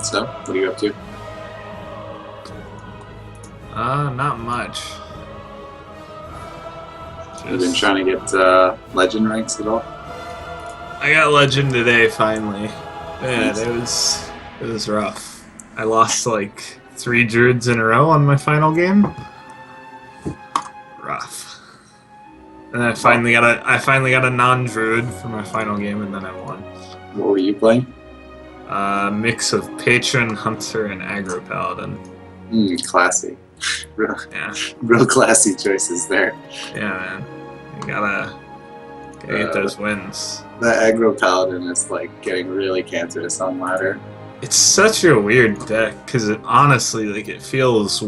So, what are you up to? Not much. You've been trying to get legend ranks at all? I got legend today finally. Man, Nice. it was rough. I lost like 3 druids in a row on my final game. Rough. And I finally got a non-druid for my final game, and then I won. What were you playing? Mix of patron, hunter, and aggro paladin. Classy. Real, Yeah, real classy choices there. yeah, man. You gotta get those wins. The aggro paladin is like getting really cancerous on ladder. It's such a weird deck because it honestly, like, it feels.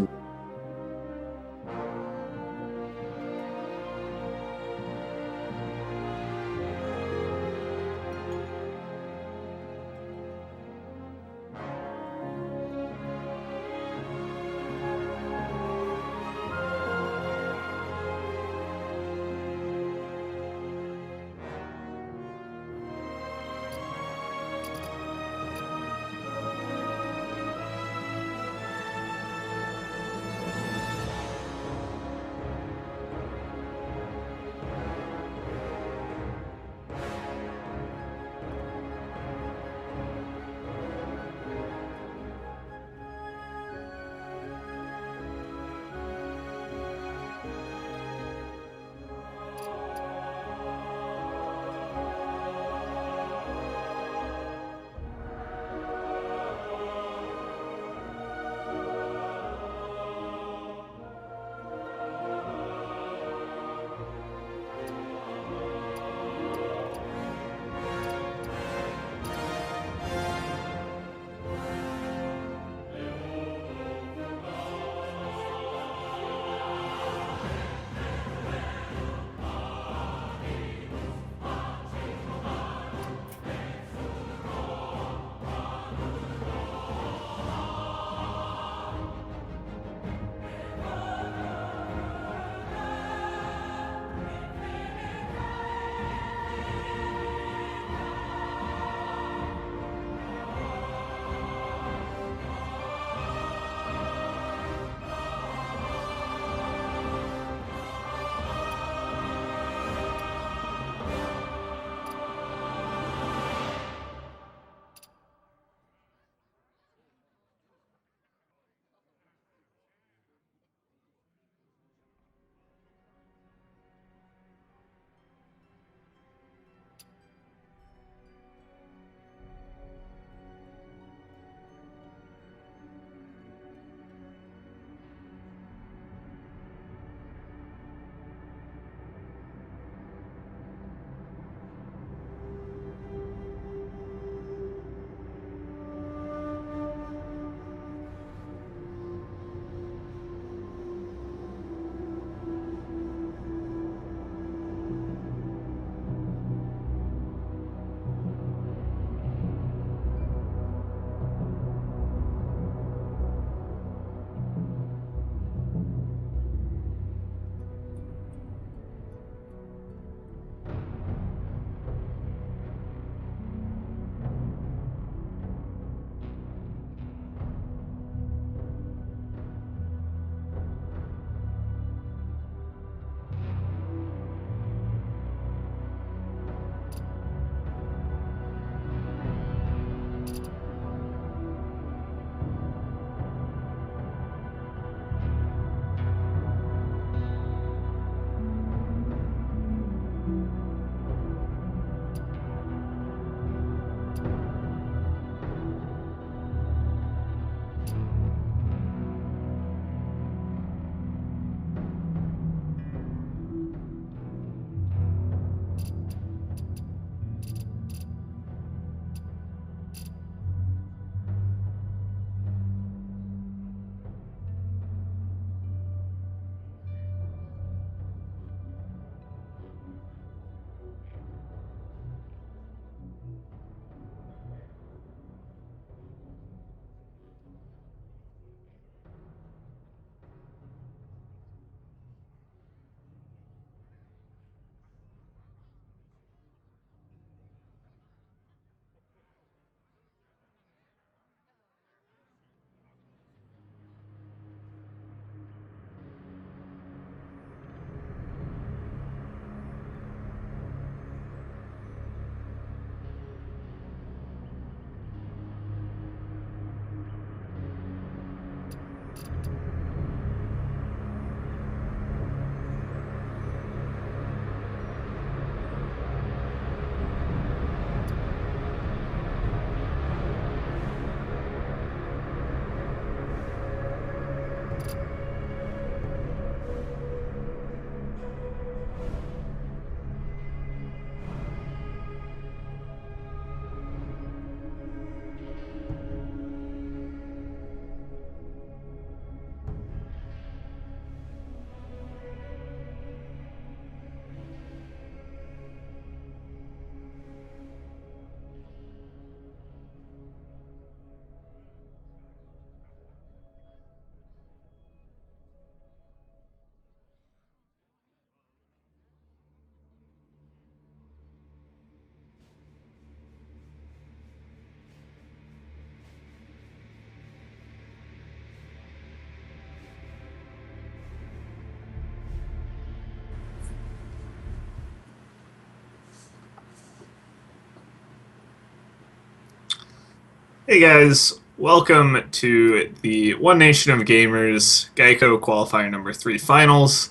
Hey guys, welcome to the One Nation of Gamers GEICO Qualifier number 3 finals.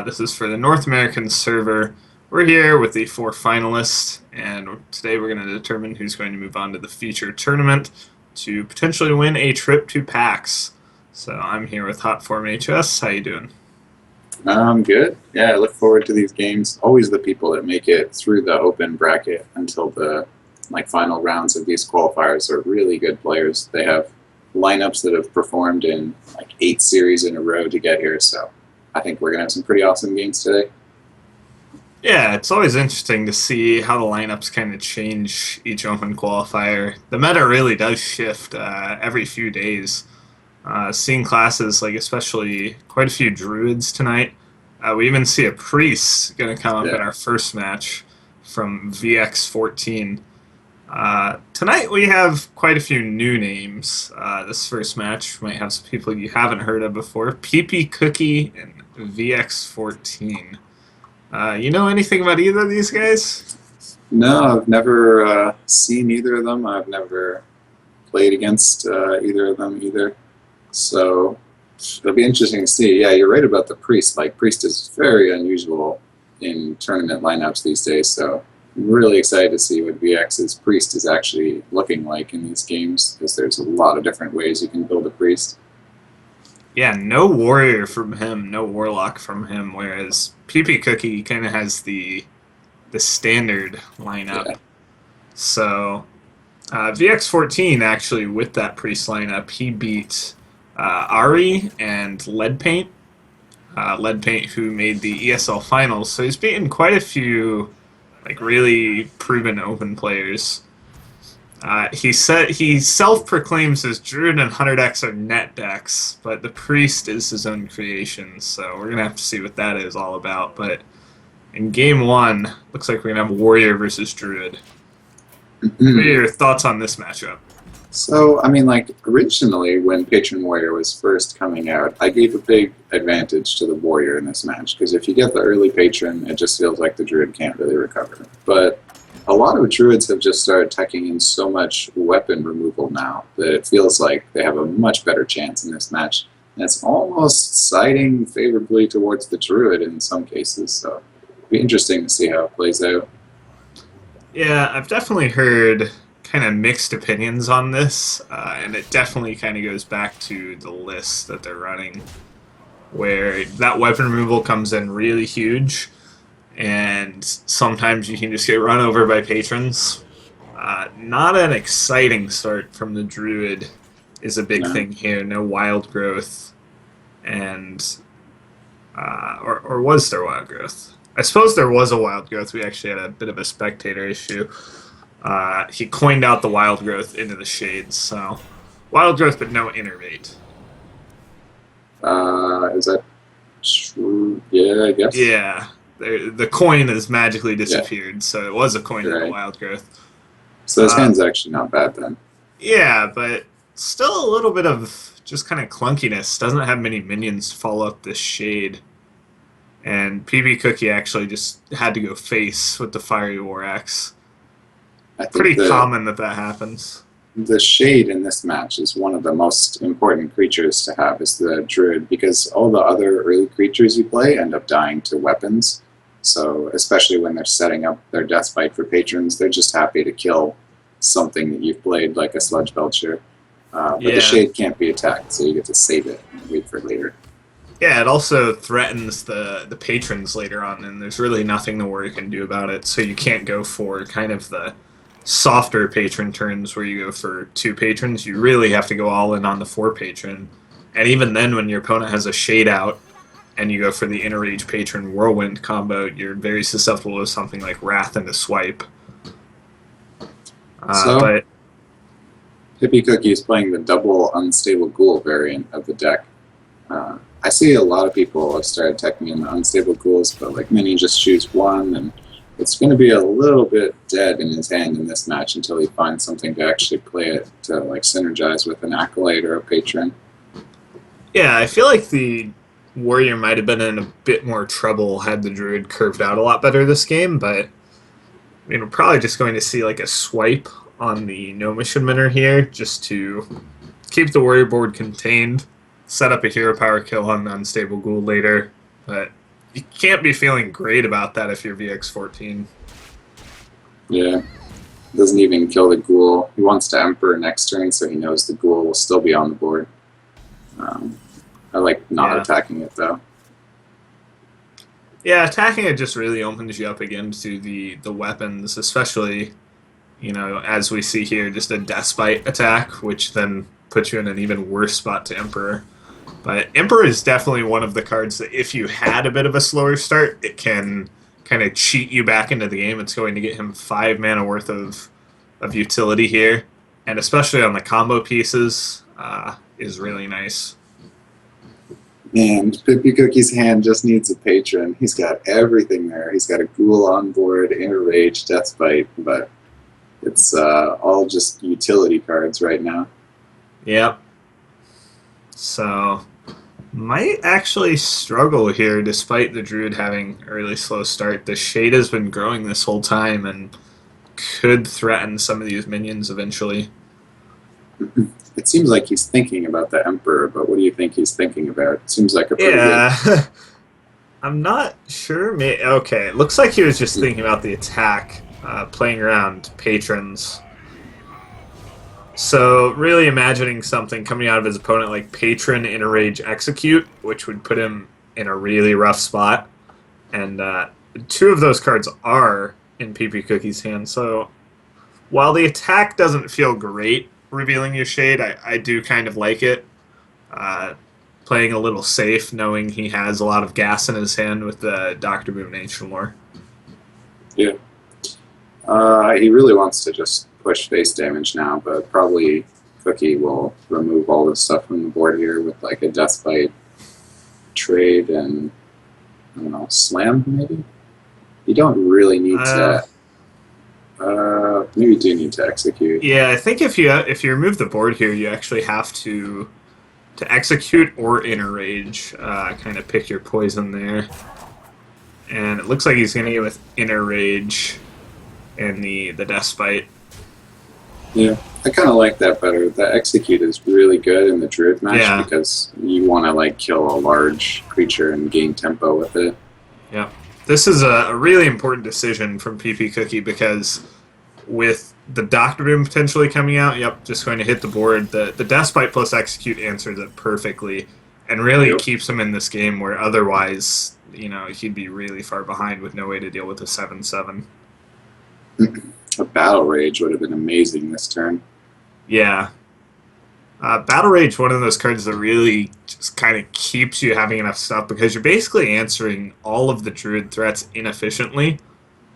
This is for the North American server. We're here with the 4 finalists, and today we're going to determine who's going to move on to the feature tournament to potentially win a trip to PAX. So I'm here with Hotform HS. How you doing? I'm good. Yeah, I look forward to these games. Always the people that make it through the open bracket until the final rounds of these qualifiers are really good players. They have lineups that have performed in 8 series in a row to get here. So I think we're gonna have some pretty awesome games today. Yeah, it's always interesting to see how the lineups kind of change each open qualifier. The meta really does shift every few days. Seeing classes like especially quite a few druids tonight. We even see a priest going to come up in our first match from VX14. Tonight we have quite a few new names. This first match might have some people you haven't heard of before. PP Cookie and VX14. You know anything about either of these guys? No, I've never seen either of them. I've never played against either of them either. So it'll be interesting to see. Yeah, you're right about the priest. Priest is very unusual in tournament lineups these days. So I'm really excited to see what VX's priest is actually looking like in these games, because there's a lot of different ways you can build a priest. Yeah, no warrior from him, no warlock from him, whereas PP Cookie kind of has the standard lineup. Yeah. So VX14 actually with that priest lineup, he beat Ari and Lead Paint. Lead Paint, who made the ESL finals, so he's beaten quite a few really proven open players. He self-proclaims his Druid and Hunter decks are net decks, but the Priest is his own creation, so we're gonna have to see what that is all about. But in game 1, looks like we're gonna have Warrior versus Druid. What are your thoughts on this matchup? So, I mean, originally when Patron Warrior was first coming out, I gave a big advantage to the Warrior in this match, because if you get the early Patron, it just feels like the Druid can't really recover. But a lot of Druids have just started teching in so much weapon removal now that it feels like they have a much better chance in this match. And it's almost siding favorably towards the Druid in some cases, so it'll be interesting to see how it plays out. Yeah, I've definitely heard kind of mixed opinions on this, and it definitely kind of goes back to the list that they're running, where that weapon removal comes in really huge, and sometimes you can just get run over by patrons. Not an exciting start from the Druid is a big thing here. No wild growth, and or was there wild growth? I suppose there was a wild growth. We actually had a bit of a spectator issue. He coined out the wild growth into the shades, so wild growth but no innervate. Is that true? Yeah, I guess. Yeah, the coin has magically disappeared, so it was a coin of the wild growth. So his hand's actually not bad then. Yeah, but still a little bit of just kind of clunkiness. Doesn't have many minions to follow up this shade. And PB Cookie actually just had to go face with the Fiery War Axe. Pretty common that happens. The shade in this match is one of the most important creatures to have, is the Druid, because all the other early creatures you play end up dying to weapons. So especially when they're setting up their Deathbite for patrons, they're just happy to kill something that you've played, like a Sludge Belcher. But the shade can't be attacked, so you get to save it and wait for later. Yeah, it also threatens the patrons later on, and there's really nothing the warrior can do about it, so you can't go for kind of the softer patron turns where you go for 2 patrons. You really have to go all in on the 4 patron, and even then when your opponent has a shade out and you go for the Inner Rage Patron Whirlwind combo, you're very susceptible to something like Wrath and a Swipe. But Hippie Cookie is playing the double Unstable Ghoul variant of the deck. I see a lot of people have started teching in the Unstable Ghouls, but many just choose one, and it's going to be a little bit dead in his hand in this match until he finds something to actually play it to synergize with an Acolyte or a Patron. Yeah, I feel like the Warrior might have been in a bit more trouble had the Druid curved out a lot better this game, but I mean, we're probably just going to see a swipe on the No Mission Minter here, just to keep the warrior board contained, set up a hero power kill on the unstable ghoul later, but you can't be feeling great about that if you're VX14. Yeah. Doesn't even kill the ghoul. He wants to Emperor next turn, so he knows the ghoul will still be on the board. I like not attacking it, though. Yeah, attacking it just really opens you up again to the weapons, especially, you know, as we see here, just a Deathbite attack, which then puts you in an even worse spot to Emperor. But Emperor is definitely one of the cards that if you had a bit of a slower start, it can kind of cheat you back into the game. It's going to get him 5 mana worth of utility here, and especially on the combo pieces, is really nice. And Pippy Cookie's hand just needs a patron. He's got everything there. He's got a ghoul on board, Enrage, Deathbite, but it's all just utility cards right now. Yep. So might actually struggle here despite the Druid having a really slow start. The Shade has been growing this whole time and could threaten some of these minions eventually. It seems like he's thinking about the Emperor, but what do you think he's thinking about? It seems like a pretty good... I'm not sure. Okay, it looks like he was just thinking about the attack, playing around patrons. So really imagining something coming out of his opponent like Patron, Enrage, Execute, which would put him in a really rough spot. And 2 of those cards are in PP Cookie's hand. So while the attack doesn't feel great revealing your Shade, I do kind of like it. Playing a little safe, knowing he has a lot of gas in his hand with the Dr. Boom Ancient Lore. Yeah. He really wants to just push face damage now, but probably Cookie will remove all this stuff from the board here with like a Deathbite trade and, I don't know, Slam maybe? You don't really need to... maybe you do need to Execute. Yeah, I think if you remove the board here, you actually have to Execute or Enrage, kind of pick your poison there. And it looks like he's going to go with Enrage and the Deathbite. Yeah, I kind of like that better. The Execute is really good in the Druid match because you want to like kill a large creature and gain tempo with it. Yeah, this is a really important decision from PP Cookie because with the Dr. Boom potentially coming out, just going to hit the board. The Deathbite plus Execute answers it perfectly and really keeps him in this game where otherwise, you know, he'd be really far behind with no way to deal with a 7/7. A Battle Rage would have been amazing this turn. Yeah. Battle Rage, one of those cards that really just kind of keeps you having enough stuff because you're basically answering all of the Druid threats inefficiently.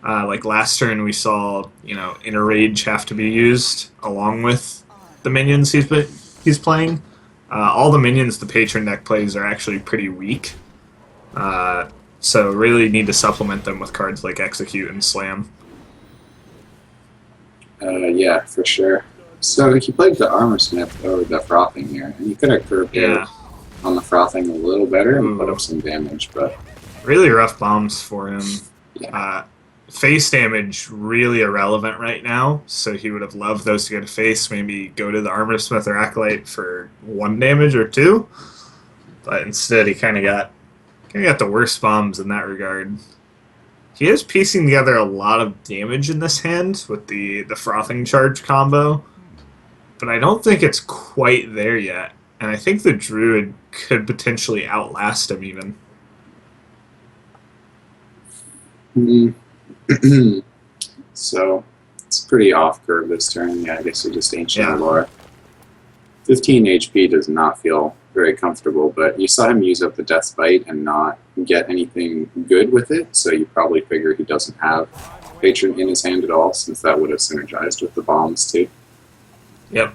Like last turn we saw, you know, Enrage have to be used along with the minions he's playing. All the minions the Patron deck plays are actually pretty weak. So really need to supplement them with cards like Execute and Slam. Yeah, for sure. So he played the Armor Smith over the Frothing here, and he could have curved it on the Frothing a little better and put up some damage, but... Really rough bombs for him. Yeah. Face damage, really irrelevant right now, so he would have loved those to get a face, maybe go to the Armor Smith or Acolyte for 1 damage or 2, but instead he kind of got the worst bombs in that regard. He is piecing together a lot of damage in this hand with the Frothing Charge combo, but I don't think it's quite there yet, and I think the Druid could potentially outlast him even. So, it's pretty off-curve this turn. Yeah, I guess you just Ancient Allure. 15 HP does not feel very comfortable, but you saw him use up the Deathbite and not get anything good with it, so you probably figure he doesn't have Patron in his hand at all, since that would have synergized with the bombs too. Yep.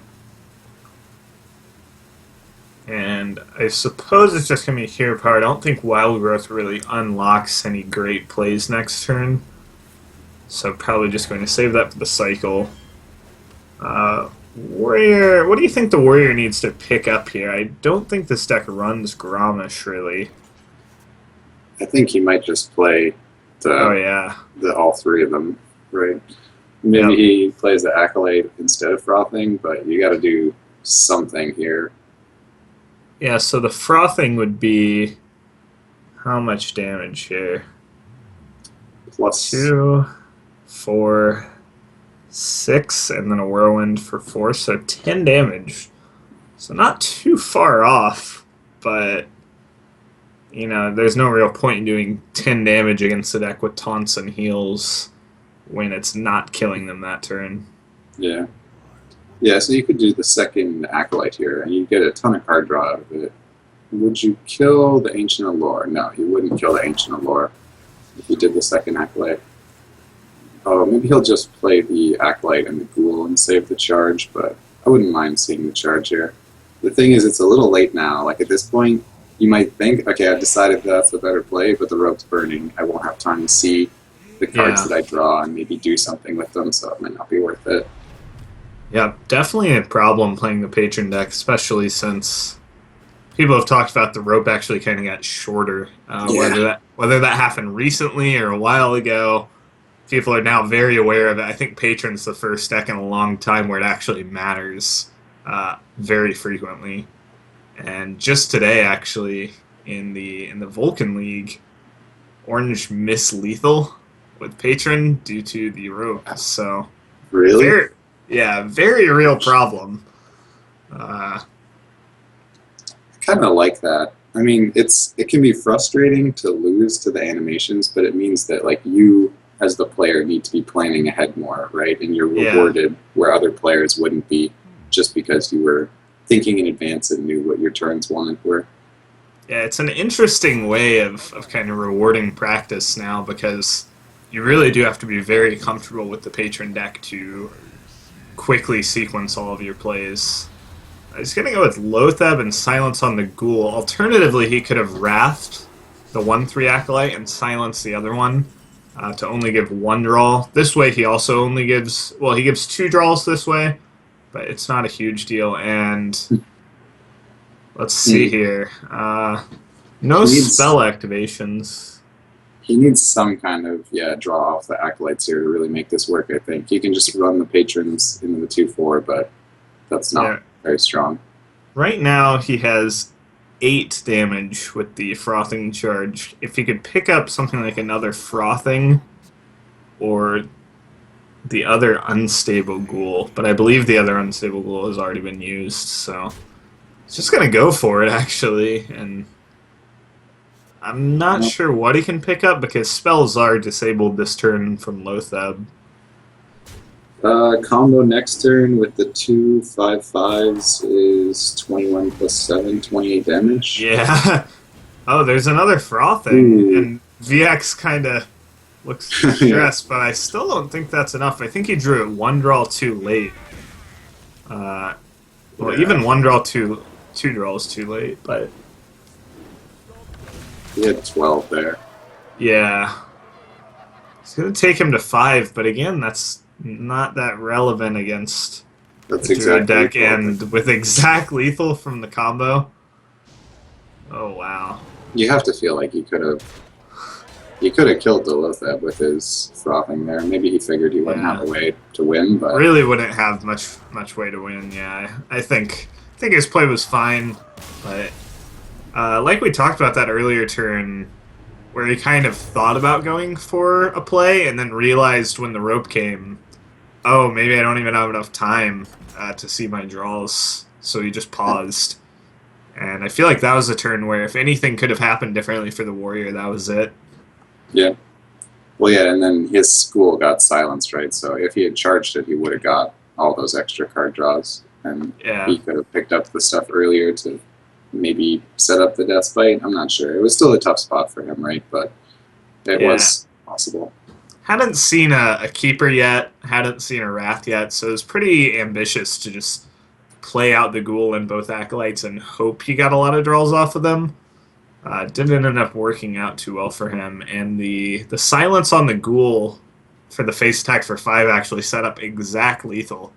And I suppose it's just going to be Hero Power. I don't think Wild Growth really unlocks any great plays next turn, so probably just going to save that for the cycle. Warrior, what do you think the Warrior needs to pick up here? I don't think this deck runs Grommash, really. I think he might just play the Oh, yeah. all 3 of them, right? Maybe Yep. he plays the Acolyte instead of Frothing, but you got to do something here. Yeah, so the frothing would be how much damage here? Plus, 2, 4, 6, and then a whirlwind for 4, so 10 damage. So not too far off, but there's no real point in doing 10 damage against a deck with taunts and heals when it's not killing them that turn. yeah. Yeah, so you could do the second Acolyte here, and you get a ton of card draw out of it. Would you kill the Ancient Allure? No, you wouldn't kill the Ancient Allure if you did the second Acolyte. Oh, maybe he'll just play the Acolyte and the Ghoul and save the charge, but I wouldn't mind seeing the charge here. The thing is, it's a little late now. Like, at this point, you might think, okay, I've decided that's the better play, but the rope's burning. I won't have time to see the cards Yeah. that I draw and maybe do something with them, so it might not be worth it. Yeah, definitely a problem playing the patron deck, especially since people have talked about the rope actually kind of got shorter. Whether that happened recently or a while ago, people are now very aware of it. I think patron's the first deck in a long time where it actually matters very frequently. And just today, actually, in the Vulcan League, Orange missed lethal with patron due to the rope. So Really? very real problem. Uh, Kind of like that. I mean, it can be frustrating to lose to the animations, but it means that like you as the player need to be planning ahead more, right? And you're Yeah. rewarded where other players wouldn't be, just because you were thinking in advance and knew what your turns were. Yeah, it's an interesting way of kind of rewarding practice now because you really do have to be very comfortable with the patron deck to quickly sequence all of your plays. He's going to go with Lotheb and Silence on the Ghoul. Alternatively, he could have Wrathed the 1/3 Acolyte and silenced the other one to only give one draw. This way, he also only gives... Well, he gives 2 draws this way, but it's not a huge deal. And let's see here. No spell activations. He needs some kind of draw off the Acolytes here to really make this work, I think. He can just run the patrons into the 2/4, but that's not very strong. Right now, he has 8 damage with the Frothing charge. If he could pick up something like another Frothing or the other Unstable Ghoul, but I believe the other Unstable Ghoul has already been used, so he's just going to go for it, actually, and I'm not sure what he can pick up because spells are disabled this turn from Lotheb. Combo next turn with the 2 5/5s is 21 plus 7, 28 damage. Yeah. Oh, there's another Frothing, Ooh. and VX kind of looks stressed, but I still don't think that's enough. I think he drew it 1 draw too late. Even 1 draw 2 draws too late, but He had 12 there. yeah. It's going to take him to 5, but again, that's not that relevant against That's the Druid exactly deck, and with exact lethal from the combo. Oh wow! You have to feel like he could have killed Lotheb with his Frothing there. Maybe he figured he wouldn't have a way to win, but really wouldn't have much way to win. Yeah, I think his play was fine, but like we talked about that earlier turn, where he kind of thought about going for a play and then realized when the rope came, oh, maybe I don't even have enough time to see my draws, so he just paused. And I feel like that was a turn where if anything could have happened differently for the Warrior, that was it. yeah. Well, yeah, and then his school got silenced, right? So if he had charged it, he would have got all those extra card draws, and he could have picked up the stuff earlier to maybe set up the Death Bite. I'm not sure. It was still a tough spot for him, right? But it was possible. Hadn't seen a Keeper yet, hadn't seen a Wrath yet, so it was pretty ambitious to just play out the Ghoul and both Acolytes and hope he got a lot of draws off of them. Didn't end up working out too well for him, and the silence on the Ghoul for the face attack for 5 actually set up exact lethal,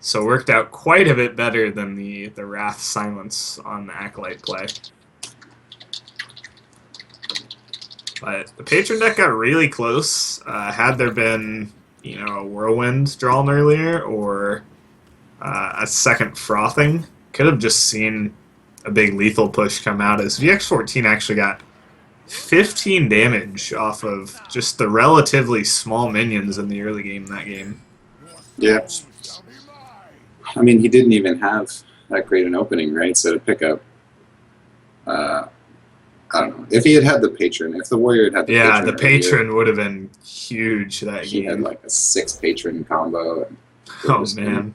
so it worked out quite a bit better than the Wrath silence on the Acolyte play. But the Patron deck got really close. Had there been a whirlwind drawn earlier or a second frothing, could have just seen a big lethal push come out as VX-14 actually got 15 damage off of just the relatively small minions in the early game in that game. Yeah. I mean, he didn't even have that great an opening, right? So to pick up, I don't know. If he had had the patron, if the warrior had had the Yeah, patron, the earlier, patron would have been huge that he had game. like a 6 patron combo. And Oh man.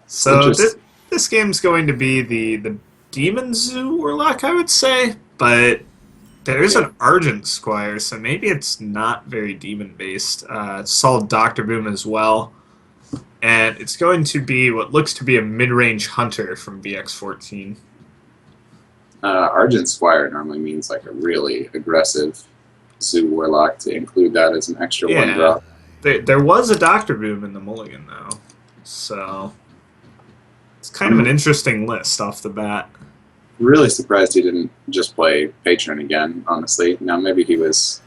it's So interesting. this game's going to be the Demon Zoo Warlock, I would say, but there's Yeah. an Argent Squire, so maybe it's not very demon based. Saw Doctor Boom as well, and it's going to be what looks to be a mid range hunter from VX-14. Argent Squire normally means like a really aggressive Zoo Warlock. To include that as an extra one Yeah, drop. there was a Doctor Boom in the Mulligan though, so it's kind of an interesting list off the bat. Really surprised he didn't just play patron again, honestly. Now, maybe he was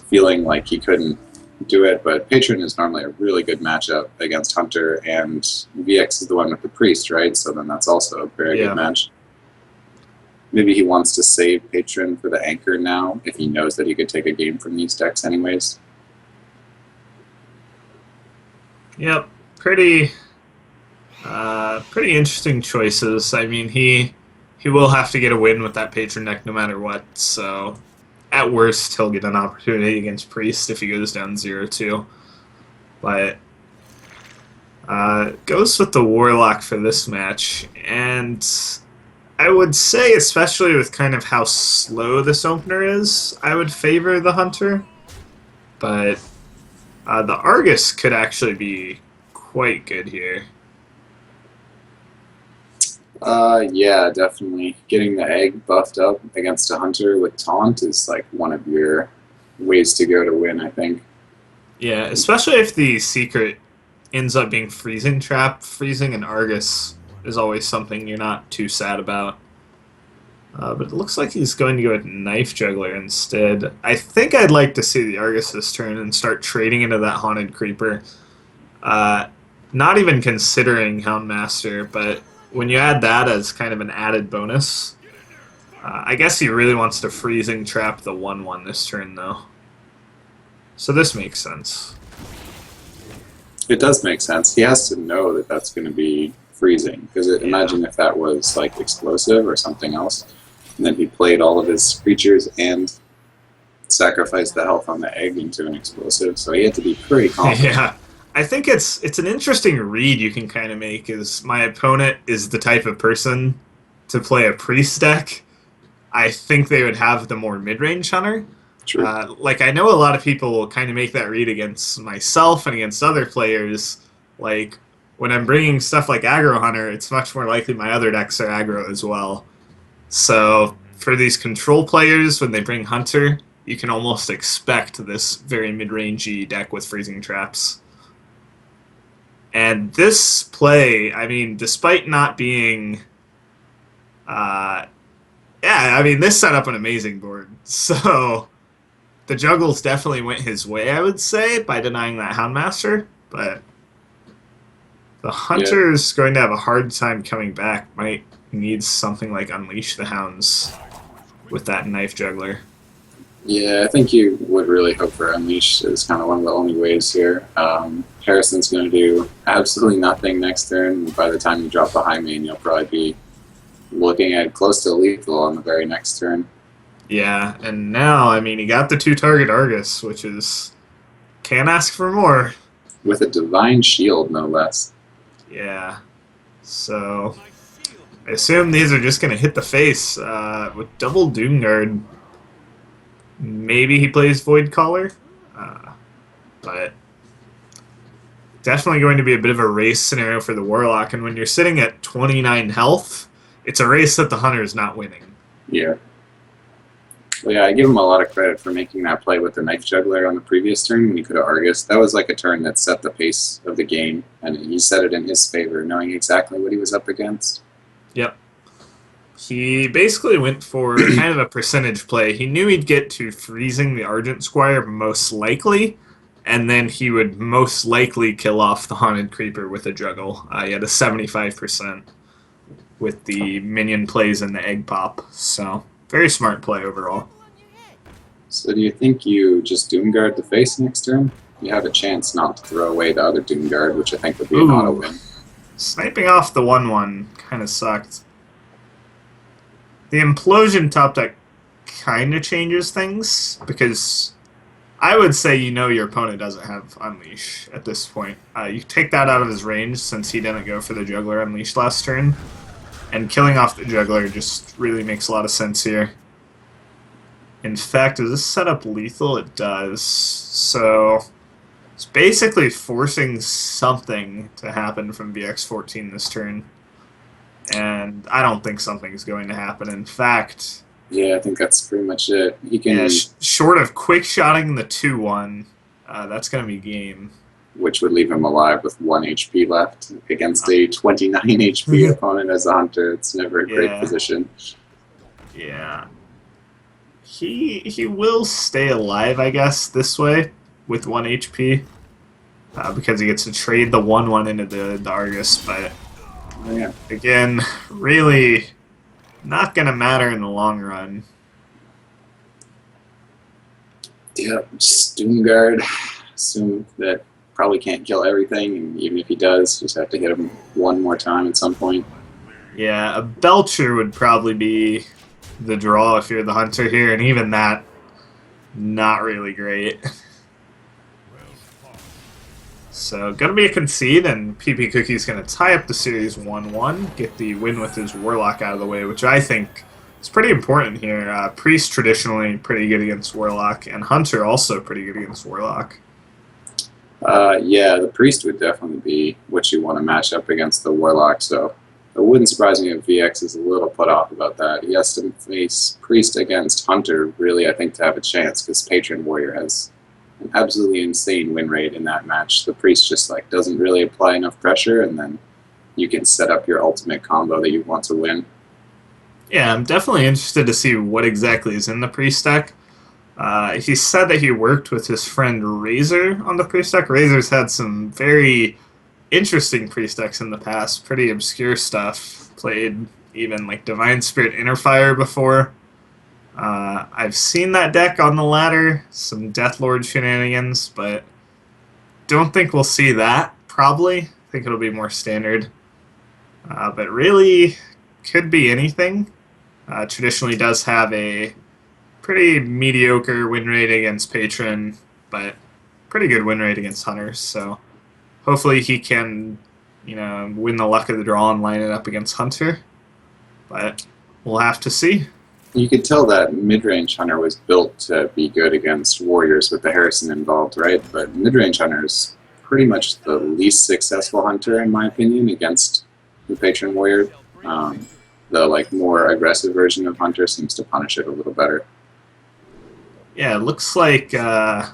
feeling like he couldn't do it, but patron is normally a really good matchup against Hunter, and VX is the one with the priest, right? So then that's also a very Yeah. good match. Maybe he wants to save patron for the anchor now, if he knows that he could take a game from these decks anyways. Yep, pretty pretty interesting choices. I mean, he will have to get a win with that patron deck no matter what. So at worst, he'll get an opportunity against Priest if he goes down 0-2. But goes with the Warlock for this match, and I would say, especially with kind of how slow this opener is, I would favor the Hunter. But the Argus could actually be quite good here. Yeah, definitely. Getting the egg buffed up against a Hunter with taunt is like one of your ways to go to win, I think. Yeah, especially if the secret ends up being freezing trap. Freezing an Argus is always something you're not too sad about. But it looks like he's going to go with Knife Juggler instead. I think I'd like to see the Argus this turn and start trading into that Haunted Creeper. Not even considering Houndmaster, but when you add that as kind of an added bonus, I guess he really wants to freezing trap the 1/1 this turn, though. So this makes sense. It does make sense. He has to know that that's going to be freezing, because imagine if that was like explosive or something else, and then he played all of his creatures and sacrificed the health on the egg into an explosive, so he had to be pretty confident. Yeah. I think it's an interesting read you can kind of make is my opponent is the type of person to play a priest deck. I think they would have the more mid-range hunter. True. Like I know a lot of people will kind of make that read against myself and against other players. Like when I'm bringing stuff like aggro hunter, it's much more likely my other decks are aggro as well. So for these control players, when they bring hunter, you can almost expect this very mid-rangey deck with freezing traps. And this play, I mean, despite not being, this set up an amazing board. So the juggles definitely went his way, I would say, by denying that Houndmaster. But the Hunter's going to have a hard time coming back. Might need something like Unleash the Hounds with that Knife Juggler. Yeah, I think you would really hope for Unleash is kind of one of the only ways here. Harrison's going to do absolutely nothing next turn. By the time you drop the high main, you'll probably be looking at close to lethal on the very next turn. Yeah, and now, I mean, he got the 2-target Argus, which is... can't ask for more. With a Divine Shield, no less. Yeah. So, I assume these are just going to hit the face with double Doomguard. Maybe he plays Void Caller, but definitely going to be a bit of a race scenario for the Warlock. And when you're sitting at 29 health, it's a race that the Hunter is not winning. Yeah. Well, yeah, I give him a lot of credit for making that play with the Knife Juggler on the previous turn when he could have Argus. That was like a turn that set the pace of the game, and he set it in his favor, knowing exactly what he was up against. Yep. He basically went for kind of a percentage play. He knew he'd get to freezing the Argent Squire most likely, and then he would most likely kill off the Haunted Creeper with a juggle. He had a 75% with the minion plays and the egg pop, so very smart play overall. So do you think you just Doomguard the face next turn? You have a chance not to throw away the other Doomguard, which I think would be an auto win. Sniping off the 1/1 kind of sucked. The Implosion top deck kind of changes things, because I would say your opponent doesn't have Unleash at this point. You take that out of his range since he didn't go for the Juggler Unleash last turn, and killing off the Juggler just really makes a lot of sense here. In fact, does this set up lethal? It does. So it's basically forcing something to happen from VX-14 this turn. And I don't think something's going to happen. In fact... Yeah, I think that's pretty much it. He can... Yeah, short of quick-shotting the 2/1, that's going to be game. Which would leave him alive with 1 HP left against a 29 HP opponent as a hunter. It's never a great position. Yeah. He will stay alive, I guess, this way with 1 HP. Because he gets to trade the 1/1 into the Argus, but... Yeah. Again, really not going to matter in the long run. Yep, just Doomguard. Assume that probably can't kill everything, and even if he does, just have to hit him one more time at some point. Yeah, a Belcher would probably be the draw if you're the hunter here, and even that, not really great. So, gonna be a concede, and PP Cookie's gonna tie up the series 1-1, get the win with his Warlock out of the way, which I think is pretty important here. Priest traditionally pretty good against Warlock, and Hunter also pretty good against Warlock. Yeah, the Priest would definitely be what you want to match up against the Warlock, so it wouldn't surprise me if VX is a little put off about that. He has to face Priest against Hunter, really, I think, to have a chance, because Patron Warrior has an absolutely insane win rate in that match. The Priest just doesn't really apply enough pressure, and then you can set up your ultimate combo that you want to win. Yeah, I'm definitely interested to see what exactly is in the Priest deck. He said that he worked with his friend Razor on the Priest deck. Razor's had some very interesting Priest decks in the past, pretty obscure stuff. Played even Divine Spirit Interfire before. I've seen that deck on the ladder, some Deathlord shenanigans, but don't think we'll see that, probably. I think it'll be more standard. But really, could be anything. Traditionally does have a pretty mediocre win rate against Patron, but pretty good win rate against Hunters, so hopefully he can, win the luck of the draw and line it up against Hunter. But we'll have to see. You could tell that mid-range Hunter was built to be good against Warriors with the Harrison involved, right? But mid-range Hunter is pretty much the least successful Hunter, in my opinion, against the Patron Warrior. The more aggressive version of Hunter seems to punish it a little better. Yeah, it looks like a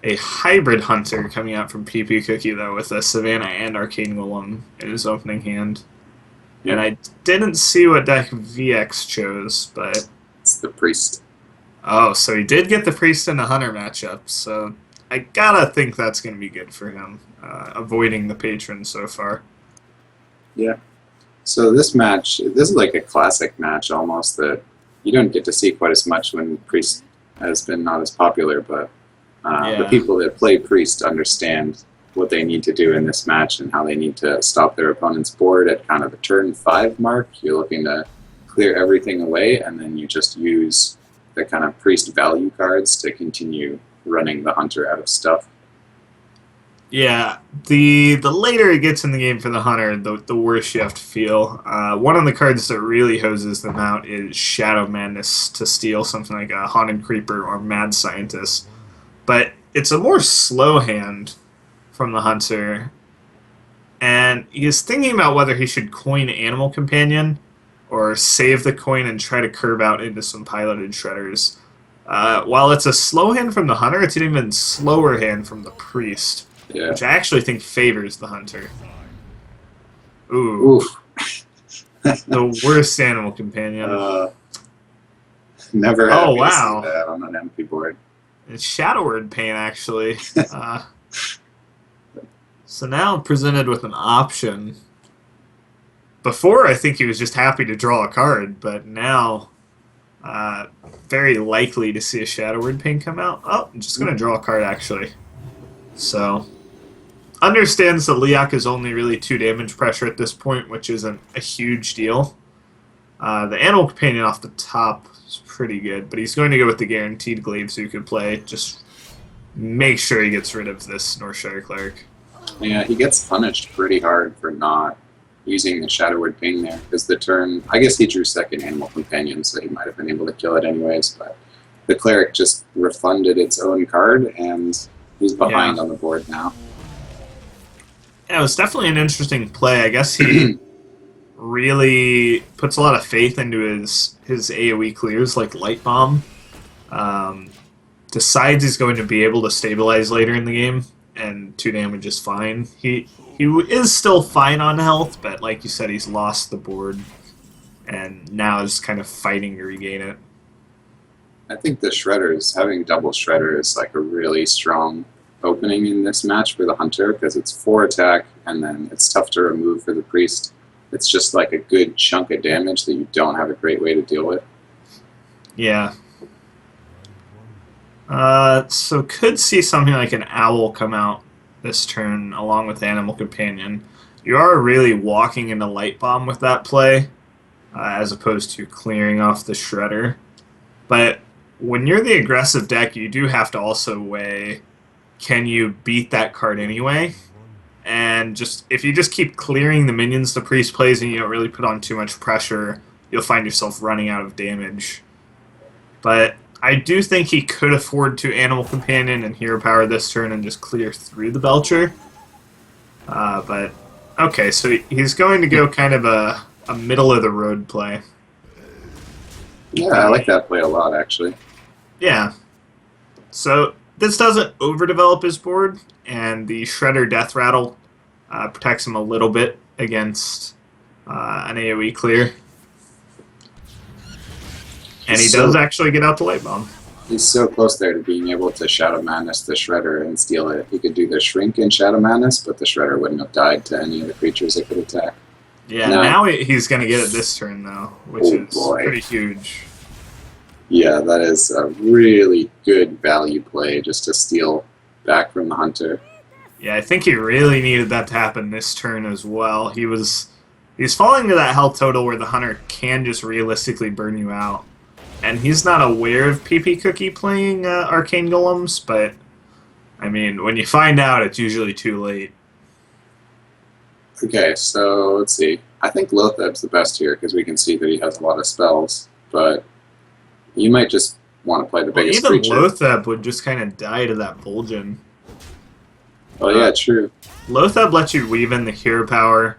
hybrid Hunter coming out from PP Cookie, though, with a Savannah and Arcane Golem in his opening hand. And I didn't see what deck VX chose, but... It's the Priest. Oh, so he did get the Priest in a Hunter matchup, so I gotta think that's going to be good for him, avoiding the Patron so far. Yeah. So this match, this is like a classic match almost that you don't get to see quite as much when Priest has been not as popular, but the people that play Priest understand what they need to do in this match and how they need to stop their opponent's board at kind of the turn 5 mark. You're looking to clear everything away, and then you just use the kind of Priest value cards to continue running the Hunter out of stuff. Yeah, the later it gets in the game for the Hunter, the worse you have to feel. One of the cards that really hoses them out is Shadow Madness to steal something like a Haunted Creeper or Mad Scientist. But it's a more slow hand from the Hunter, and he's thinking about whether he should coin Animal Companion or save the coin and try to curve out into some piloted shredders. While it's a slow hand from the Hunter, it's an even slower hand from the Priest, which I actually think favors the Hunter. Ooh. The worst Animal Companion. Never happy to see wow. that on an empty board. It's Shadowward Pain, actually. So now presented with an option. Before, I think he was just happy to draw a card, but now very likely to see a Shadowward Pain come out. Oh, I'm just going to draw a card, actually. So, understands that Leok is only really 2 damage pressure at this point, which isn't a huge deal. The Animal Companion off the top is pretty good, but he's going to go with the Guaranteed Glaive so you could play. Just make sure he gets rid of this Northshire Cleric. Yeah, he gets punished pretty hard for not using the Shadowward Pain there, because the turn, I guess he drew second Animal Companion, so he might have been able to kill it anyways, but the Cleric just refunded its own card, and he's behind on the board now. Yeah, it was definitely an interesting play. I guess he really puts a lot of faith into his AoE clears, like Light Bomb. Decides he's going to be able to stabilize later in the game, and 2 damage is fine. He is still fine on health, but like you said, he's lost the board, and now is kind of fighting to regain it. I think the Shredders, having double Shredder is like a really strong opening in this match for the Hunter, because it's 4 attack, and then it's tough to remove for the Priest. It's just like a good chunk of damage that you don't have a great way to deal with. Yeah. So could see something like an Owl come out this turn along with Animal Companion. You are really walking into Light Bomb with that play, as opposed to clearing off the Shredder. But when you're the aggressive deck, you do have to also weigh, can you beat that card anyway? And just if you just keep clearing the minions the Priest plays and you don't really put on too much pressure, you'll find yourself running out of damage. But I do think he could afford to Animal Companion and Hero Power this turn and just clear through the Belcher. But, okay, so he's going to go kind of a middle-of-the-road play. Yeah, I like that play a lot, actually. Yeah. So this doesn't overdevelop his board, and the Shredder Death Rattle protects him a little bit against an AoE clear. And he does actually get out the Light Bomb. He's so close there to being able to Shadow Madness the Shredder and steal it. He could do the Shrink in Shadow Madness, but the Shredder wouldn't have died to any of the creatures it could attack. Yeah, now he's going to get it this turn, though, which is pretty huge. Yeah, that is a really good value play just to steal back from the Hunter. Yeah, I think he really needed that to happen this turn as well. He's falling to that health total where the Hunter can just realistically burn you out. And he's not aware of PP Cookie playing Arcane Golems, but, I mean, when you find out, it's usually too late. Okay, so let's see. I think Lotheb's the best here because we can see that he has a lot of spells, but you might just want to play the biggest creature. Even Lotheb would just kind of die to that Vol'jin. Oh yeah, true. Lotheb lets you weave in the Hero Power.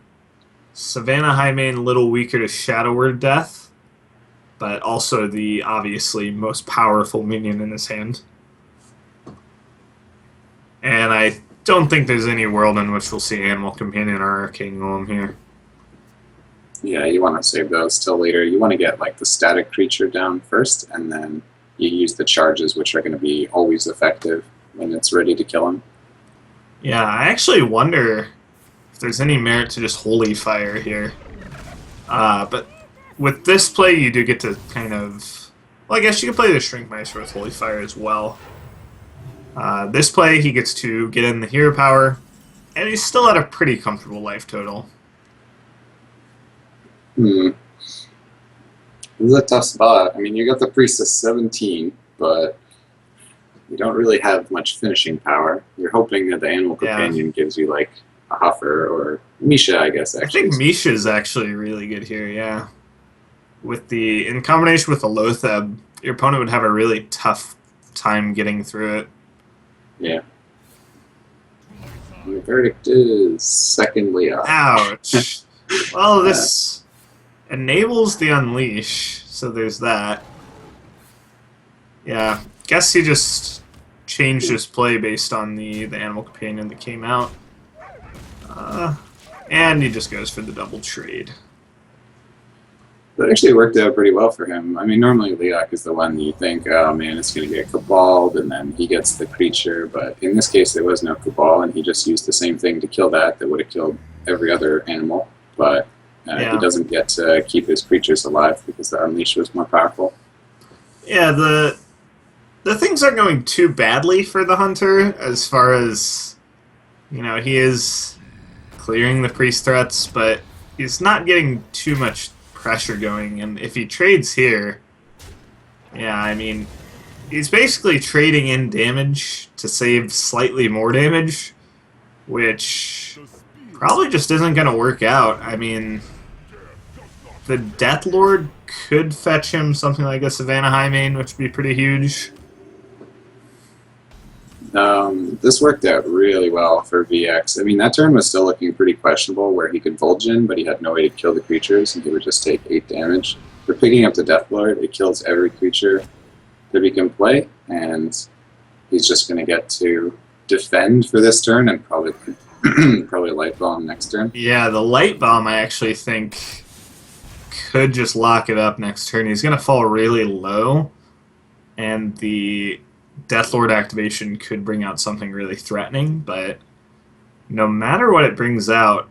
Savannah Highmane a little weaker to Shadow Word Death, but also the obviously most powerful minion in his hand. And I don't think there's any world in which we'll see Animal Companion or Arcane Golem here. Yeah, you want to save those till later. You want to get like the static creature down first, and then you use the charges, which are going to be always effective when it's ready to kill him. Yeah, I actually wonder if there's any merit to just Holy Fire here. But with this play, you do get to kind of... Well, I guess you could play the Shrink Meister with Holy Fire as well. This play, he gets to get in the Hero Power, and he's still at a pretty comfortable life total. This is a tough spot. I mean, you got the Priest at 17, but you don't really have much finishing power. You're hoping that the Animal Companion gives you, like, a Huffer or Misha, I guess, actually. I think Misha's actually really good here, yeah. In combination with the Lotheb, your opponent would have a really tough time getting through it. Yeah. And the verdict is secondly up. Ouch. Well, this enables the Unleash, so there's that. Yeah, guess he just changed his play based on the Animal Companion that came out. And he just goes for the double trade. That actually worked out pretty well for him. I mean, normally Leok is the one that you think, oh man, it's going to get Caballed, and then he gets the creature. But in this case, there was no Cabal, and he just used the same thing to kill that would have killed every other animal. But he doesn't get to keep his creatures alive because the Unleash was more powerful. Yeah, the things aren't going too badly for the Hunter as far as, he is clearing the priest threats, but he's not getting too much pressure going, and if he trades here, he's basically trading in damage to save slightly more damage, which probably just isn't going to work out. I mean, the Death Lord could fetch him something like a Savannah Highmane, which would be pretty huge. This worked out really well for VX. I mean, that turn was still looking pretty questionable where he could Vol'jin, but he had no way to kill the creatures, and he would just take 8 damage. For picking up the Death Lord, it kills every creature that he can play, and he's just going to get to defend for this turn and probably probably Light Bomb next turn. Yeah, the Light Bomb I actually think could just lock it up next turn. He's going to fall really low, and the Deathlord activation could bring out something really threatening, but no matter what it brings out,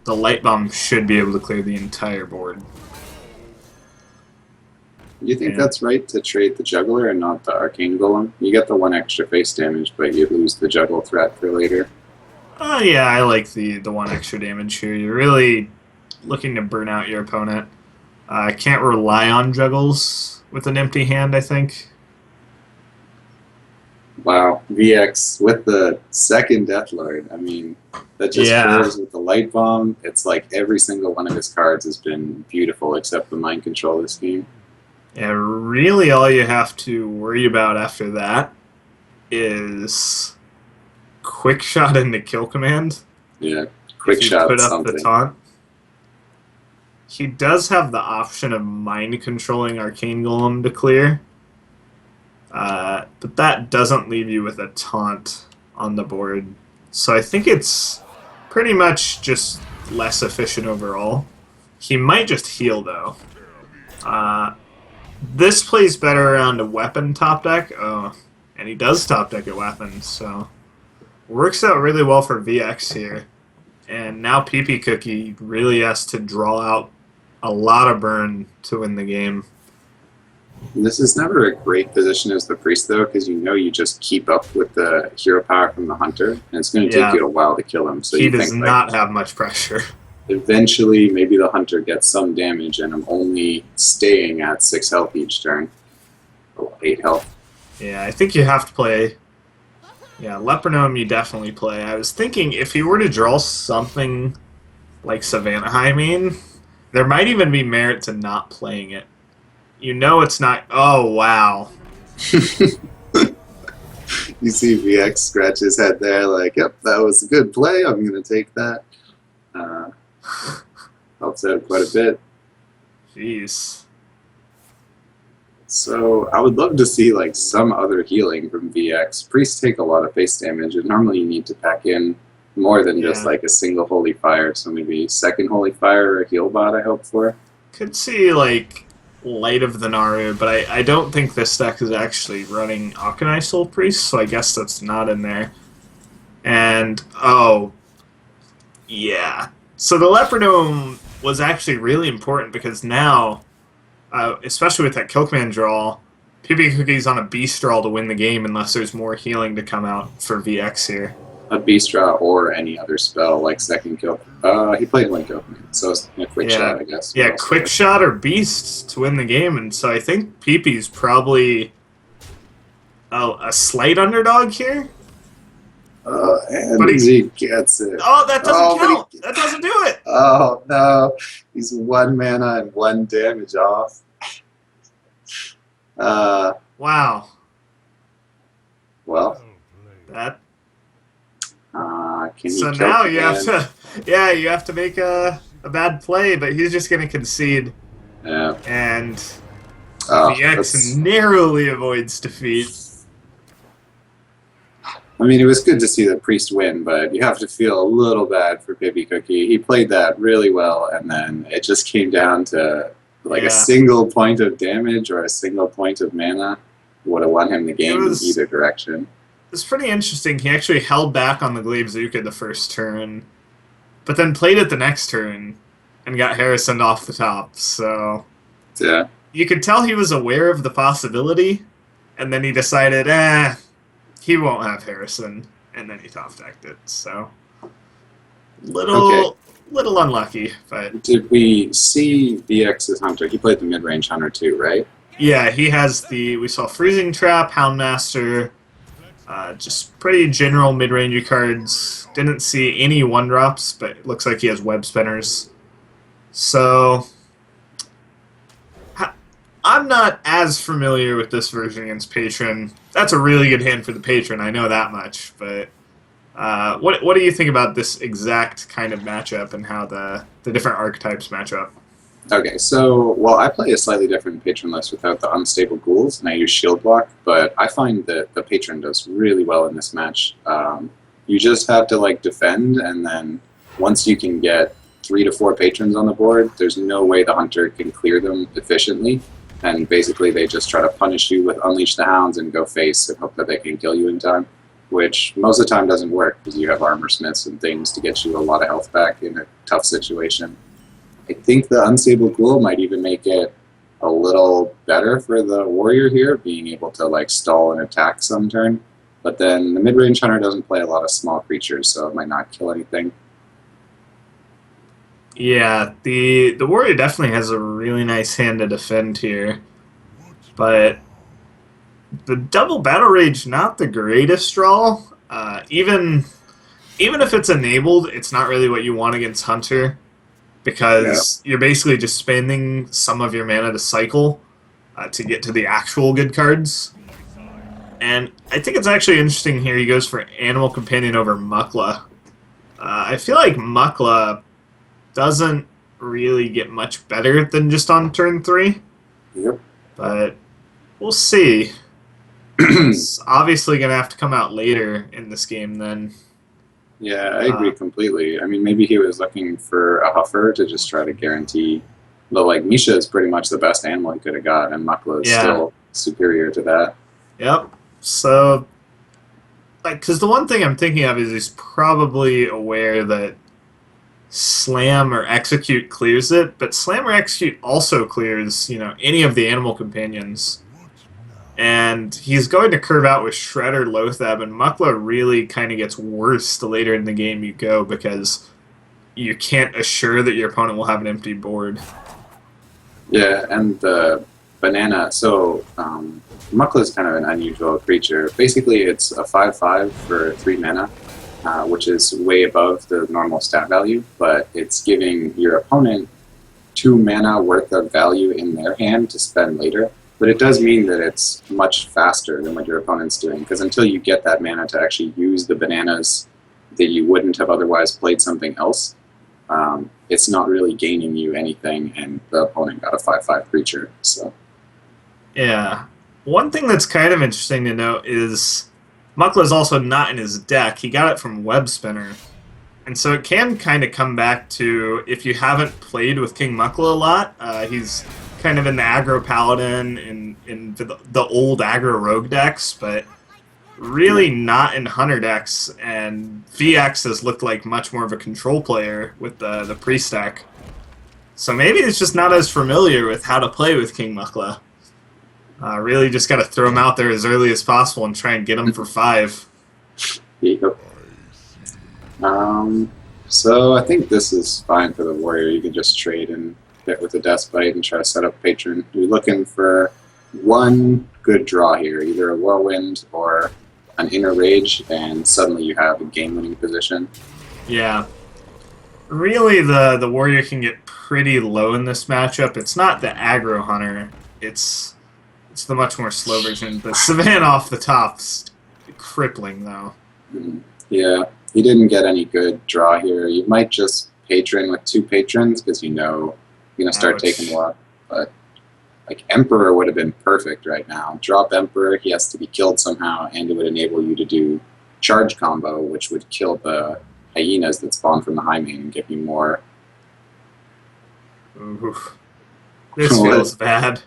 the Light Bomb should be able to clear the entire board. You think that's right to trade the Juggler and not the Arcane Golem? You get the 1 extra face damage, but you lose the Juggle threat for later. Yeah, I like the 1 extra damage here. You're really looking to burn out your opponent. Can't rely on Juggles with an empty hand, I think. Wow, VX with the second Deathlord. I mean, that just curves with the Light Bomb. It's like every single one of his cards has been beautiful except the Mind Control this game. Yeah, really all you have to worry about after that is Quick Shot into Kill Command. Yeah, Quick Shot put up something. the taunt. He does have the option of Mind Controlling Arcane Golem to clear. But that doesn't leave you with a taunt on the board. So I think it's pretty much just less efficient overall. He might just heal, though. This plays better around a weapon top deck. Oh, and he does top deck a weapon, so works out really well for VX here. And now PP Cookie really has to draw out a lot of burn to win the game. This is never a great position as the Priest, though, because you just keep up with the hero power from the Hunter, and it's going to take you a while to kill him. So he you does think, not have much pressure. Eventually, maybe the Hunter gets some damage, and I'm only staying at 6 health each turn. Oh, 8 health. Yeah, I think you have to play. Yeah, Leopardome you definitely play. I was thinking if he were to draw something like Savannah Highmane, there might even be merit to not playing it. You know it's not... Oh, wow. You see VX scratch his head there like, yep, that was a good play. I'm going to take that. Helps out quite a bit. Jeez. So I would love to see like some other healing from VX. Priests take a lot of face damage, and normally you need to pack in more than just like a single Holy Fire. So maybe second Holy Fire or a heal bot I hope for. Could see like Light of the Naru, but I don't think this deck is actually running Akanai Soul Priest, so I guess that's not in there. And, oh, yeah. So the Leopardome was actually really important because now, especially with that Kill Command draw, PP Cookie's on a Beast draw to win the game unless there's more healing to come out for VX here. A Beast draw or any other spell like second kill. He played one Kill Command, so it's a Quick Shot, I guess. Yeah, Quick Shot or Beast to win the game, and so I think PP's probably a slight underdog here. And he gets it. Oh, that doesn't count. That doesn't do it. Oh, no. He's 1 mana and 1 damage off. Wow. Well. That. Can so now you have to, you have to make a bad play, but he's just going to concede. Yeah. And VX narrowly avoids defeat. I mean, it was good to see the priest win, but you have to feel a little bad for Pibby Cookie. He played that really well, and then it just came down to like a Yeah. single point of damage or a single point of mana would have won him the It game in was either direction. it's pretty interesting. He actually held back on the Glaivezuka the first turn, but then played it the next turn and got Harrison off the top. So Yeah. you could tell he was aware of the possibility, and then he decided, he won't have Harrison, and then he top decked it. So Okay. little unlucky, but Did we see BX's Hunter? He played the mid-range Hunter too, right? yeah, he has we saw Freezing Trap, Houndmaster, just pretty general mid-rangey cards. Didn't see any one-drops, but it looks like he has Web Spinners. So I'm not as familiar with this version against Patron. That's a really good hand for the Patron, I know that much, but what do you think about this exact kind of matchup and how the different archetypes match up? Okay, so, well, I play a slightly different patron list without the unstable ghouls, and I use shield block, but I find that the patron does really well in this match. You just have to, like, defend, and then once you can get 3 to 4 patrons on the board, there's no way the hunter can clear them efficiently, and basically they just try to punish you with Unleash the Hounds and go face and hope that they can kill you in time, which most of the time doesn't work, because you have armor smiths and things to get you a lot of health back in a tough situation. I think the Unstable Ghoul might even make it a little better for the warrior here, being able to like stall an attack some turn. But then the mid-range hunter doesn't play a lot of small creatures, so it might not kill anything. Yeah, the warrior definitely has a really nice hand to defend here, but the double battle rage not the greatest draw. Even if it's enabled, it's not really what you want against Hunter, because you're basically just spending some of your mana to cycle to get to the actual good cards. And I think it's actually interesting here he goes for Animal Companion over Mukla. I feel like Mukla doesn't really get much better than just on turn 3, Yep. but we'll see. It's obviously going to have to come out later in this game then. Yeah, I agree completely. I mean, maybe he was looking for a Huffer to just try to guarantee. But like Misha is pretty much the best animal he could have got, and Mukla is still superior to that. Yep. So, like, because the one thing I'm thinking of is he's probably aware that Slam or Execute clears it, but Slam or Execute also clears, any of the animal companions. And he's going to curve out with Shredder, Loatheb, and Mukla really kind of gets worse the later in the game you go, because you can't assure that your opponent will have an empty board. Yeah, and the banana. So Mukla is kind of an unusual creature. Basically, it's a 5/5 for 3 mana, which is way above the normal stat value, but it's giving your opponent 2 mana worth of value in their hand to spend later. But it does mean that it's much faster than what your opponent's doing, because until you get that mana to actually use the bananas that you wouldn't have otherwise played something else, it's not really gaining you anything, and the opponent got a 5/5 creature. So Yeah. One thing that's kind of interesting to note is Mukla is also not in his deck. He got it from Web Spinner. And so it can kind of come back to, if you haven't played with King Mukla a lot, he's kind of in the aggro paladin, in the old aggro rogue decks, but really not in hunter decks. And VX has looked like much more of a control player with the priest deck. So maybe it's just not as familiar with how to play with King Mukla. Really just got to throw him out there as early as possible and try and get him for 5. GEICO. So I think this is fine for the warrior. You can just trade and hit with a Death Bite and try to set up Patron. You're looking for one good draw here, either a Whirlwind or an Inner Rage, and suddenly you have a game-winning position. Yeah. Really, the warrior can get pretty low in this matchup. It's not the aggro hunter. It's the much more slow version. The Savannah off the top's crippling, though. Yeah, he didn't get any good draw here. You might just Patron with 2 patrons, because you know you're going to start taking a lot. But like Emperor would have been perfect right now. Drop Emperor, he has to be killed somehow, and it would enable you to do charge combo, which would kill the hyenas that spawn from the high main and give you more. Oof. This What? feels bad.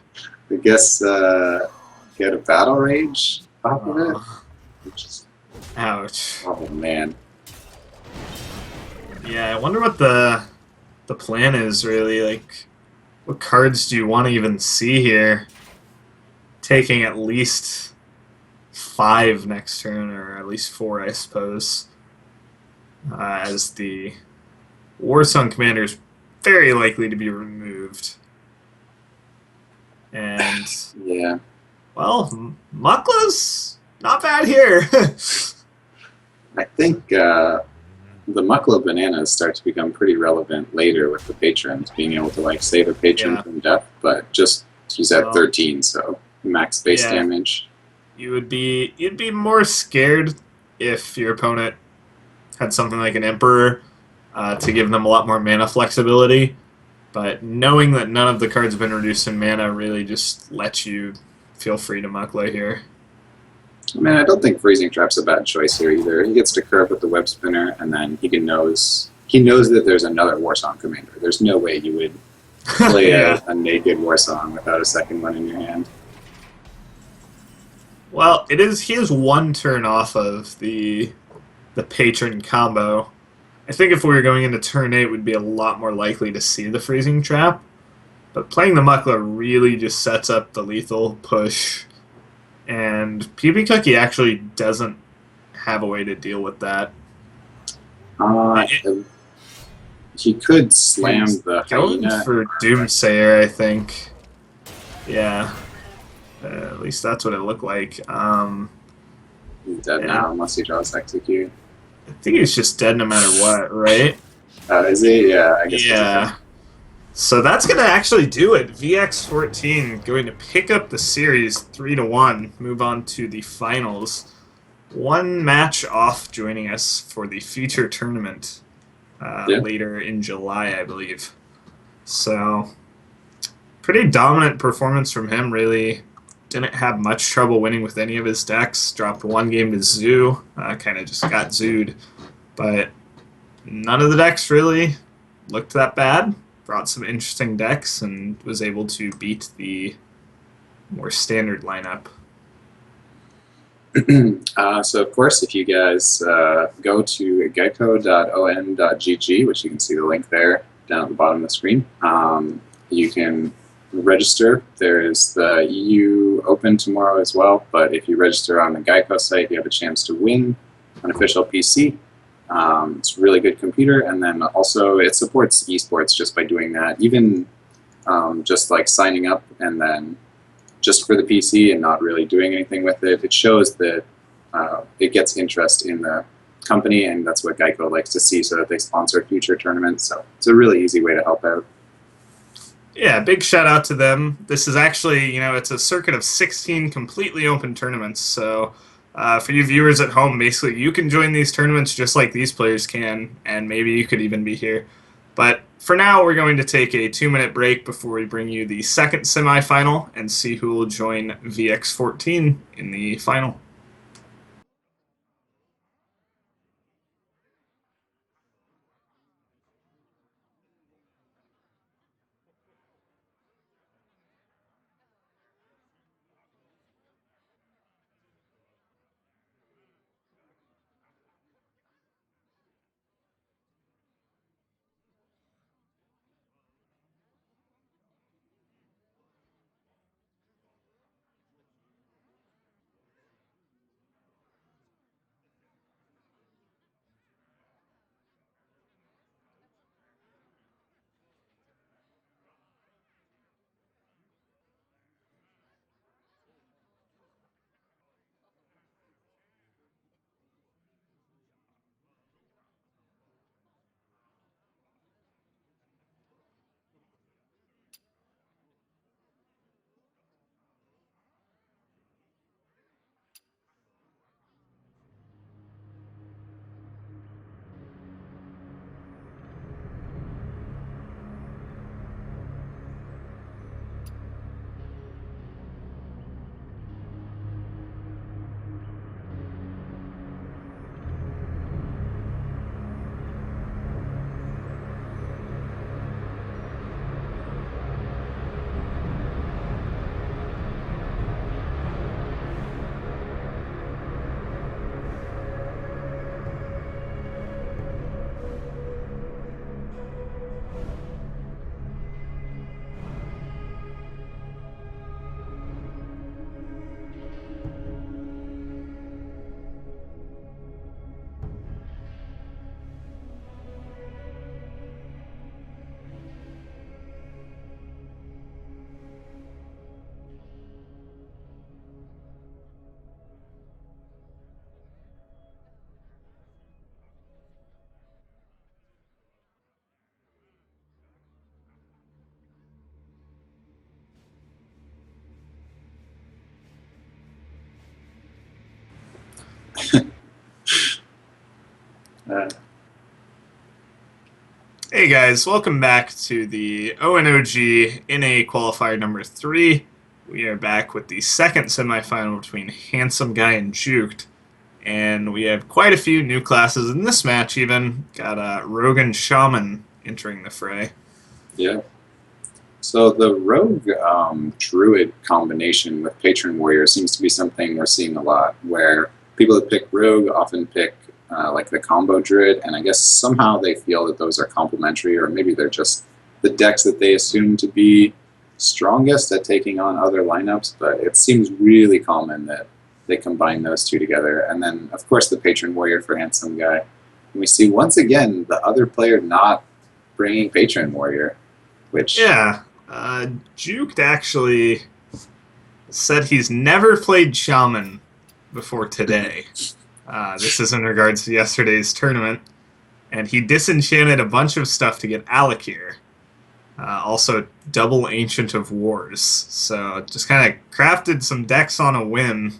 I guess get a battle rage off of it. Oh, Which is, ouch. oh man. Yeah, I wonder what the plan is really. Like, what cards do you want to even see here? Taking at least 5 next turn, or at least 4, I suppose. As the Warsong Commander is very likely to be removed. And, Yeah. well, Mukla's not bad here. I think the Mucklo bananas start to become pretty relevant later with the patrons being able to like save a patron Yeah. from death, but just he's at Well, 13, so max base yeah, damage. you'd be more scared if your opponent had something like an Emperor to give them a lot more mana flexibility. But knowing that none of the cards have been reduced in mana really just lets you feel free to Mukla here. I mean, I don't think freezing trap's a bad choice here either. He gets to curve with the web spinner, and then he knows that there's another Warsong commander. There's no way you would play Yeah. a naked Warsong without a second one in your hand. Well, it is. He is 1 turn off of the patron combo. I think if we were going into turn 8, we'd be a lot more likely to see the freezing trap. But playing the Mukla really just sets up the lethal push, and PB Cookie actually doesn't have a way to deal with that. Uh, It, he could slam he's the going hyena. for Doomsayer, I think. Yeah, at least that's what it looked like. He's dead And now unless he draws execute. I think he's just dead no matter what, right? Is he? Yeah, I guess. Yeah. So that's going to actually do it. VX14 going to pick up the series 3-1, move on to the finals. 1 match off joining us for the feature tournament Yeah. later in July, I believe. So, pretty dominant performance from him, really. Didn't have much trouble winning with any of his decks. Dropped 1 game to Zoo. Kind of just got zooed. But none of the decks really looked that bad. Brought some interesting decks and was able to beat the more standard lineup. So, of course, if you guys go to geico.on.gg, which you can see the link there down at the bottom of the screen, you can register. There's the EU Open tomorrow as well, but if you register on the Geico site, you have a chance to win an official PC. It's a really good computer, and then also it supports esports just by doing that. Even just like signing up and then just for the PC and not really doing anything with it, it shows that it gets interest in the company, and that's what Geico likes to see so that they sponsor future tournaments. So it's a really easy way to help out. Yeah, big shout out to them. This is actually, it's a circuit of 16 completely open tournaments. So for you viewers at home, basically, you can join these tournaments just like these players can, and maybe you could even be here. But for now, we're going to take a 2-minute break before we bring you the second semifinal and see who will join VX14 in the final. Uh, Hey guys, welcome back to the ONOG NA Qualifier number 3. We are back with the second semifinal between Handsome Guy and Juked. And we have quite a few new classes in this match even. Got Rogue and Shaman entering the fray. yeah. So the Rogue Druid combination with Patron Warrior seems to be something we're seeing a lot, where people that pick Rogue often pick like the combo Druid, and I guess somehow they feel that those are complementary, or maybe they're just the decks that they assume to be strongest at taking on other lineups, but it seems really common that they combine those two together. And then, of course, the Patron Warrior for Handsome Guy. And we see, once again, the other player not bringing Patron Warrior, which... Yeah, Juked actually said he's never played Shaman before today. This is in regards to yesterday's tournament. And he disenchanted a bunch of stuff to get Alakir. Also, double Ancient of Wars. So, just kind of crafted some decks on a whim.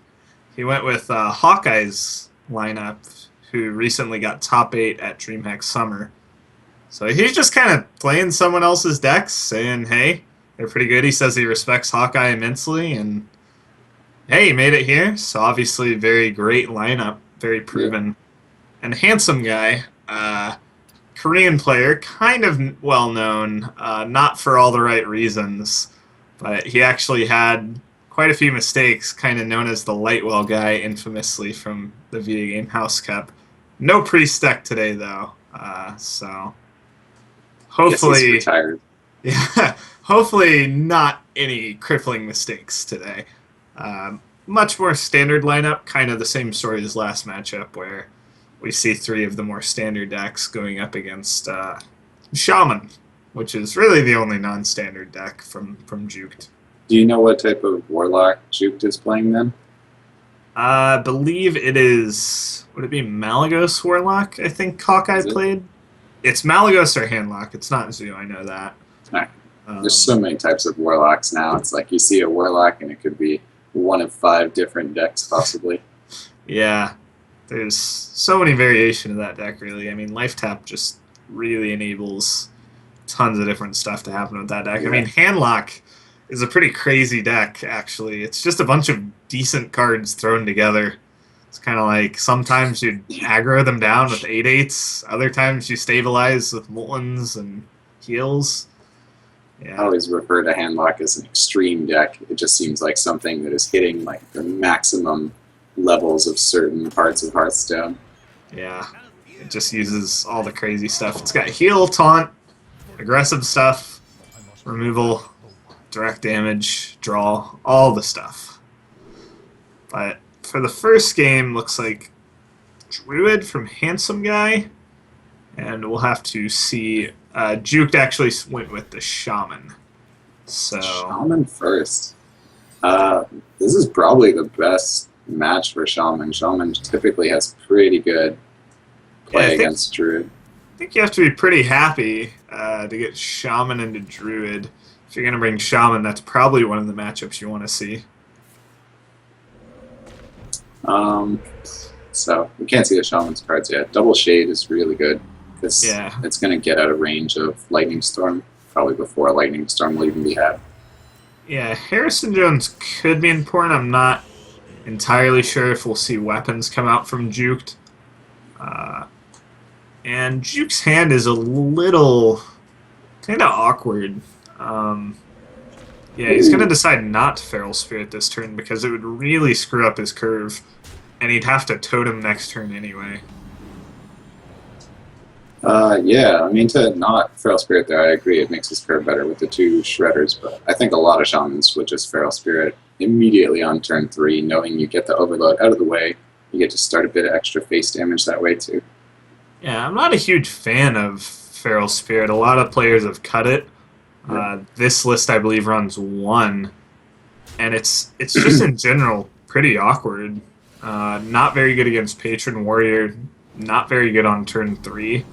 He went with Hawkeye's lineup, who recently got top 8 at DreamHack Summer. So he's just kind of playing someone else's decks, saying, hey, they're pretty good. He says he respects Hawkeye immensely, and hey, he made it here. So obviously, very great lineup, very proven. Yeah. And Handsome Guy, Korean player, kind of well-known, not for all the right reasons, but he actually had quite a few mistakes, kind of known as the Lightwell guy, infamously from the Video Game House Cup. No priest deck today, though, so... Hopefully, yeah. Hopefully, not any crippling mistakes today. Much more standard lineup, kind of the same story as last matchup, where we see 3 of the more standard decks going up against Shaman, which is really the only non-standard deck from Juked. Do you know what type of Warlock Juked is playing then? I believe it is. Would it be Malagos Warlock? I think Hawkeye played. It's Malagos or Handlock. It's not Zoo, I know that. Right. There's so many types of Warlocks now. It's like you see a Warlock and it could be one of 5 different decks, possibly. Yeah. There's so many variations of that deck, really. I mean, Life Tap just really enables tons of different stuff to happen with that deck. Yeah. I mean, Handlock is a pretty crazy deck, actually. It's just a bunch of decent cards thrown together. It's kind of like sometimes you aggro them down with 8/8s, other times you stabilize with Moltons and heals. Yeah. I always refer to Handlock as an extreme deck. It just seems like something that is hitting like the maximum levels of certain parts of Hearthstone. Yeah, it just uses all the crazy stuff. It's got heal, taunt, aggressive stuff, removal, direct damage, draw, all the stuff. But for the first game, looks like Druid from Handsome Guy, and we'll have to see. Juked actually went with the Shaman. So Shaman first. This is probably the best match for Shaman. Shaman typically has pretty good play against Druid. I think you have to be pretty happy to get Shaman into Druid. If you're going to bring Shaman, that's probably one of the matchups you want to see. So we can't see the Shaman's cards yet. Double Shade is really good because yeah. It's going to get out of range of Lightning Storm, probably before a Lightning Storm will even be had. Yeah, Harrison Jones could be important. I'm not entirely sure if we'll see weapons come out from Juked. And Juke's hand is a little kind of awkward. Yeah, he's going to decide not to Feral Spirit this turn because it would really screw up his curve, and he'd have to totem next turn anyway. Yeah, I mean, to not Feral Spirit there, I agree, it makes his curve better with the 2 Shredders, but I think a lot of Shamans would just Feral Spirit immediately on turn 3, knowing you get the Overload out of the way, you get to start a bit of extra face damage that way too. Yeah, I'm not a huge fan of Feral Spirit. A lot of players have cut it. This list, I believe, runs 1, and it's just in general pretty awkward. Not very good against Patron Warrior, not very good on turn 3,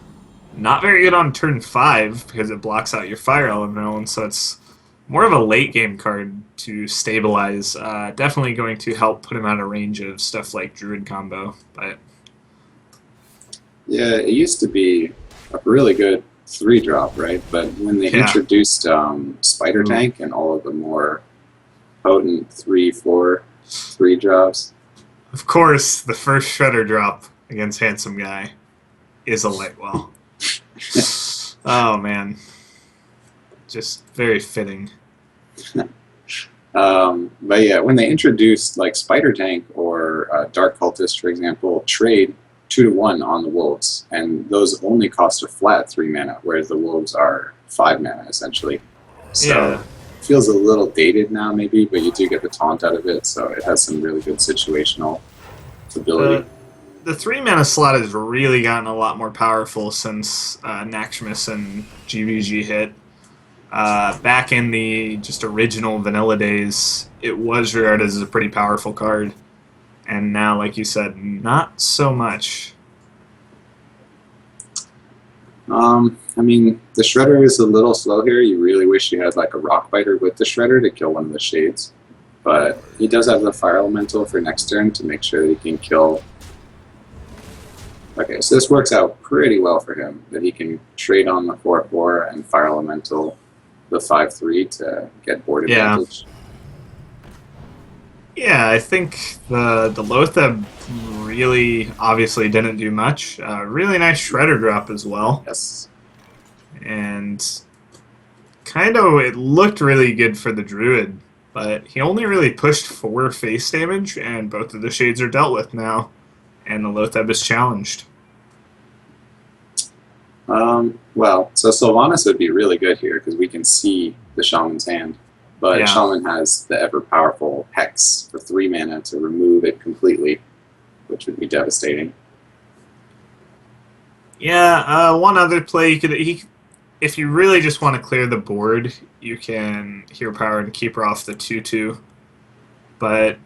not very good on turn 5 because it blocks out your Fire Elemental, and so it's more of a late game card to stabilize. Definitely going to help put him out of range of stuff like Druid combo, but... Yeah, it used to be a really good 3-drop, right? But when they Yeah. introduced Spider Ooh. Tank and all of the more potent 3, 4, 3 drops, Of course, the first shredder drop against Handsome Guy is a light well. Oh man, just very fitting. but yeah, when they introduced like Spider Tank or Dark Cultist, for example, trade 2 to 1 on the wolves, and those only cost a flat 3 mana, whereas the wolves are 5 mana essentially. So Yeah. it feels a little dated now, maybe, but you do get the taunt out of it, so it has some really good situational ability. The the 3 mana slot has really gotten a lot more powerful since Naxxramas and GVG hit. Back in the just original vanilla days, it was regarded as a pretty powerful card, and now, like you said, not so much. I mean, the Shredder is a little slow here. You really wish you had like a Rock Biter with the Shredder to kill one of the Shades. But he does have the Fire Elemental for next turn to make sure that he can kill. Okay, so this works out pretty well for him, that he can trade on the 4/4 and Fire Elemental the 5/3 to get board Yeah, advantage. yeah. I think the Lotheb really obviously didn't do much. Really nice shredder drop as well, Yes. and kind of it looked really good for the Druid, but he only really pushed 4 face damage, and both of the shades are dealt with now, and the Lotheb is challenged. Well, so Sylvanas would be really good here because we can see the Shaman's hand. But Yeah. Shaman has the ever powerful Hex for 3 mana to remove it completely, which would be devastating. Yeah, one other play if you really just want to clear the board, you can Hero Power and keep her off the 2/2. But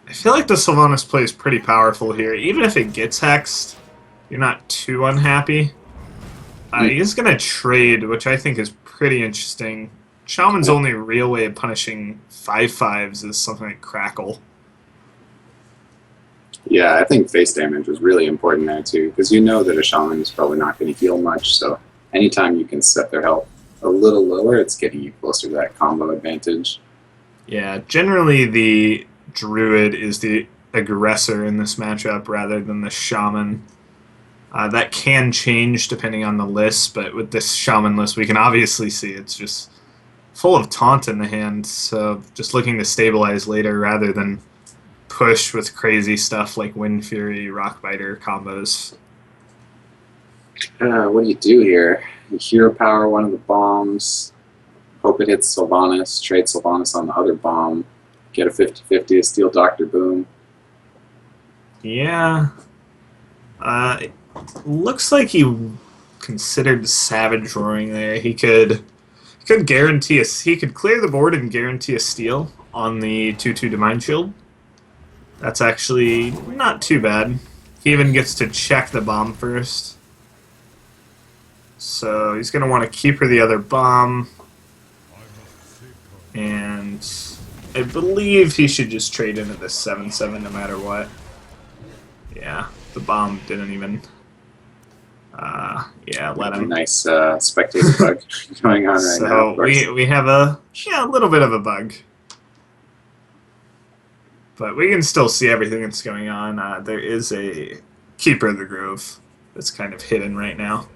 I feel like the Sylvanas play is pretty powerful here. Even if it gets hexed, you're not too unhappy. He's going to trade, which I think is pretty interesting. Shaman's only real way of punishing 5/5s is something like Crackle. Yeah, I think face damage was really important there too, because you know that a Shaman is probably not going to heal much, so anytime you can set their health a little lower, it's getting you closer to that combo advantage. Yeah, generally the Druid is the aggressor in this matchup rather than the Shaman. That can change depending on the list, but with this Shaman list, we can obviously see it's just full of taunt in the hand, so just looking to stabilize later rather than push with crazy stuff like Wind Fury, Rockbiter combos. What do you do here? You hero power one of the bombs, hope it hits Sylvanas, trade Sylvanas on the other bomb, get a 50/50 to steal Dr. Boom. Yeah. It looks like he considered Savage Roaring there. He could guarantee he could clear the board and guarantee a steal on the 2/2 Divine Shield. That's actually not too bad. He even gets to check the bomb first. So he's going to want to keep her the other bomb. And I believe he should just trade into this 7/7 no matter what. Yeah, the bomb didn't even... yeah, let him. Nice spectator bug going on right now. So we have a little bit of a bug. But we can still see everything that's going on. There is a Keeper of the Grove that's kind of hidden right now.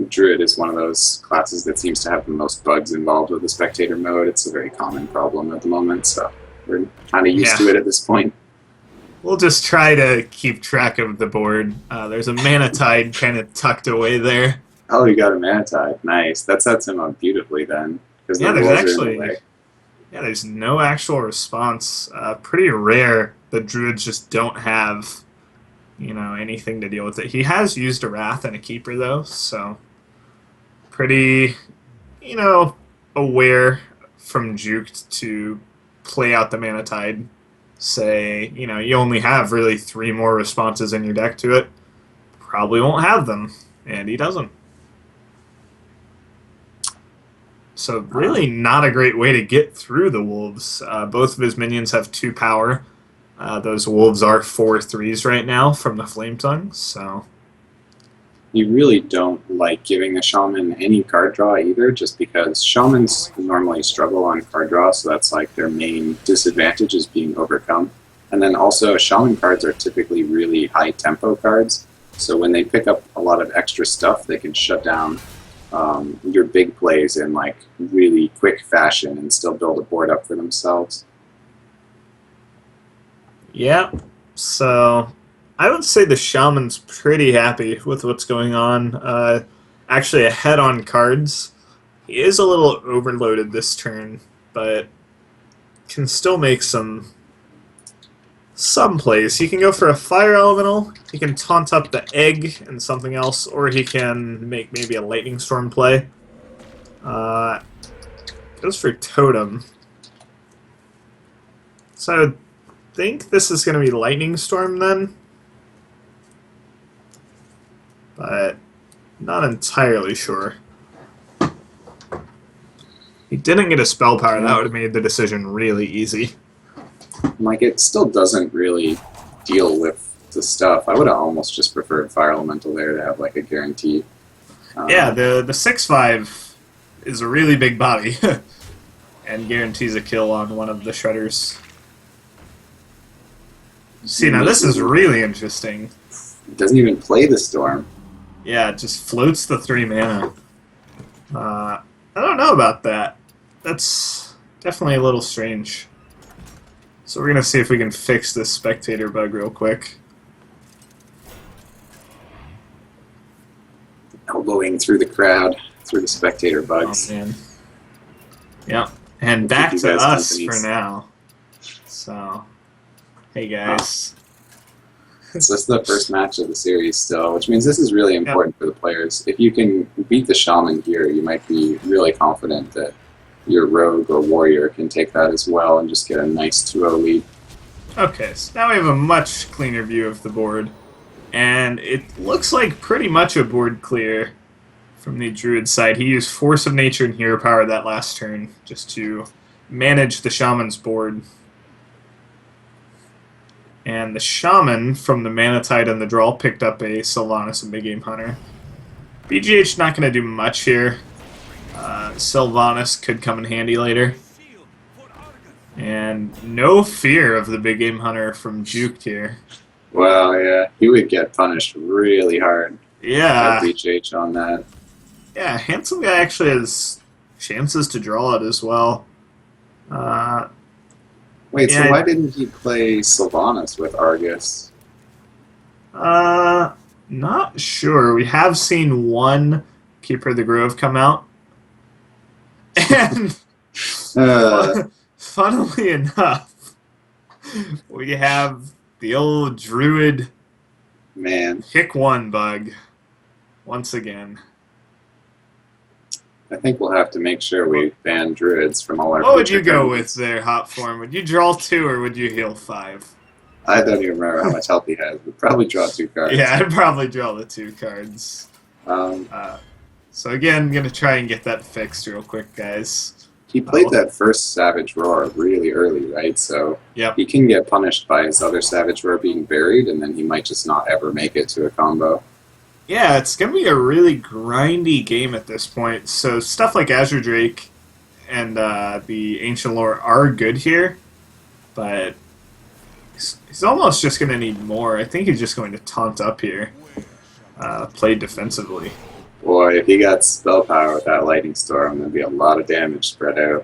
Druid is one of those classes that seems to have the most bugs involved with the spectator mode. It's a very common problem at the moment, so we're kind of used to it at this point. We'll just try to keep track of the board. There's a Mana Tide kind of tucked away there. Oh, you got a Mana Tide. Nice. That sets him up beautifully then. Yeah, there's no actual response. Pretty rare that Druids just don't have, anything to deal with it. He has used a Wrath and a Keeper though, so pretty, aware from Juked to play out the Mana Tide. Say, you only have really 3 more responses in your deck to it. Probably won't have them, and he doesn't. So really not a great way to get through the wolves. Both of his minions have 2 power. Those wolves are 4/3s right now from the Flame Tongue, so you really don't like giving the shaman any card draw either, just because shamans normally struggle on card draw, so that's like their main disadvantage is being overcome. And then also shaman cards are typically really high tempo cards, so when they pick up a lot of extra stuff, they can shut down your big plays in like really quick fashion and still build a board up for themselves. Yeah, so I would say the shaman's pretty happy with what's going on. Actually, ahead on cards. He is a little overloaded this turn, but can still make some plays. He can go for a fire elemental, he can taunt up the egg and something else, or he can make maybe a lightning storm play. Goes for totem. So I would think this is going to be lightning storm then, but not entirely sure. He didn't get a spell power. That would have made the decision really easy. Like, it still doesn't really deal with the stuff. I would have almost just preferred Fire Elemental there to have, like, a guarantee. Yeah, the 6/5 is a really big body and guarantees a kill on one of the shredders. See, now this is really interesting. It doesn't even play the storm. Yeah, it just floats the 3 mana. I don't know about that. That's definitely a little strange. So we're going to see if we can fix this spectator bug real quick. Elbowing through the crowd, through the spectator bugs. Oh, man. Yeah, and back to us for now. So, hey guys. So this is the first match of the series still, which means this is really important for the players. If you can beat the shaman here, you might be really confident that your rogue or warrior can take that as well and just get a nice 2-0 lead. Okay, so now we have a much cleaner view of the board. And it looks like pretty much a board clear from the druid side. He used Force of Nature and Hero Power that last turn just to manage the shaman's board. And the shaman from the Mana Tide and the Draw picked up a Sylvanas and Big Game Hunter. BGH not going to do much here. Sylvanas could come in handy later. And no fear of the Big Game Hunter from Juked here. Well, yeah, he would get punished really hard. Yeah. BGH on that. Yeah, Handsome Guy actually has chances to draw it as well. Wait, so why didn't he play Sylvanas with Argus? Not sure. We have seen one Keeper of the Grove come out. And funnily enough, we have the old druid pick one bug once again. I think we'll have to make sure we ban druids from all our. What would you go with there, Hot Form? Would you draw 2 or would you heal 5? I don't even remember how much health he has. We'd probably draw 2 cards. Yeah, I'd probably draw the 2 cards. So again, I'm going to try and get that fixed real quick, guys. He played that first Savage Roar really early, right? So he can get punished by his other Savage Roar being buried, and then he might just not ever make it to a combo. Yeah, it's going to be a really grindy game at this point. So stuff like Azure Drake and the Ancient Lore are good here, but he's almost just going to need more. I think he's just going to taunt up here, play defensively. Boy, if he got spell power with that Lightning Storm, there'd be a lot of damage spread out.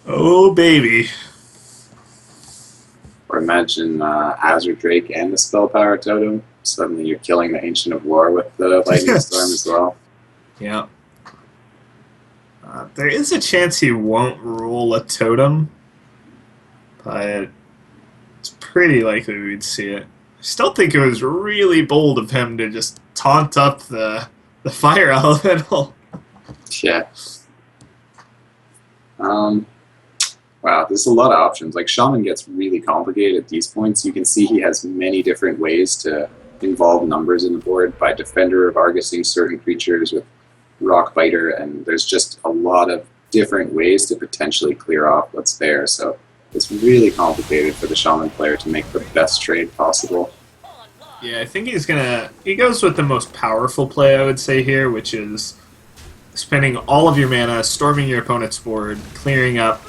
Oh, baby. Or imagine Azure Drake and the spell power totem. Suddenly you're killing the Ancient of War with the Lightning Storm as well. Yeah. There is a chance he won't roll a totem, but it's pretty likely we'd see it. I still think it was really bold of him to just taunt up the fire elemental. Yeah. Wow, there's a lot of options. Like, Shaman gets really complicated at these points. You can see he has many different ways to involve numbers in the board by Defender of Argusing certain creatures with Rockbiter, and there's just a lot of different ways to potentially clear off what's there. So it's really complicated for the Shaman player to make the best trade possible. Yeah, I think he goes with the most powerful play, I would say here, which is spending all of your mana, storming your opponent's board, clearing up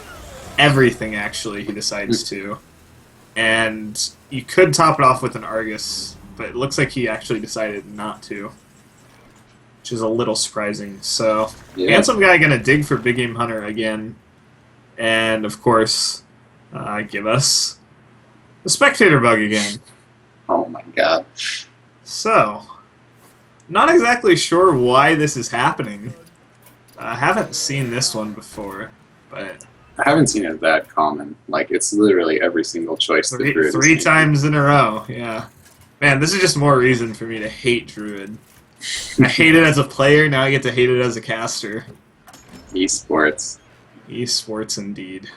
everything, actually, he decides to. And you could top it off with an Argus, but it looks like he actually decided not to, which is a little surprising. So, handsome guy gonna dig for Big Game Hunter again, and of course, give us the Spectator Bug again. Oh my god. So, not exactly sure why this is happening. I haven't seen this one before, but I haven't seen it that common. Like, it's literally every single choice the Druid three times in a row, yeah. Man, this is just more reason for me to hate Druid. I hate it as a player, now I get to hate it as a caster. Esports. Esports, indeed.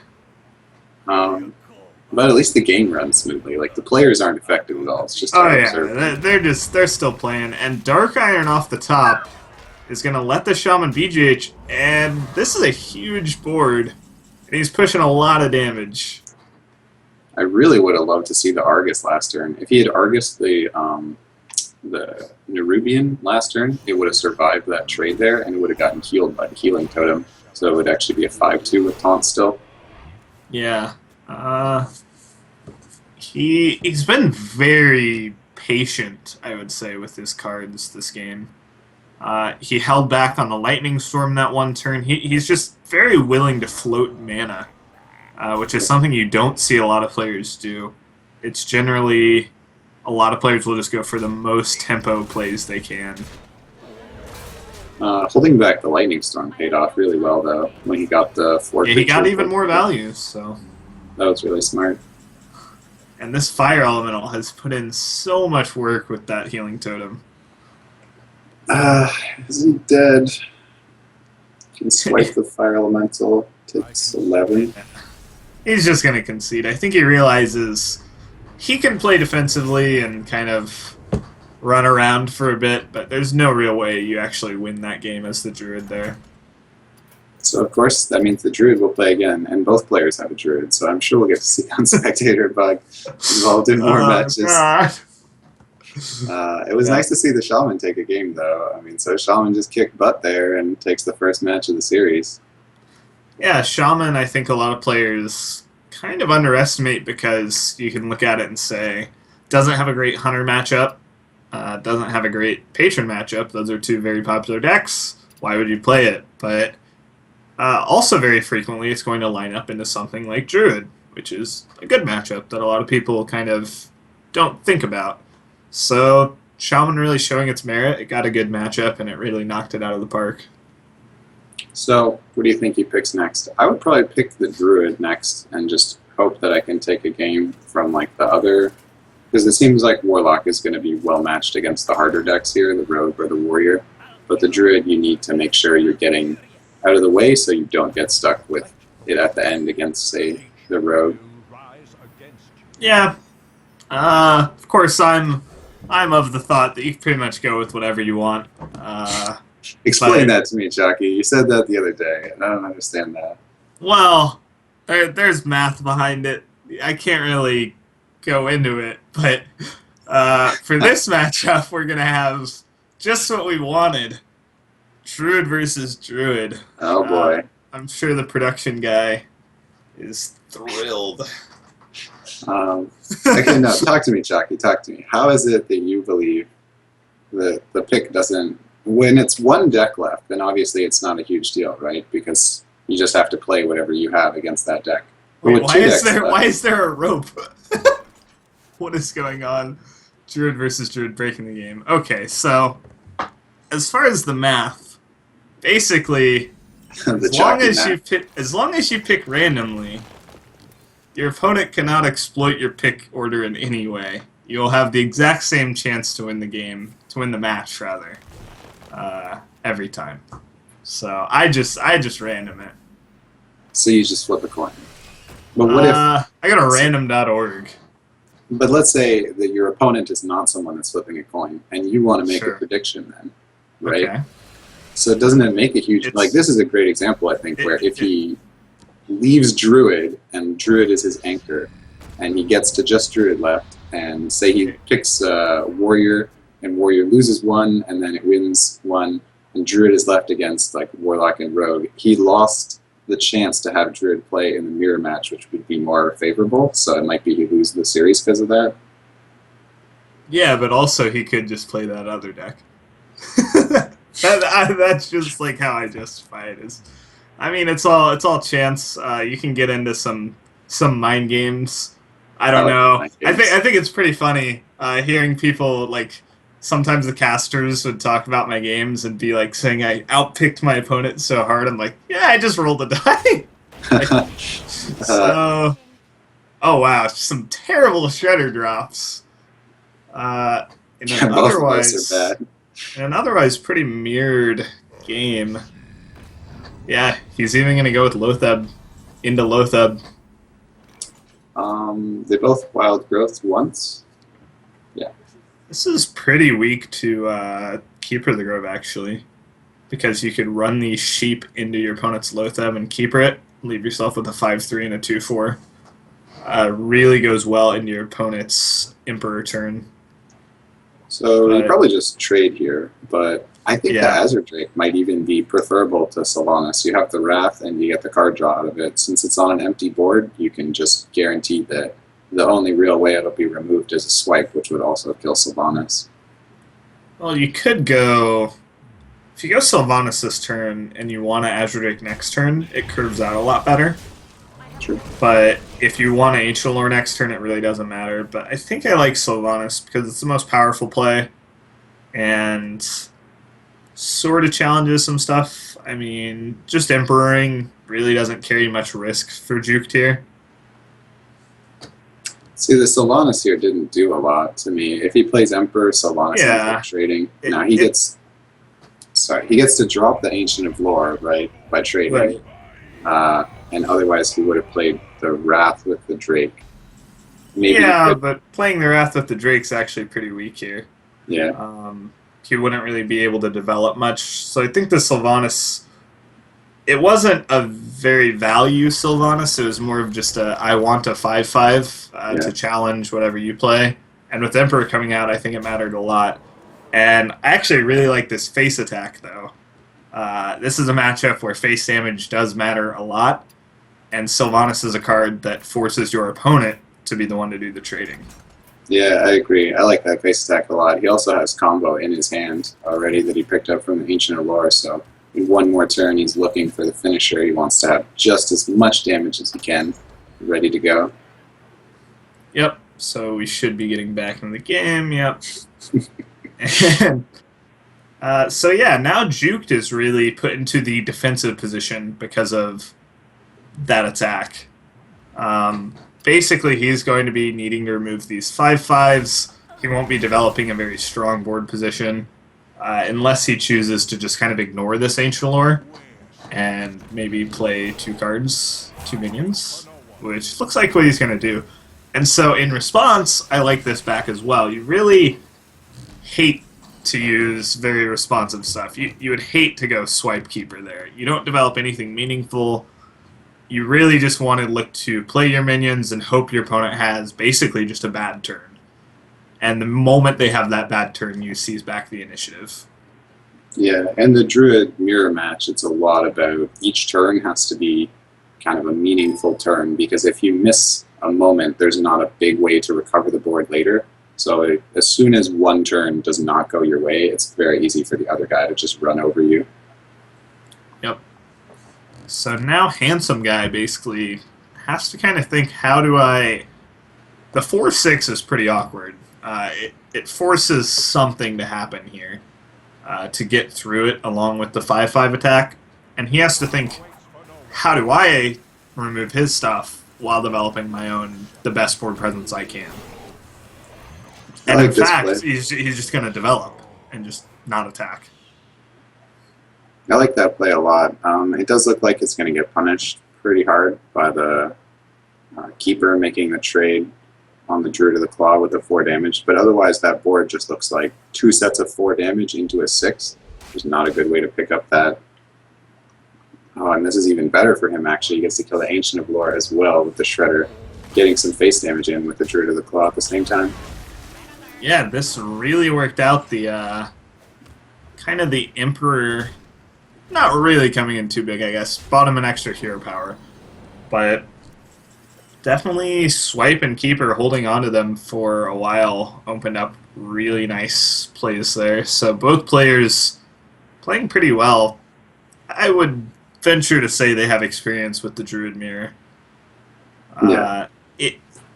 But at least the game runs smoothly. Like, the players aren't affected at all. It's just they're still playing. And Dark Iron off the top is going to let the Shaman BGH, and this is a huge board, and he's pushing a lot of damage. I really would have loved to see the Argus last turn. If he had Argus the Nerubian last turn, it would have survived that trade there, and it would have gotten healed by the healing totem. So it would actually be a 5-2 with taunt still. Yeah. He's been very patient, I would say, with his cards this game. He held back on the Lightning Storm that one turn. He's just very willing to float mana, which is something you don't see a lot of players do. It's generally a lot of players will just go for the most tempo plays they can. Holding back the Lightning Storm paid off really well, though, when he got the 4. Yeah, he got even more value, so that was really smart. And this Fire Elemental has put in so much work with that healing totem. Is he dead? Can swipe the Fire Elemental. Takes 11. He's just going to concede. I think he realizes he can play defensively and kind of run around for a bit, but there's no real way you actually win that game as the Druid there. So, of course, that means the Druid will play again, and both players have a Druid, so I'm sure we'll get to see on Spectator Bug involved in more matches. God. It was nice to see the Shaman take a game, though. I mean, so Shaman just kicked butt there and takes the first match of the series. Yeah, Shaman, I think a lot of players kind of underestimate because you can look at it and say, doesn't have a great Hunter matchup, doesn't have a great Patron matchup. Those are two very popular decks. Why would you play it? But also very frequently it's going to line up into something like Druid, which is a good matchup that a lot of people kind of don't think about. So Shaman really showing its merit. It got a good matchup and it really knocked it out of the park. So what do you think he picks next? I would probably pick the Druid next and just hope that I can take a game from like the other, because it seems like Warlock is going to be well matched against the harder decks here, the Rogue or the Warrior. But the Druid, you need to make sure you're getting out of the way so you don't get stuck with it at the end against, say, the Rogue. Yeah. Of course, I'm of the thought that you can pretty much go with whatever you want. Explain that to me, Jockey. You said that the other day, and I don't understand that. Well, there's math behind it. I can't really go into it, but for this matchup, we're going to have just what we wanted. Druid versus Druid. Oh, boy. I'm sure the production guy is thrilled. Okay, no, talk to me, Jockey. Talk to me. How is it that you believe that the pick doesn't... When it's one deck left, then obviously it's not a huge deal, right? Because you just have to play whatever you have against that deck. Wait, why is there a rope? What is going on? Druid versus Druid breaking the game. Okay, so as far as the math, basically, as long as you pick randomly, your opponent cannot exploit your pick order in any way. You'll have the exact same chance to win the game, to win the match rather, every time. So I just random it. So you just flip a coin. But what if I got a random.org. But let's say that your opponent is not someone that's flipping a coin, and you want to make a prediction then, right? Okay. So doesn't it make a huge... like, this is a great example, I think, where if he leaves Druid, and Druid is his anchor, and he gets to just Druid left, and say he picks Warrior, and Warrior loses one, and then it wins one, and Druid is left against like Warlock and Rogue, he lost the chance to have Druid play in the mirror match, which would be more favorable, so it might be he loses the series because of that. Yeah, but also he could just play that other deck. That's just like how I justify it. Is, I mean, it's all chance. You can get into some mind games. I don't know. I think it's pretty funny hearing people like sometimes the casters would talk about my games and be like saying I outpicked my opponent so hard. I'm like, yeah, I just rolled a die. Like, so, oh wow, some terrible shredder drops. In an otherwise pretty mirrored game. Yeah, he's even gonna go with Lotheb into Lotheb. They both wild growth once. Yeah. This is pretty weak to Keeper the Grove, actually. Because you could run these sheep into your opponent's Lotheb and Keeper it, leave yourself with a 5-3 and a 2-4. Really goes well into your opponent's Emperor turn. So you probably just trade here, but I think the Azure Drake might even be preferable to Sylvanas. You have the Wrath and you get the card draw out of it. Since it's on an empty board, you can just guarantee that the only real way it'll be removed is a swipe, which would also kill Sylvanas. Well, you could go... If you go Sylvanas this turn and you want to Azure Drake next turn, it curves out a lot better. True. But if you want to Ancient Lore next turn, it really doesn't matter. But I think I like Sylvanas because it's the most powerful play and sort of challenges some stuff. I mean, just Emperoring really doesn't carry much risk for Juked here. See, the Sylvanas here didn't do a lot to me. If he plays Emperor, Sylvanas ends up trading. Now he gets to drop the Ancient of Lore, right, by trading. Right. And otherwise he would have played the Wrath with the Drake. Maybe but playing the Wrath with the Drake's actually pretty weak here. Yeah. He wouldn't really be able to develop much. So I think the Sylvanas, it wasn't a very value Sylvanas. It was more of just I want a 5/5 to challenge whatever you play. And with Emperor coming out, I think it mattered a lot. And I actually really like this face attack, though. This is a matchup where face damage does matter a lot. And Sylvanas is a card that forces your opponent to be the one to do the trading. Yeah, I agree. I like that face attack a lot. He also has combo in his hand already that he picked up from the Ancient Allure, so in one more turn he's looking for the finisher. He wants to have just as much damage as he can ready to go. Yep, so we should be getting back in the game, yep. And, so yeah, now Juked is really put into the defensive position because of that attack. Basically, he's going to be needing to remove these 5/5s. He won't be developing a very strong board position unless he chooses to just kind of ignore this Ancient Lore and maybe play 2 minions, which looks like what he's going to do. And so in response, I like this back as well. You really hate to use very responsive stuff. You would hate to go Swipe Keeper there. You don't develop anything meaningful. You really just want to look to play your minions and hope your opponent has basically just a bad turn. And the moment they have that bad turn, you seize back the initiative. Yeah, and the Druid mirror match, it's a lot about each turn has to be kind of a meaningful turn, because if you miss a moment, there's not a big way to recover the board later. So as soon as one turn does not go your way, it's very easy for the other guy to just run over you. Yep. So now Handsome Guy basically has to kind of think, how do I... The 4/6 is pretty awkward. It forces something to happen here to get through it along with the 5/5 attack. And he has to think, how do I remove his stuff while developing my own, the best board presence I can? And in fact, he's just going to develop and just not attack. I like that play a lot. It does look like it's going to get punished pretty hard by the Keeper making the trade on the Druid of the Claw with the 4 damage, but otherwise that board just looks like 2 sets of 4 damage into a 6. There's not a good way to pick up that. Oh, and this is even better for him, actually. He gets to kill the Ancient of Lore as well with the Shredder. getting some face damage in with the Druid of the Claw at the same time. Yeah, this really worked out. The kind of the Emperor, not really coming in too big, I guess. Bought him an extra hero power, but definitely Swipe and Keeper holding on to them for a while opened up really nice plays there. So both players playing pretty well. I would venture to say they have experience with the Druid Mirror. Yeah.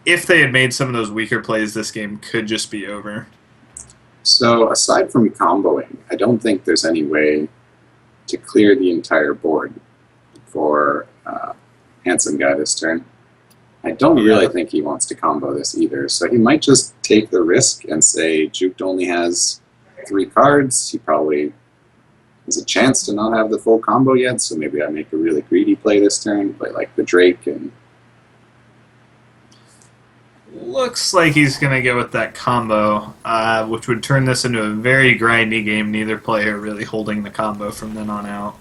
If they had made some of those weaker plays, this game could just be over. So aside from comboing, I don't think there's any way to clear the entire board for Handsome Guy this turn. I don't really think he wants to combo this either, so he might just take the risk and say Juked only has 3 cards. He probably has a chance to not have the full combo yet, so maybe I make a really greedy play this turn, play like the Drake and... Looks like he's going to go with that combo, which would turn this into a very grindy game, neither player really holding the combo from then on out.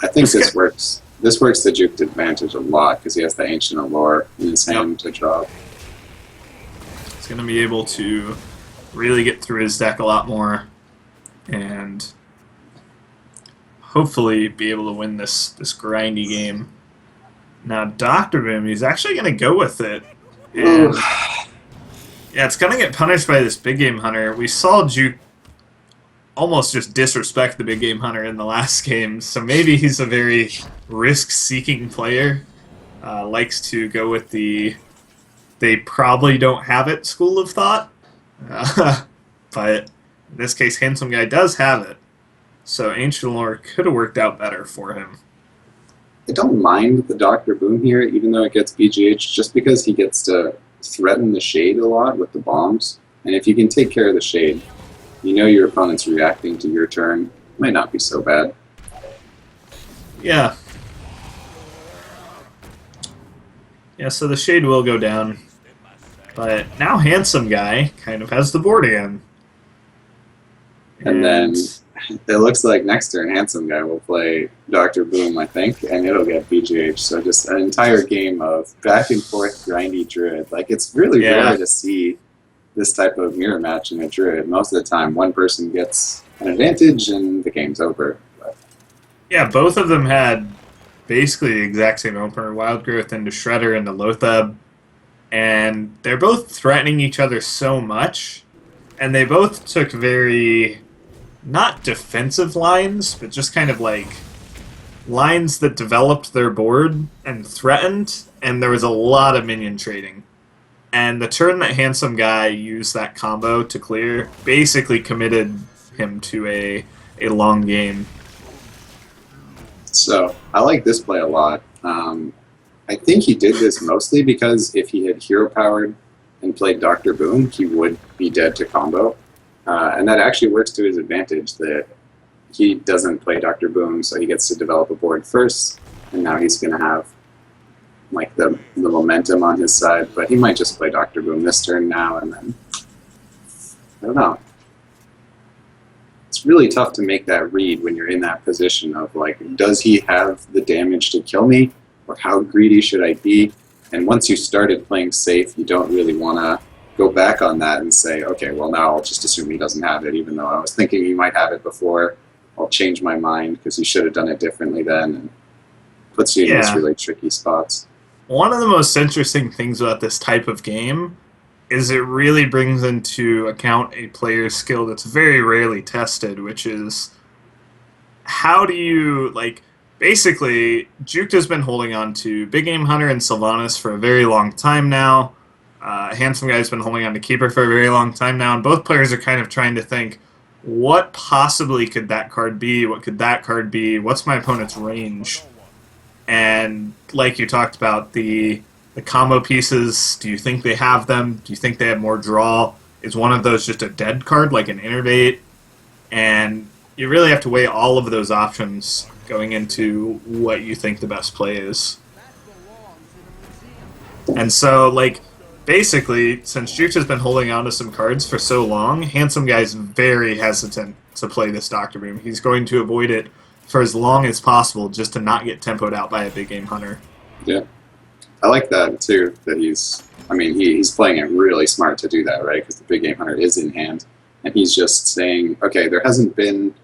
I think this works. This works to Juke's advantage a lot, because he has the Ancient Allure in his hand to draw. He's going to be able to really get through his deck a lot more, and hopefully be able to win this grindy game. Now, Dr. Boom, he's actually going to go with it. And yeah, it's going to get punished by this Big Game Hunter. We saw Juke almost just disrespect the Big Game Hunter in the last game, so maybe he's a very risk-seeking player. Likes to go with the they probably don't have it school of thought. But in this case, Handsome Guy does have it. So Ancient Allure could have worked out better for him. I don't mind the Dr. Boom here, even though it gets BGH, just because he gets to threaten the Shade a lot with the bombs. And if you can take care of the Shade, you know your opponent's reacting to your turn. Might not be so bad. Yeah. Yeah, so the Shade will go down. But now Handsome Guy kind of has the board again. And then it looks like next turn Handsome Guy will play Dr. Boom, I think, and it'll get BGH. So just an entire game of back and forth grindy Druid. Like, it's really rare to see this type of mirror match in a Druid. Most of the time, one person gets an advantage and the game's over. But yeah, both of them had basically the exact same opener, Wild Growth into Shredder into Lothab. And they're both threatening each other so much, and they both took very, not defensive lines, but just kind of like lines that developed their board and threatened, and there was a lot of minion trading. And the turn that Handsome Guy used that combo to clear basically committed him to a long game. So I like this play a lot. I think he did this mostly because if he had hero powered and played Dr. Boom, he would be dead to combo. And that actually works to his advantage that he doesn't play Dr. Boom, so he gets to develop a board first, and now he's going to have like the momentum on his side. But he might just play Dr. Boom this turn now, and then I don't know. It's really tough to make that read when you're in that position of like, does he have the damage to kill me, or how greedy should I be? And once you started playing safe, you don't really want to go back on that and say, okay, well now I'll just assume he doesn't have it, even though I was thinking he might have it before. I'll change my mind because he should have done it differently then, and puts you in these really tricky spots. One of the most interesting things about this type of game is it really brings into account a player's skill that's very rarely tested, which is how do you, like, basically, Juked has been holding on to Big Game Hunter and Sylvanas for a very long time now. Handsome Guy's been holding on to Keeper for a very long time now, and both players are kind of trying to think, what possibly could that card be? What could that card be? What's my opponent's range? And like you talked about, the combo pieces, do you think they have them? Do you think they have more draw? Is one of those just a dead card, like an Innervate? And you really have to weigh all of those options going into what you think the best play is. And so, like, basically, since Jukes has been holding on to some cards for so long, Handsome Guy's very hesitant to play this Dr. Boom. He's going to avoid it for as long as possible just to not get tempoed out by a Big Game Hunter. Yeah. I like that too. That he's playing it really smart to do that, right? Because the big game hunter is in hand, and he's just saying, okay, there hasn't been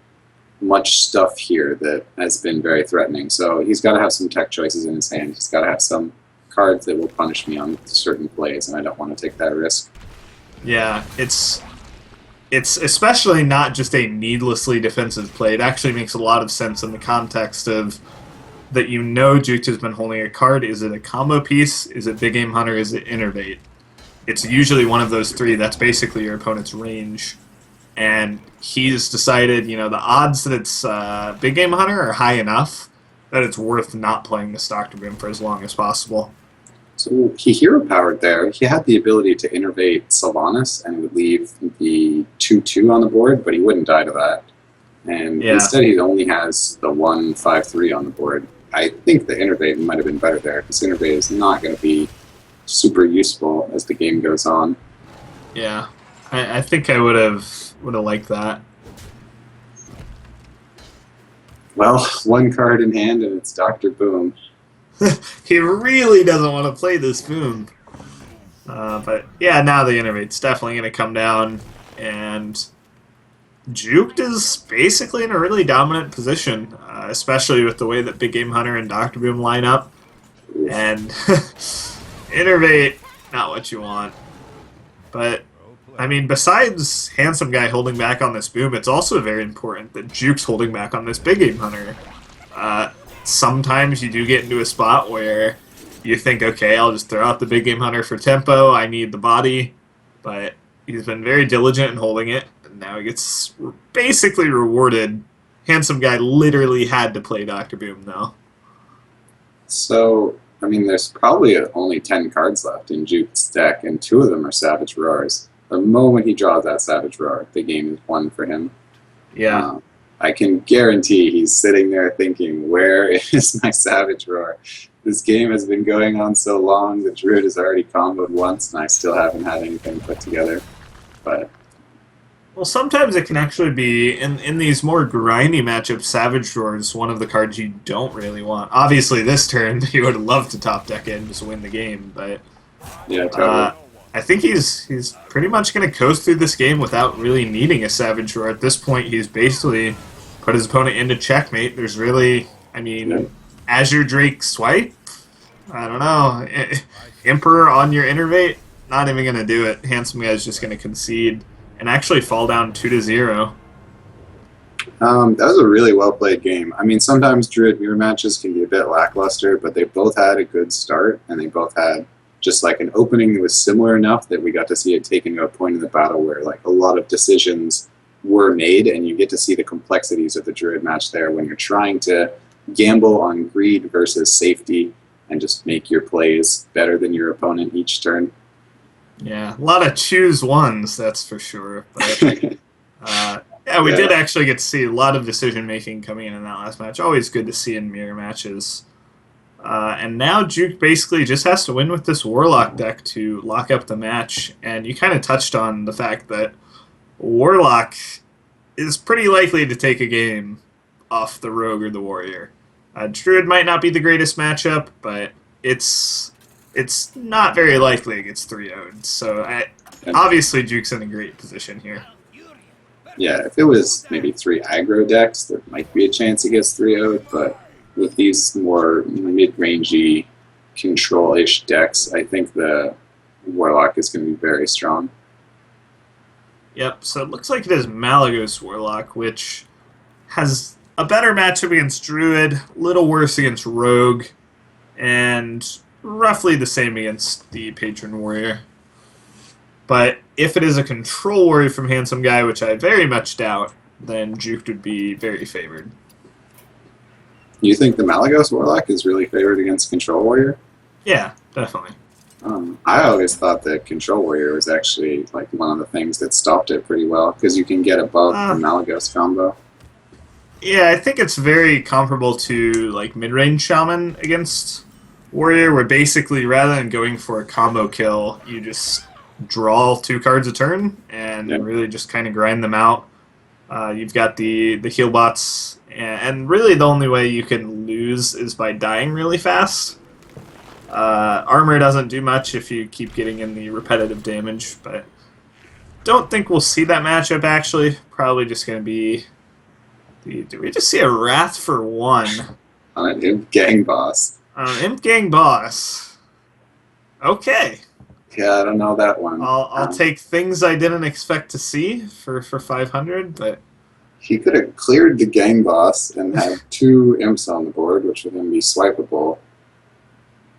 much stuff here that has been very threatening. So he's got to have some tech choices in his hand. He's got to have some cards that will punish me on certain plays, and I don't want to take that risk. Yeah, it's especially not just a needlessly defensive play. It actually makes a lot of sense in the context of that Jukes has been holding a card. Is it a combo piece? Is it Big Game Hunter? Is it Innervate? It's usually one of those three. That's basically your opponent's range. And he's decided, the odds that it's Big Game Hunter are high enough that it's worth not playing this Dr. Boom for as long as possible. So he hero powered there. He had the ability to innervate Sylvanas and would leave the 2/2 on the board, but he wouldn't die to that. And instead he only has the 1/5/3 on the board. I think the innervate might have been better there, because innervate is not going to be super useful as the game goes on. Yeah, I think I would have liked that. Well, one card in hand, and it's Dr. Boom. He really doesn't want to play this Boom. But yeah, now the Innervate's definitely going to come down, and Juked is basically in a really dominant position, especially with the way that Big Game Hunter and Dr. Boom line up. And Innervate, not what you want. But, besides Handsome Guy holding back on this Boom, it's also very important that Juke's holding back on this Big Game Hunter. Sometimes you do get into a spot where you think, okay, I'll just throw out the Big Game Hunter for tempo, I need the body, but he's been very diligent in holding it, and now he gets basically rewarded. Handsome Guy literally had to play Dr. Boom, though. So, there's probably only 10 cards left in Juke's deck, and 2 of them are Savage Roars. The moment he draws that Savage Roar, the game is won for him. Yeah. I can guarantee he's sitting there thinking, where is my Savage Roar? This game has been going on so long, the Druid has already comboed once, and I still haven't had anything put together. But well, sometimes it can actually be, in these more grindy matchups, Savage Roar is one of the cards you don't really want. Obviously, this turn, you would love to top deck it and just win the game, but yeah, totally. I think he's pretty much going to coast through this game without really needing a Savage Roar. At this point, he's basically put his opponent into checkmate. There's really, Azure Drake Swipe? I don't know. Emperor on your Innervate? Not even going to do it. Handsome Guy's just going to concede and actually fall down 2-0. That was a really well-played game. Sometimes Druid mirror matches can be a bit lackluster, but they both had a good start, and they both had just like an opening that was similar enough that we got to see it taken to a point in the battle where like a lot of decisions were made, and you get to see the complexities of the Druid match there when you're trying to gamble on greed versus safety and just make your plays better than your opponent each turn. Yeah, a lot of choose ones, that's for sure. But we did actually get to see a lot of decision making coming in that last match. Always good to see in mirror matches. And now Juke basically just has to win with this Warlock deck to lock up the match. And you kind of touched on the fact that Warlock is pretty likely to take a game off the Rogue or the Warrior. Druid might not be the greatest matchup, but it's not very likely it gets 3-0'd. So obviously Juke's in a great position here. Yeah, if it was maybe 3 aggro decks, there might be a chance it gets 3-0'd, but with these more mid-rangey, control-ish decks, I think the Warlock is going to be very strong. Yep, so it looks like it is Malagos Warlock, which has a better matchup against Druid, a little worse against Rogue, and roughly the same against the Patron Warrior. But if it is a control warrior from Handsome Guy, which I very much doubt, then Juke would be very favored. You think the Malagos Warlock is really favored against Control Warrior? Yeah, definitely. I always thought that Control Warrior was actually like one of the things that stopped it pretty well, because you can get above the Malagos combo. Yeah, I think it's very comparable to like mid-range Shaman against Warrior, where basically rather than going for a combo kill, you just draw 2 cards a turn and really just kind of grind them out. You've got the heal bots, and really the only way you can lose is by dying really fast. Armor doesn't do much if you keep getting in the repetitive damage, but don't think we'll see that matchup, actually. Probably just going to be... Did we just see a Wrath for 1? On an Imp Gang boss. Imp Gang boss. Okay. Yeah, I don't know that one. I'll take things I didn't expect to see for 500, but... He could have cleared the gang boss and had 2 imps on the board, which would then be swipeable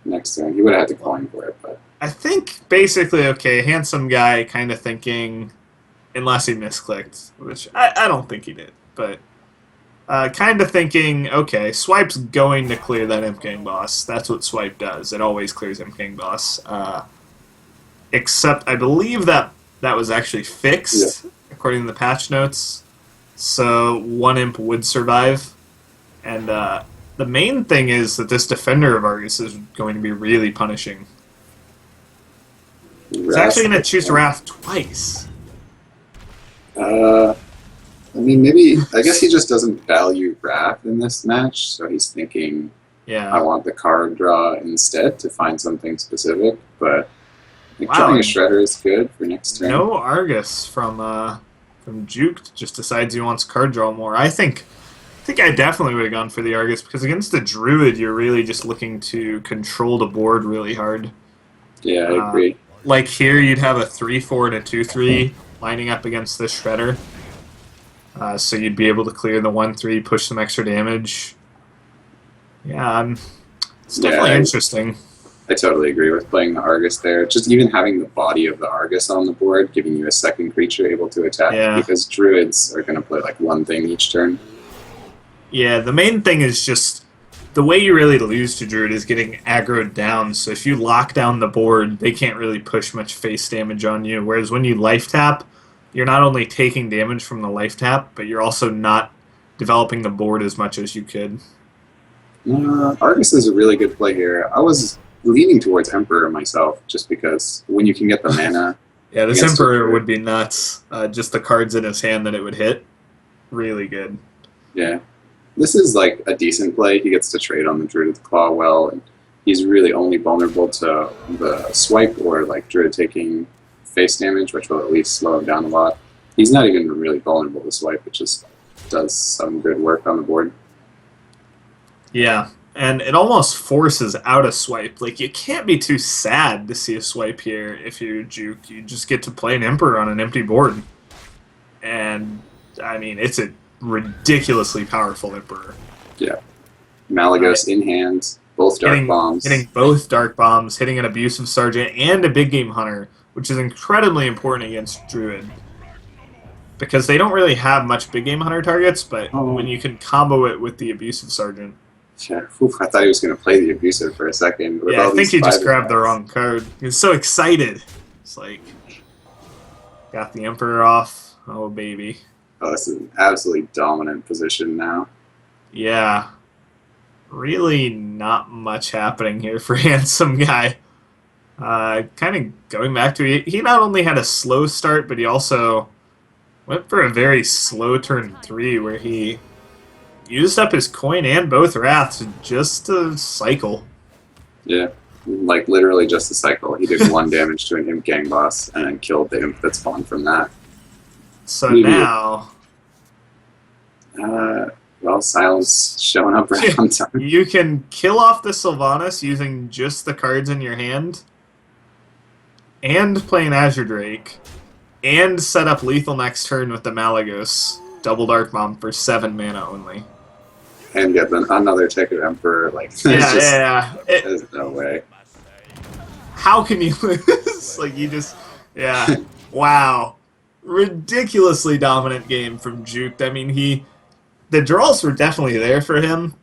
next turn. He would have had to coin for it, but... I think, basically, okay, handsome guy kind of thinking, unless he misclicked, which I don't think he did, but... kind of thinking, okay, Swipe's going to clear that Imp Gang boss. That's what Swipe does. It always clears Imp Gang boss. Except, I believe that was actually fixed, according to the patch notes. So, 1 Imp would survive. And the main thing is that this Defender of Argus is going to be really punishing. He's actually going to choose Wrath twice. I mean, maybe... I guess he just doesn't value Wrath in this match, so he's thinking, I want the card draw instead to find something specific, but I think killing a Shredder is good for next turn. No Argus from Juke just decides he wants card draw more. I think I definitely would have gone for the Argus, because against the Druid, you're really just looking to control the board really hard. Yeah, I agree. Like here, you'd have a 3-4 and a 2-3 lining up against the Shredder. So you'd be able to clear the 1-3, push some extra damage. Yeah, it's definitely interesting. I totally agree with playing the Argus there. Just even having the body of the Argus on the board, giving you a second creature able to attack, because Druids are going to play like one thing each turn. Yeah, the main thing is just the way you really lose to Druid is getting aggroed down. So if you lock down the board, they can't really push much face damage on you. Whereas when you life tap, you're not only taking damage from the life tap, but you're also not developing the board as much as you could. Argus is a really good play here. I was leaning towards Emperor myself, just because when you can get the mana... Yeah, this Emperor would be nuts. Just the cards in his hand that it would hit. Really good. Yeah. This is like a decent play. He gets to trade on the Druid's Claw well, and he's really only vulnerable to the swipe or like Druid taking face damage, which will at least slow him down a lot. He's not even really vulnerable to swipe, it just does some good work on the board. Yeah, and it almost forces out a swipe. Like, you can't be too sad to see a swipe here if you're Juke. You just get to play an Emperor on an empty board. And, I mean, it's a ridiculously powerful Emperor. Yeah. Malagos in hand, both Dark Bombs. Hitting both Dark Bombs, hitting an Abusive Sergeant and a Big Game Hunter, which is incredibly important against Druid. Because they don't really have much Big Game Hunter targets, but when you can combo it with the Abusive Sergeant... Yeah, I thought he was going to play the Abusive for a second. Yeah, I think he just grabbed the wrong card. He was so excited. It's like, got the Emperor off. Oh, baby. Oh, this is an absolutely dominant position now. Yeah. Really not much happening here for Handsome Guy. Kind of going back to it, he not only had a slow start, but he also went for a very slow turn 3 where he used up his coin and both Wraths just to cycle. Yeah, like literally just a cycle. He did 1 damage to an Imp Gang boss and then killed the Imp that spawned from that. So now... well, Silence showing up right on time. You can kill off the Sylvanas using just the cards in your hand, and play an Azure Drake, and set up lethal next turn with the Malagos. Double Dark Bomb for 7 mana only. And get another ticket Emperor. Like, there's no way. How can you lose? Like, you just... Yeah. Wow. Ridiculously dominant game from Juke. I mean, the draws were definitely there for him.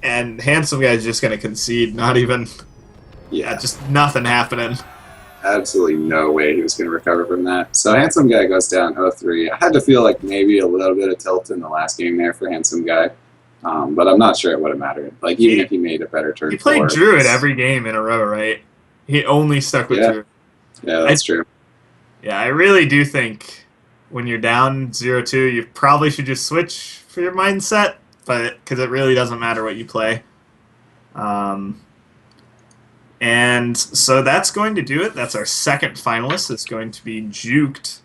And Handsome Guy's just going to concede. Not even... Yeah, just nothing happening. Absolutely no way he was going to recover from that. So Handsome Guy goes down 0-3. I had to feel like maybe a little bit of tilt in the last game there for Handsome Guy. But I'm not sure it would have mattered. Like, even if he made a better turn. He played Druid every game in a row, right? He only stuck with Druid. Yeah, that's true. Yeah, I really do think when you're down 0-2, you probably should just switch for your mindset, but because it really doesn't matter what you play. Um, and so that's going to do it. That's our second finalist. It's going to be Juked.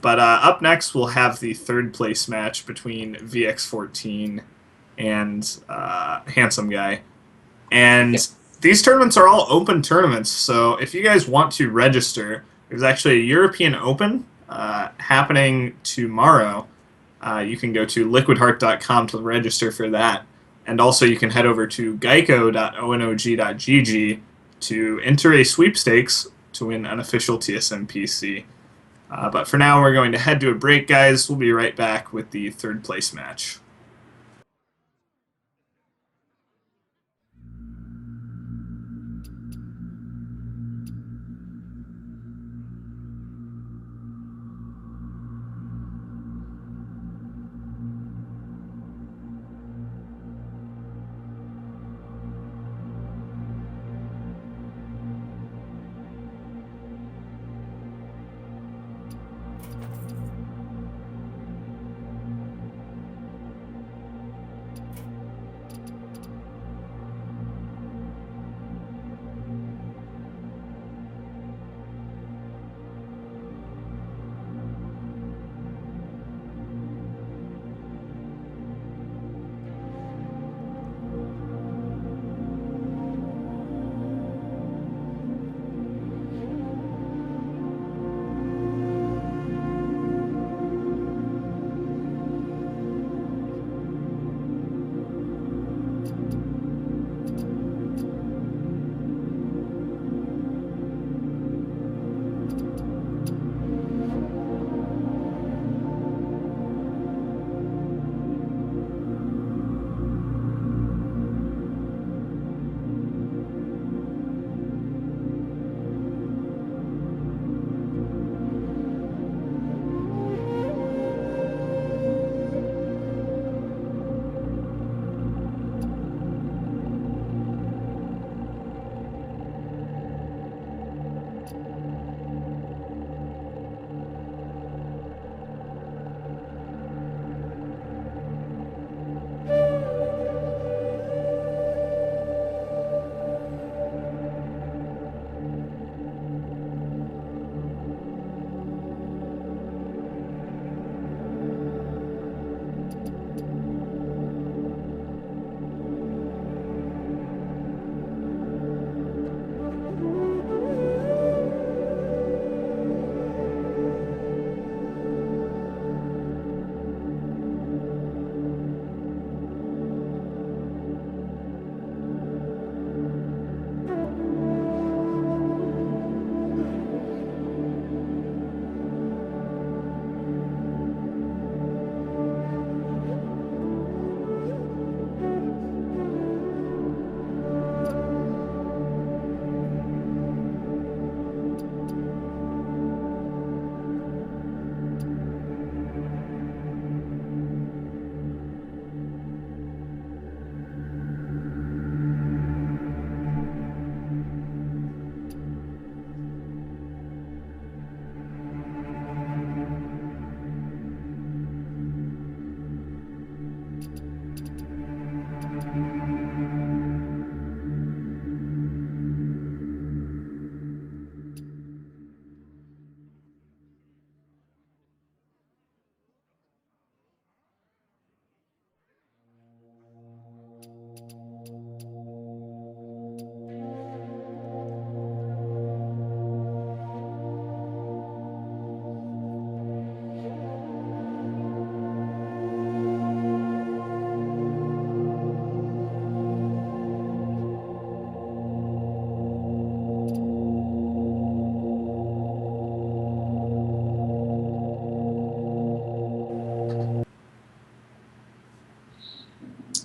But up next, we'll have the third place match between VX14 and Handsome Guy. And these tournaments are all open tournaments. So if you guys want to register, there's actually a European Open happening tomorrow. You can go to liquidheart.com to register for that. And also you can head over to geico.onog.gg to enter a sweepstakes to win an official TSM PC. But for now, we're going to head to a break, guys. We'll be right back with the third place match.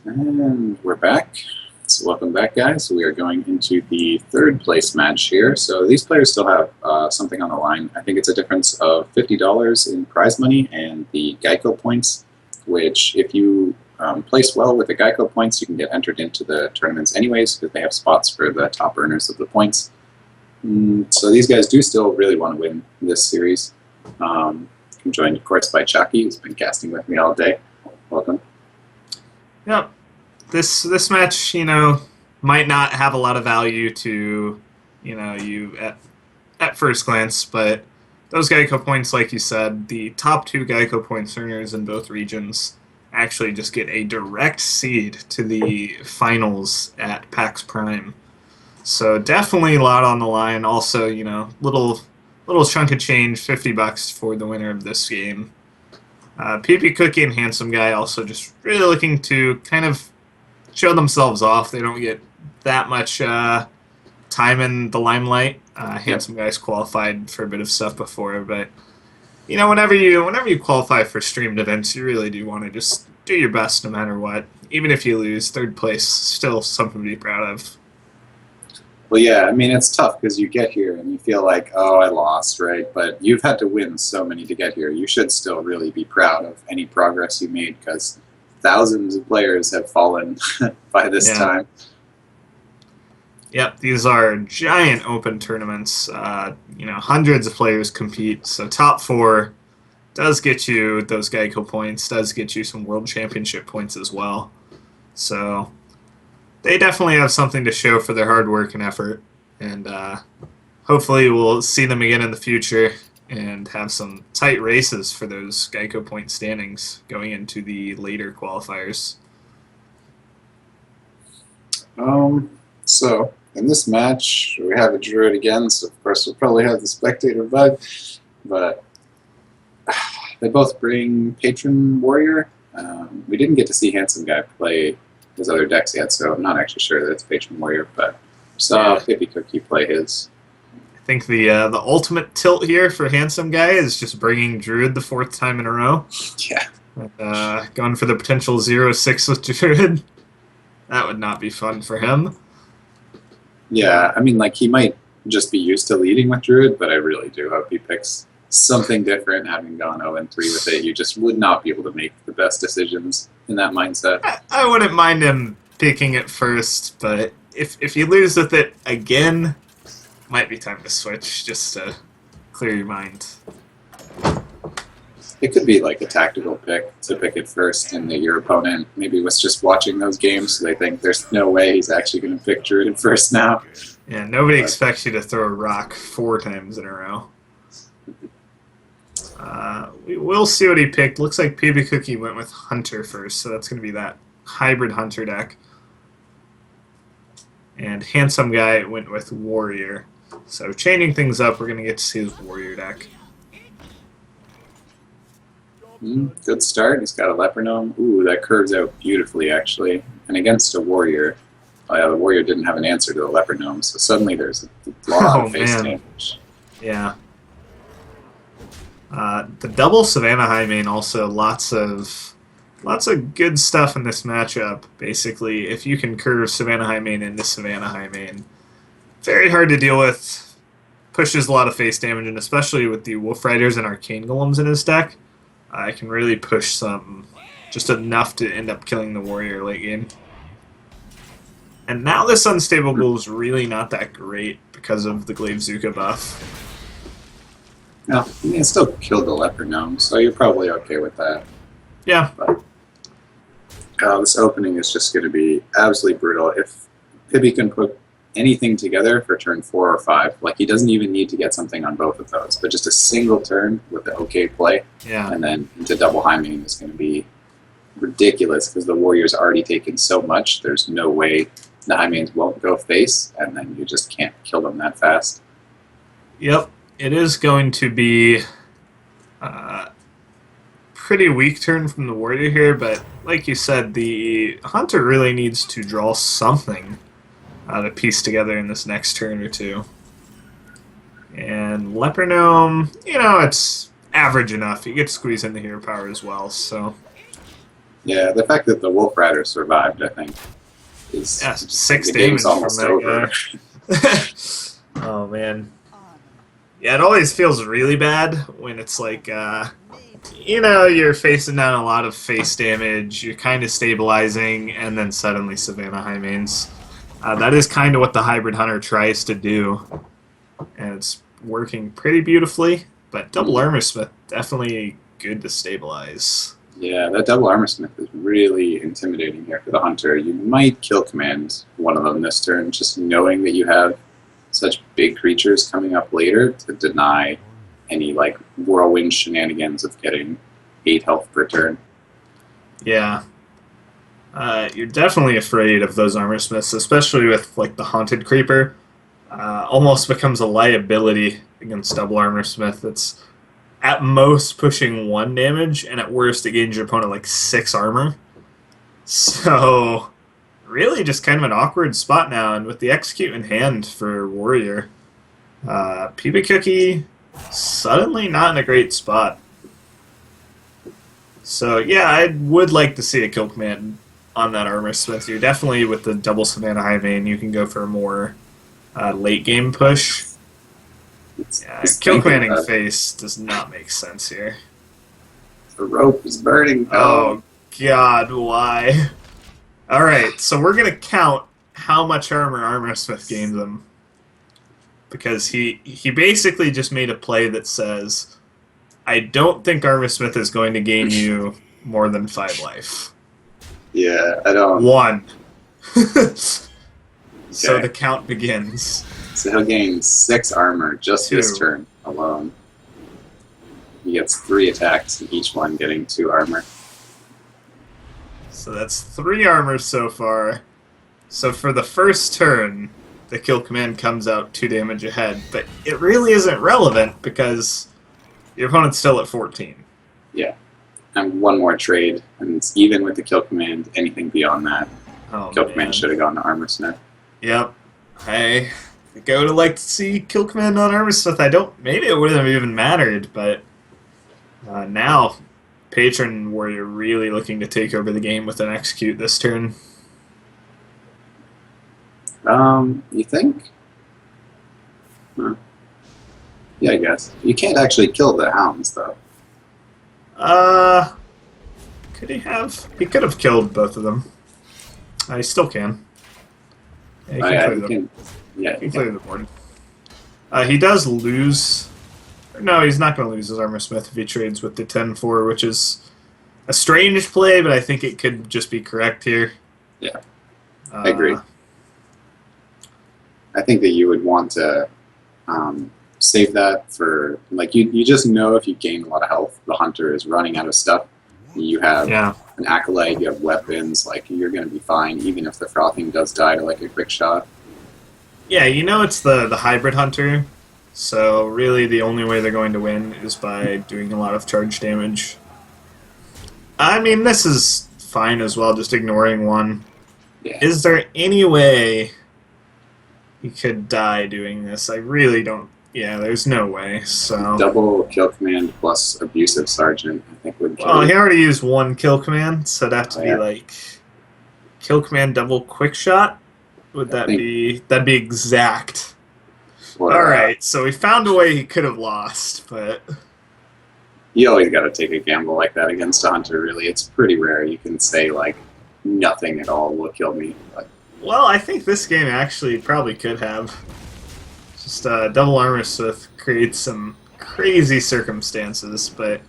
And we're back. So welcome back, guys. We are going into the third place match here. So these players still have something on the line. I think it's a difference of $50 in prize money and the GEICO points, which if you place well with the GEICO points, you can get entered into the tournaments anyways because they have spots for the top earners of the points. So these guys do still really want to win this series. I'm joined, of course, by Chucky, who's been casting with me all day. Welcome. Yep. This match, you know, might not have a lot of value to, you at first glance, but those GEICO points, like you said, the top two GEICO points earners in both regions actually just get a direct seed to the finals at PAX Prime. So definitely a lot on the line. Also, little chunk of change, $50 for the winner of this game. PP Cookie and Handsome Guy also just really looking to kind of show themselves off. They don't get that much time in the limelight. Handsome Guy's qualified for a bit of stuff before, but whenever you qualify for streamed events, you really do want to just do your best no matter what. Even if you lose, third place still something to be proud of. Well, yeah, I mean, it's tough because you get here and you feel like, oh, I lost, right? But you've had to win so many to get here. You should still really be proud of any progress you made because thousands of players have fallen by this time. Yep, these are giant open tournaments. Hundreds of players compete. So top 4 does get you those GEICO points, does get you some World Championship points as well. So they definitely have something to show for their hard work and effort. And hopefully we'll see them again in the future and have some tight races for those GEICO point standings going into the later qualifiers. So in this match, we have a druid again, so of course we'll probably have the spectator bug, but they both bring Patron Warrior. We didn't get to see Handsome Guy play his other decks yet, so I'm not actually sure that it's Patron Warrior, but saw Pippy Cookie play his. I think the ultimate tilt here for Handsome Guy is just bringing Druid the 4th time in a row. Yeah. Going for the potential 0-6 with Druid. That would not be fun for him. Yeah, I mean, like, he might just be used to leading with Druid, but I really do hope he picks something different. Having gone 0-3 with it, you just would not be able to make the best decisions in that mindset. I wouldn't mind him picking it first, but if you lose with it again, might be time to switch just to clear your mind. It could be like a tactical pick to pick it first, and that your opponent maybe was just watching those games, so they think there's no way he's actually going to pick Druid first now. Yeah, nobody expects you to throw a rock 4 times in a row. We'll see what he picked. Looks like PB Cookie went with Hunter first, so that's going to be that hybrid Hunter deck. And Handsome Guy went with Warrior. So changing things up, we're going to get to see his Warrior deck. Good start. He's got a Leper Gnome. Ooh, that curves out beautifully, actually. And against a Warrior, the Warrior didn't have an answer to the Leper Gnome, so suddenly there's a lot of face damage. Yeah. The double Savannah High main also lots of good stuff in this matchup. Basically, if you can curve Savannah High main into Savannah High main, very hard to deal with. Pushes a lot of face damage, and especially with the Wolf Riders and Arcane Golems in his deck, I can really push some, just enough to end up killing the Warrior late game. And now this Unstable Bull is really not that great because of the Glaive Zuka buff. No, I mean, it still killed the Leper Gnome, so you're probably okay with that. Yeah. But, this opening is just going to be absolutely brutal. If Pibby can put anything together for turn 4 or 5, like, he doesn't even need to get something on both of those, but just a single turn with the okay play, and then into double high main is going to be ridiculous because the Warrior's already taken so much. There's no way the high mains won't go face, and then you just can't kill them that fast. Yep. It is going to be pretty weak turn from the Warrior here, but like you said, the Hunter really needs to draw something to piece together in this next turn or two. And Leper Gnome, it's average enough. You get to squeeze in the hero power as well, so... Yeah, the fact that the Wolf Rider survived, I think, is... 6 the damage game's almost from over. Guy. Oh, man. Yeah, it always feels really bad when it's like, you're facing down a lot of face damage, you're kind of stabilizing, and then suddenly Savannah High mains. That is kind of what the Hybrid Hunter tries to do, and it's working pretty beautifully, but Double Armor Smith definitely good to stabilize. Yeah, that double armor smith is really intimidating here for the hunter. You might kill command one of them this turn, just knowing that you have such big creatures coming up later to deny any like whirlwind shenanigans of getting 8 health per turn. Yeah. You're definitely afraid of those armor smiths, especially with like the haunted creeper. Almost becomes a liability against double armor smith. It's at most pushing 1 damage, and at worst it gains your opponent like 6 armor. So really just kind of an awkward spot now, and with the execute in hand for warrior, PB Cookie suddenly not in a great spot. So yeah, I would like to see a kill command on that armor smith. You're definitely with the double Savannah High Vein, you can go for a more late game push. Yeah, kill commanding face does not make sense here. The rope is burning. Oh god, why? Alright, so we're gonna count how much armor smith gains him. Because he basically just made a play that says, I don't think armor smith is going to gain you more than 5 life. Yeah, I don't. 1. So Okay. the count begins. So he'll gain 6 armor just 2. this turn alone. He gets 3 attacks, and each one getting 2 armor. So that's 3 armor so far. So for the first turn, the kill command comes out 2 damage ahead, but it really isn't relevant because your opponent's still at 14. Yeah. And 1 more trade, and it's even with the kill command. Anything beyond that, Oh, kill man. command should have gone to armor smith. Yep. I think I would have liked to see kill command on armor smith. Maybe it wouldn't have even mattered, but now patron warrior really looking to take over the game with an execute this turn. You think? Huh. Yeah, I guess. You can't actually kill the hounds, though. Could he have? He could have killed both of them. He still can. Yeah, he Oh, can yeah, clear you the, can. Yeah, he can you clear can. the board. He does lose. No, he's not going to lose his armor smith if he trades with the 10-4, which is a strange play, but I think it could just be correct here. Yeah, I agree. Uh, I think that you would want to save that for, like, you just know if you gain a lot of health, the hunter is running out of stuff. You have Yeah. an acolyte, you have weapons, like, you're going to be fine, even if the frothing does die to, like, a quick shot. Yeah, you know it's the hybrid hunter, so really the only way they're going to win is by doing a lot of charge damage. I mean, this is fine as well, just ignoring 1. Yeah. Is there any way he could die doing this? I really don't. Yeah, there's no way. So. Double kill command plus abusive sergeant, I think, would kill Well, he you. already used 1 kill command, so it'd have to Oh, be yeah. like kill command double quick shot. Would that think- be? That'd be exact. Or, All right, so we found a way he could have lost, but you always got to take a gamble like that against a hunter, really. It's pretty rare you can say, like, nothing at all will kill me. But well, I think this game actually probably could have. Just double armor smith creates some crazy circumstances, but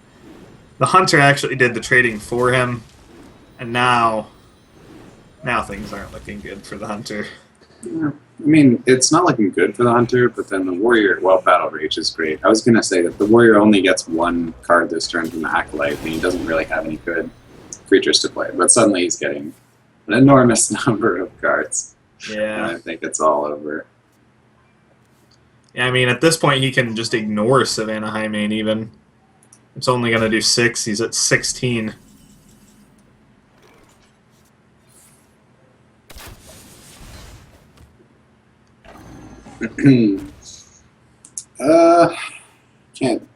the hunter actually did the trading for him, and now things aren't looking good for the hunter. yeah. I mean, it's not looking good for the hunter, but then the warrior, well, battle rage is great. I was going to say that the warrior only gets 1 card this turn from the acolyte, and he doesn't really have any good creatures to play, but suddenly he's getting an enormous number of cards, and Yeah. I think it's all over. Yeah, I mean, at this point, he can just ignore Savannah High Main even. It's only going to do 6. He's at 16. Can't.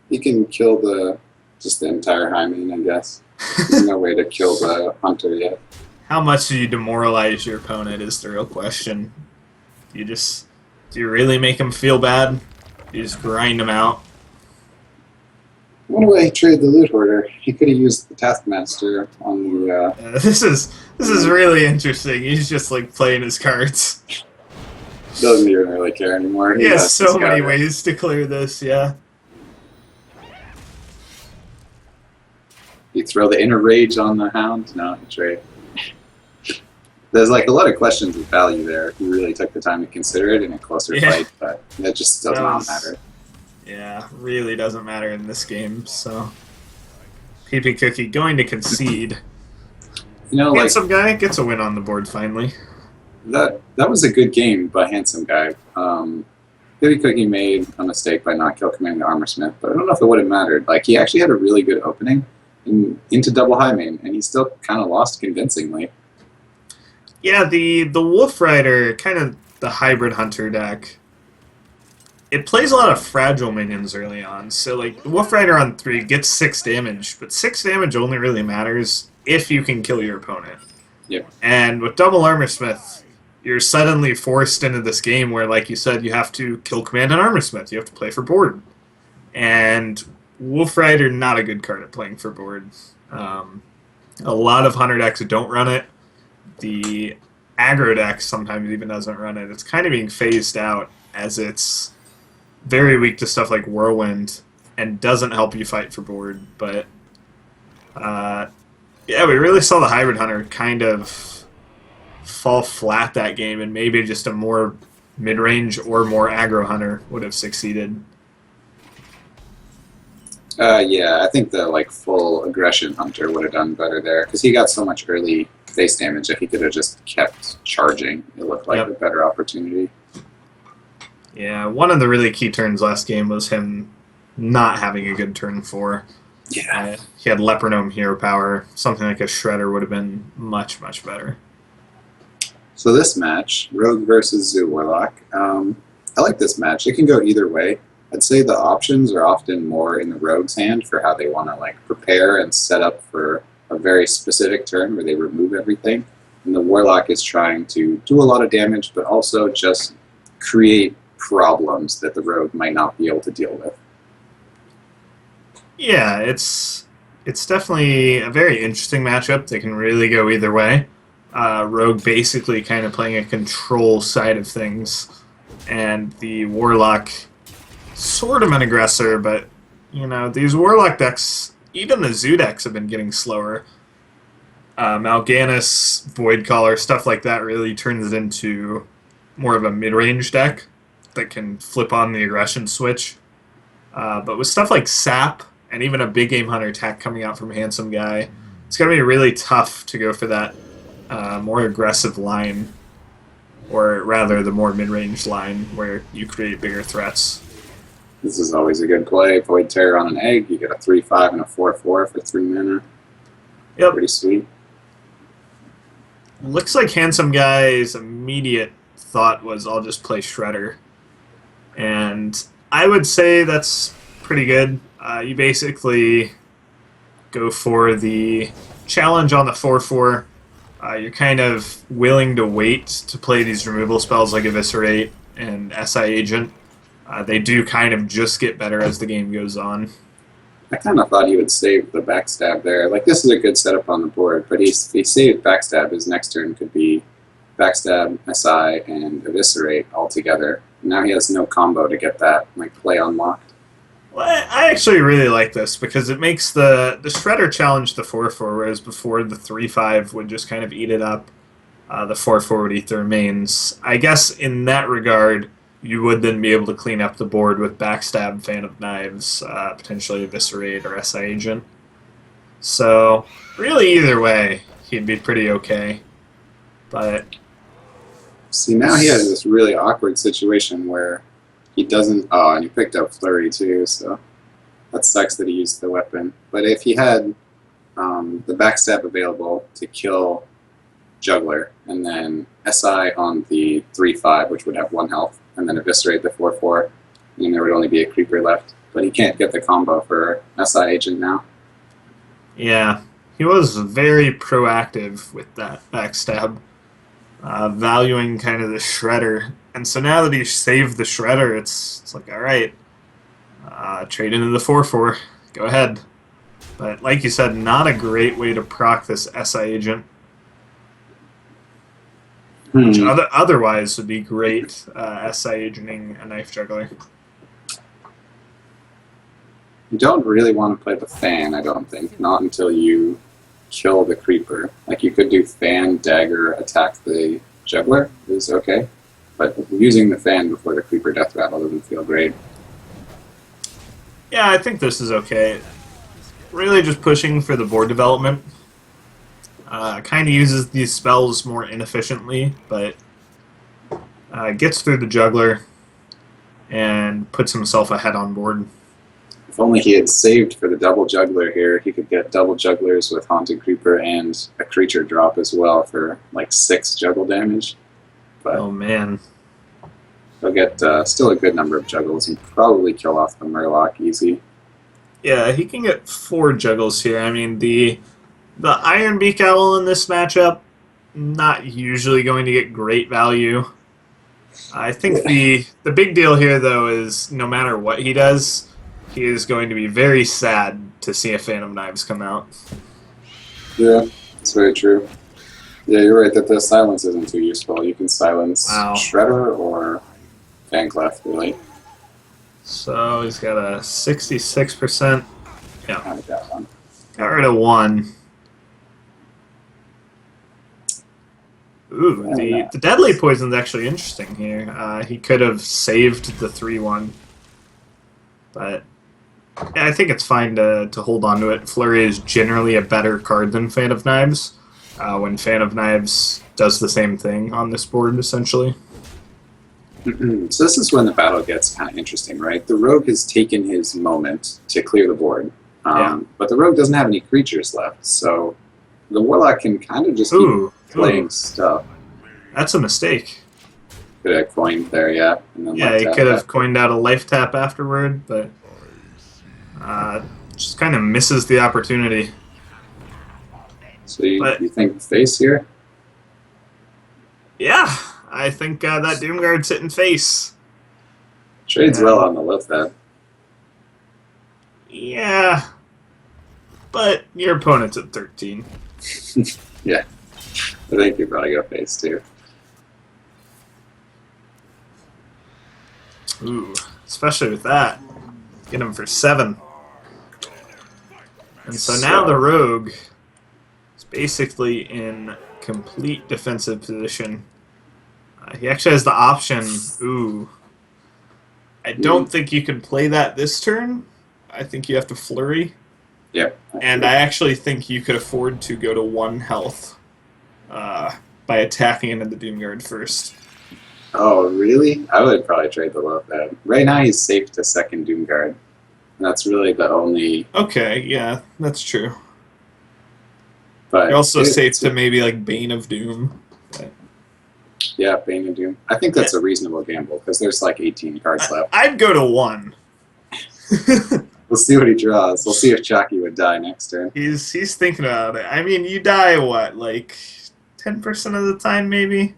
You can kill just the entire hymen, I guess. There's no way to kill the hunter yet. How much do you demoralize your opponent is the real question. Do you really make him feel bad? Do you just grind him out? I wonder why he traded the loot hoarder. He could have used the taskmaster on the. This is really interesting. He's just like playing his cards. Doesn't even really care anymore. He has so this many guy. ways to clear this, yeah. You throw the inner rage on the hound? No, you trade. There's like a lot of questions of value there if you really took the time to consider it in a closer fight, but that just does not matter. Yeah, really doesn't matter in this game, so... PP Cookie going to concede. You know, Handsome Guy gets a win on the board finally. That was a good game by Handsome Guy. PP Cookie made a mistake by not kill commanding the Armor Smith, but I don't know if it would have mattered. Like, he actually had a really good opening into double high main, and he still kind of lost convincingly. Yeah, the Wolf Rider, kind of the hybrid hunter deck, it plays a lot of fragile minions early on. So, like, the Wolf Rider on 3 gets 6 damage, but 6 damage only really matters if you can kill your opponent. Yep. And with double Armor Smith, you're suddenly forced into this game where, like you said, you have to kill command an Armor Smith. You have to play for board. And Wolf Rider, not a good card at playing for board. A lot of hunter decks don't run it. The aggro deck sometimes even doesn't run it. It's kind of being phased out as it's very weak to stuff like Whirlwind and doesn't help you fight for board. But yeah, we really saw the hybrid hunter kind of fall flat that game, and maybe just a more mid-range or more aggro hunter would have succeeded. Yeah, I think the like full aggression hunter would have done better there because he got so much early face damage that he could have just kept charging. It looked like a better opportunity. Yeah, one of the really key turns last game was him not having a good turn 4. Yeah. He had Leopardome hero power. Something like a Shredder would have been much, much better. So this match, Rogue versus Zoo Warlock, I like this match. It can go either way. I'd say the options are often more in the Rogue's hand for how they want to like prepare and set up for a very specific turn where they remove everything. And the Warlock is trying to do a lot of damage, but also just create problems that the Rogue might not be able to deal with. Yeah, it's definitely a very interesting matchup. They can really go either way. Rogue basically kind of playing a control side of things, and the Warlock sort of an aggressor, but you know, these Warlock decks, even the Zoo decks have been getting slower. Mal'Ganis, Voidcaller, stuff like that really turns it into more of a mid-range deck that can flip on the aggression switch. But with stuff like Sap and even a big game hunter attack coming out from Handsome Guy, it's going to be really tough to go for that more aggressive line, or rather the more mid-range line where you create bigger threats. This is always a good play. Void Terror on an egg, you get a 3/5 and a 4/4 for 3 mana. Yep. Pretty sweet. Looks like Handsome Guy's immediate thought was, I'll just play Shredder. And I would say that's pretty good. You basically go for the challenge on the 4/4. You're kind of willing to wait to play these removal spells like Eviscerate and SI Agent. They do kind of just get better as the game goes on. I kind of thought he would save the backstab there. Like, this is a good setup on the board, but he saved backstab. His next turn could be backstab, SI, and Eviscerate all together. Now he has no combo to get that like play unlocked. Well, I actually really like this because it makes the Shredder challenge the 4/4, whereas before the 3/5 would just kind of eat it up. The 4/4 would eat the remains. I guess in that regard, you would then be able to clean up the board with Backstab, Fan of Knives, potentially Eviscerate or SI Agent. So, really either way, he'd be pretty okay. But see, now he has this really awkward situation where he doesn't... Oh, and he picked up Flurry too, so that sucks that he used the weapon. But if he had the backstab available to kill Juggler, and then SI on the 3/5, which would have 1 health, and then Eviscerate the 4/4, and there would only be a creeper left. But he can't get the combo for SI Agent now. yeah, he was very proactive with that backstab, valuing kind of the Shredder. And so now that he's saved the Shredder, it's like, all right, trade into the 4/4, go ahead. But like you said, not a great way to proc this SI Agent, which otherwise would be great, SI Agenting a Knife Juggler. You don't really want to play the fan, I don't think. Not until you kill the creeper. Like, you could do fan, dagger, attack the juggler is okay. But using the fan before the creeper death rattle doesn't feel great. Yeah, I think this is okay. Really just pushing for the board development. Kind of uses these spells more inefficiently, but gets through the juggler and puts himself ahead on board. If only he had saved for the double juggler here, he could get double jugglers with Haunted Creeper and a creature drop as well for like 6 juggle damage. But Oh man. he'll get still a good number of juggles and probably kill off the Murloc easy. Yeah, he can get 4 juggles here. I mean, the Iron Beak Owl in this matchup, not usually going to get great value. I think the big deal here, though, is no matter what he does, he is going to be very sad to see a Phantom Knives come out. Yeah, that's very true. Yeah, you're right that the silence isn't too useful. You can silence Shredder or Fanclef, really. So he's got a 66%. Yeah, I got one. got rid of 1. Ooh, the Deadly Poison's actually interesting here. He could have saved the 3-1. But yeah, I think it's fine to hold on to it. Flurry is generally a better card than Fan of Knives. When Fan of Knives does the same thing on this board, essentially. So this is when the battle gets kind of interesting, right? The rogue has taken his moment to clear the board, but the rogue doesn't have any creatures left, so the warlock can kind of just keep playing stuff. That's a mistake. Could have coined there, yeah. And then Yeah, he could have coined out a life tap afterward, but just kind of misses the opportunity. So you think face here? Yeah, I think that Doomguard's hitting face. Trades well on the left that. Yeah, but your opponent's at 13. Yeah, I think you probably go face too. Ooh, especially with that. Get him for 7. And so now the rogue is basically in complete defensive position. He actually has the option. Ooh. I don't think you can play that this turn. I think you have to flurry. Yep. And I actually think you could afford to go to 1 health by attacking into the Doomguard first. Oh, really? I would probably trade the left that. Right now he's safe to 2nd Doomguard. That's really the only... Okay, yeah, that's true. But you're also safe to maybe like Bane of Doom. But... yeah, Bane of Doom. I think that's a reasonable gamble because there's like 18 cards left. I'd go to 1. We'll see what he draws. We'll see if Chalky would die next turn. He's thinking about it. I mean, you die what, like 10% of the time, maybe?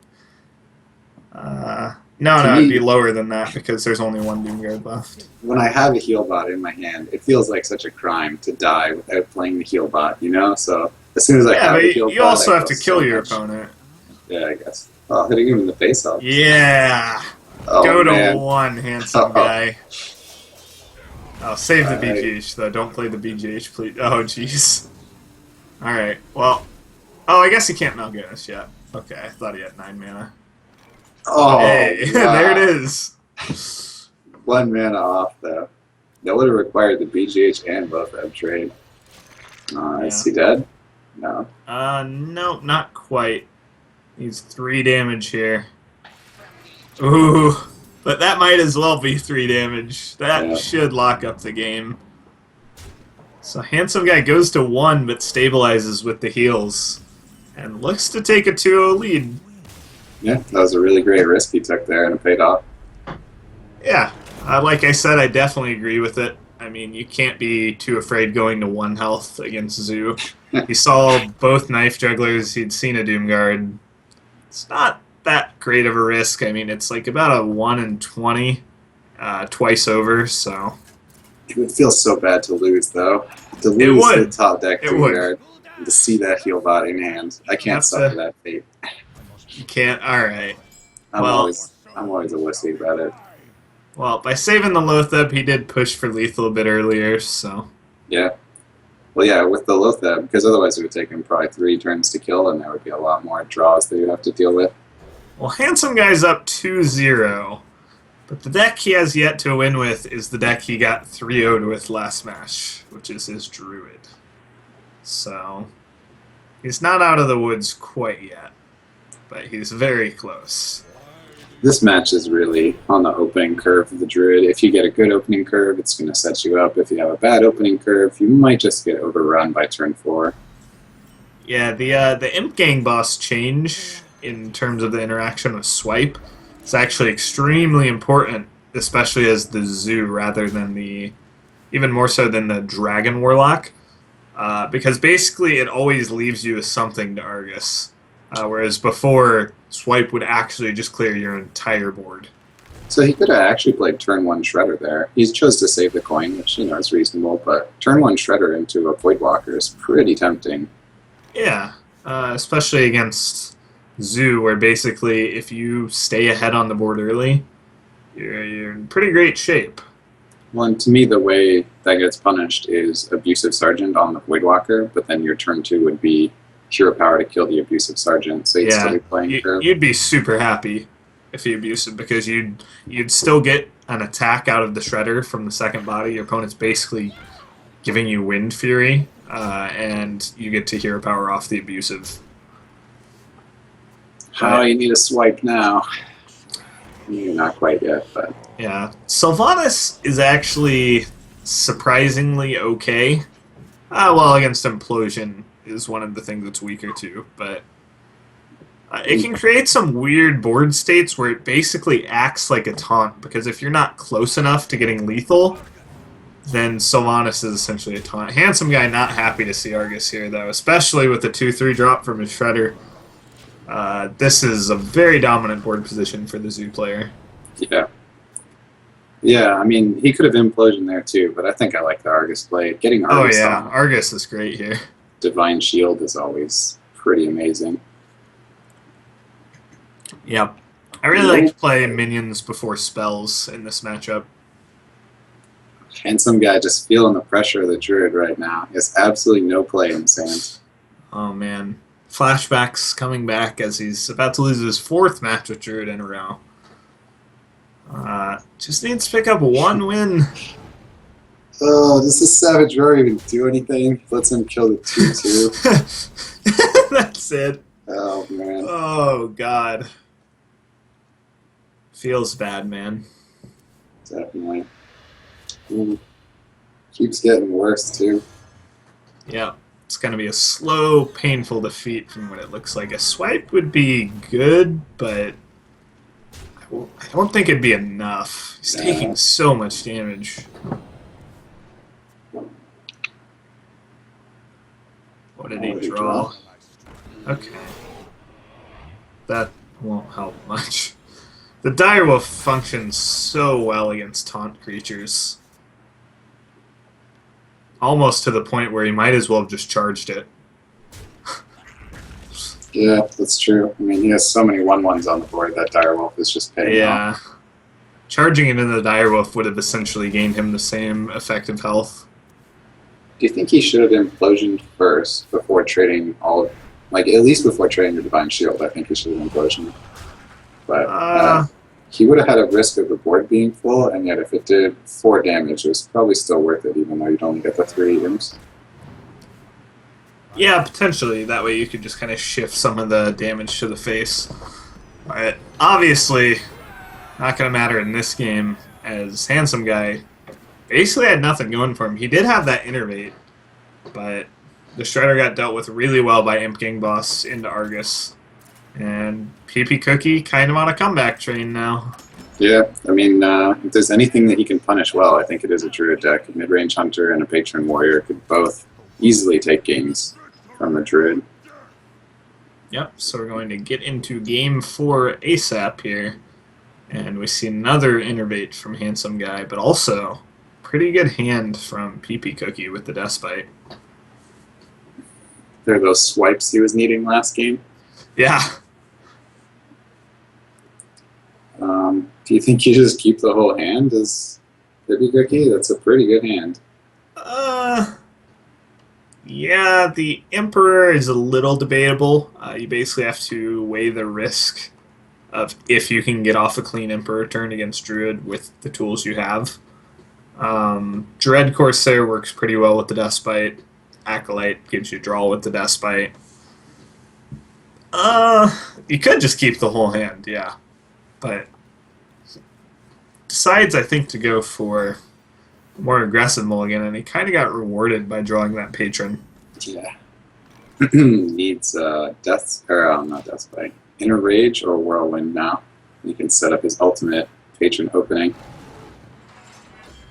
No, it'd be lower than that because there's only 1 Doomguard left. When I have a heal bot in my hand, it feels like such a crime to die without playing the heal bot, you know? So as soon as I have a heal bot, you also have to kill your opponent. Yeah, I guess. Oh, hitting him in the face helps. Yeah. Oh, go to man. 1, handsome guy. Oh, save the BGH, though. Don't play the BGH, please. Oh, jeez. Alright, well. Oh, I guess he can't Mal'Ganis yet. Okay, I thought he had 9 mana. Oh, hey, wow. There it is. 1 mana off, though. That would have required the BGH and both of trade. Is he dead? No. No, not quite. He's 3 damage here. Ooh, but that might as well be 3 damage. That should lock up the game. So handsome guy goes to 1, but stabilizes with the heals, and looks to take a 2-0 lead. Yeah, that was a really great risk he took there, and it paid off. Yeah, like I said, I definitely agree with it. I mean, you can't be too afraid going to 1 health against Zoo. He saw both Knife Jugglers, he'd seen a Doomguard. It's not that great of a risk. I mean, it's like about a 1 in 20 twice over, so... It would feel so bad to lose, though. To lose the top deck Doomguard, and to see that heal bot in hand. I can't suffer that fate. You can't? Alright. I'm always a wussy about it. Well, by saving the Lotheb, he did push for lethal a bit earlier, so... Yeah. Well, yeah, with the Lotheb, because otherwise it would take him probably 3 turns to kill, and there would be a lot more draws that you'd have to deal with. Well, Handsome Guy's up 2-0, but the deck he has yet to win with is the deck he got 3-0'd with last match, which is his Druid. So, he's not out of the woods quite yet, but he's very close. This match is really on the opening curve of the Druid. If you get a good opening curve, it's going to set you up. If you have a bad opening curve, you might just get overrun by turn 4. Yeah, the Imp Gang boss change in terms of the interaction with Swipe is actually extremely important, especially as the Zoo rather than the... even more so than the Dragon Warlock, because basically it always leaves you with something to Argus. Whereas before, Swipe would actually just clear your entire board. So he could have actually played turn 1 Shredder there. He chose to save the coin, which, is reasonable, but turn 1 Shredder into a Voidwalker is pretty tempting. Yeah, especially against Zoo, where basically if you stay ahead on the board early, you're in pretty great shape. Well, and to me, the way that gets punished is Abusive Sergeant on the Voidwalker, but then your turn 2 would be Hero Power to kill the Abusive Sergeant, so you'd still be playing curve. You'd be super happy if he abusive, because you'd still get an attack out of the Shredder from the second body. Your opponent's basically giving you Wind Fury, and you get to Hero Power off the abusive. Oh, you need a swipe now. Maybe not quite yet, but... Yeah. Sylvanas is actually surprisingly okay. Well, against Implosion is one of the things that's weaker too, but it can create some weird board states where it basically acts like a taunt, because if you're not close enough to getting lethal, then Sylvanas is essentially a taunt. Handsome Guy not happy to see Argus here, though, especially with the 2-3 drop from his Shredder. This is a very dominant board position for the Zoo player. Yeah. Yeah, I mean, he could have Implosion there too, but I think I like the Argus play. Getting Argus on Argus is great here. Divine Shield is always pretty amazing. Yep. I really like to play minions before spells in this matchup. Handsome Guy just feeling the pressure of the Druid right now. He has absolutely no play in Sand. Oh, man. Flashbacks coming back as he's about to lose his 4th match with Druid in a row. Just needs to pick up 1 win. Oh, does this Savage Roar even do anything? Lets him kill the 2-2. That's it. Oh, man. Oh, God. Feels bad, man. Definitely. Keeps getting worse, too. Yeah. It's going to be a slow, painful defeat from what it looks like. A swipe would be good, but I don't think it'd be enough. He's taking so much damage. What did he draw? Okay. That won't help much. The Direwolf functions so well against taunt creatures. Almost to the point where he might as well have just charged it. Yeah, that's true. I mean, he has so many 1/1s on the board that Direwolf is just paying off. Charging it into the Direwolf would have essentially gained him the same effective health. Do you think he should have implosioned first before trading at least before trading the Divine Shield? I think he should have implosioned. But he would have had a risk of the board being full, and yet if it did 4 damage, it was probably still worth it, even though you'd only get the 3 imps. Yeah, potentially. That way you could just kind of shift some of the damage to the face. But obviously, not going to matter in this game, as Handsome Guy basically had nothing going for him. He did have that Innervate, but the Shredder got dealt with really well by Imp Gang Boss into Argus. And PP Cookie kind of on a comeback train now. Yeah, I mean, if there's anything that he can punish well, I think it is a Druid deck. A Mid-Range Hunter and a Patron Warrior could both easily take games from the Druid. Yep, so we're going to get into Game 4 ASAP here. And we see another Innervate from Handsome Guy, but also pretty good hand from PP Cookie with the Despite. There are those swipes he was needing last game. Yeah. Do you think you just keep the whole hand as Baby Cookie? That's a pretty good hand. Yeah, the Emperor is a little debatable. You basically have to weigh the risk of if you can get off a clean Emperor turn against Druid with the tools you have. Dread Corsair works pretty well with the Despite. Acolyte gives you draw with the Despite. You could just keep the whole hand, yeah. But decides, I think, to go for more aggressive mulligan, and he kind of got rewarded by drawing that patron. Yeah. Needs death, or not Deathbite. Inner Rage or Whirlwind now. He can set up his ultimate patron opening.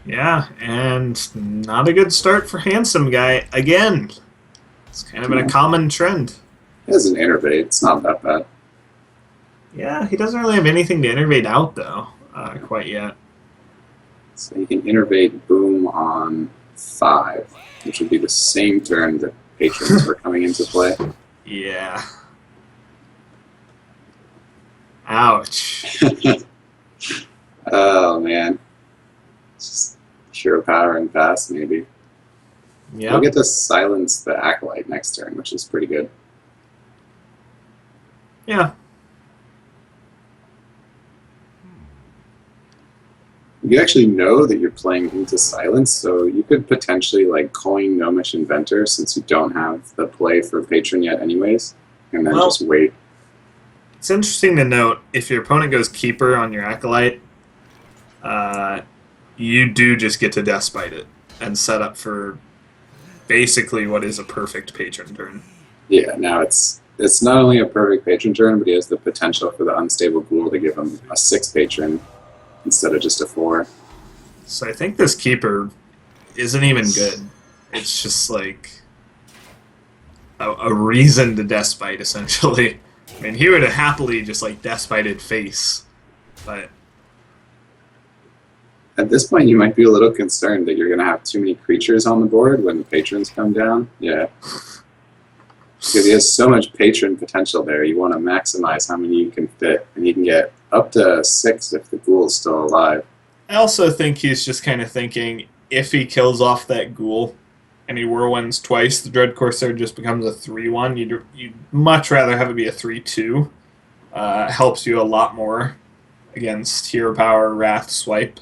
Yeah, and not a good start for Handsome Guy again. It's kind of been a common trend. He has an Innervate. It's not that bad. Yeah, he doesn't really have anything to innervate out, though, quite yet. So he can Innervate Boom on 5, which would be the same turn that patrons were coming into play. Yeah. Ouch. Oh, man. Just pure power and pass, maybe. Yeah. We'll get to silence the Acolyte next turn, which is pretty good. Yeah. You actually know that you're playing into silence, so you could potentially like coin Gnomish Inventor since you don't have the play for patron yet anyways, and then just wait. It's interesting to note, if your opponent goes Keeper on your Acolyte, you do just get to Despite it and set up for basically what is a perfect patron turn. Yeah, now it's not only a perfect patron turn, but he has the potential for the Unstable Ghoul to give him a 6 patron instead of just a 4. So I think this Keeper isn't even good. It's just like a reason to Despite, essentially. I mean, he would have happily just like Despited face, but at this point you might be a little concerned that you're going to have too many creatures on the board when the patrons come down. Yeah. Because he has so much patron potential there, you want to maximize how many you can fit, and you can get up to 6 if the ghoul's still alive. I also think he's just kind of thinking, if he kills off that ghoul and he whirlwinds twice, the Dread Corsair just becomes a 3-1. You'd much rather have it be a 3-2. Helps you a lot more against Hero Power, Wrath, Swipe.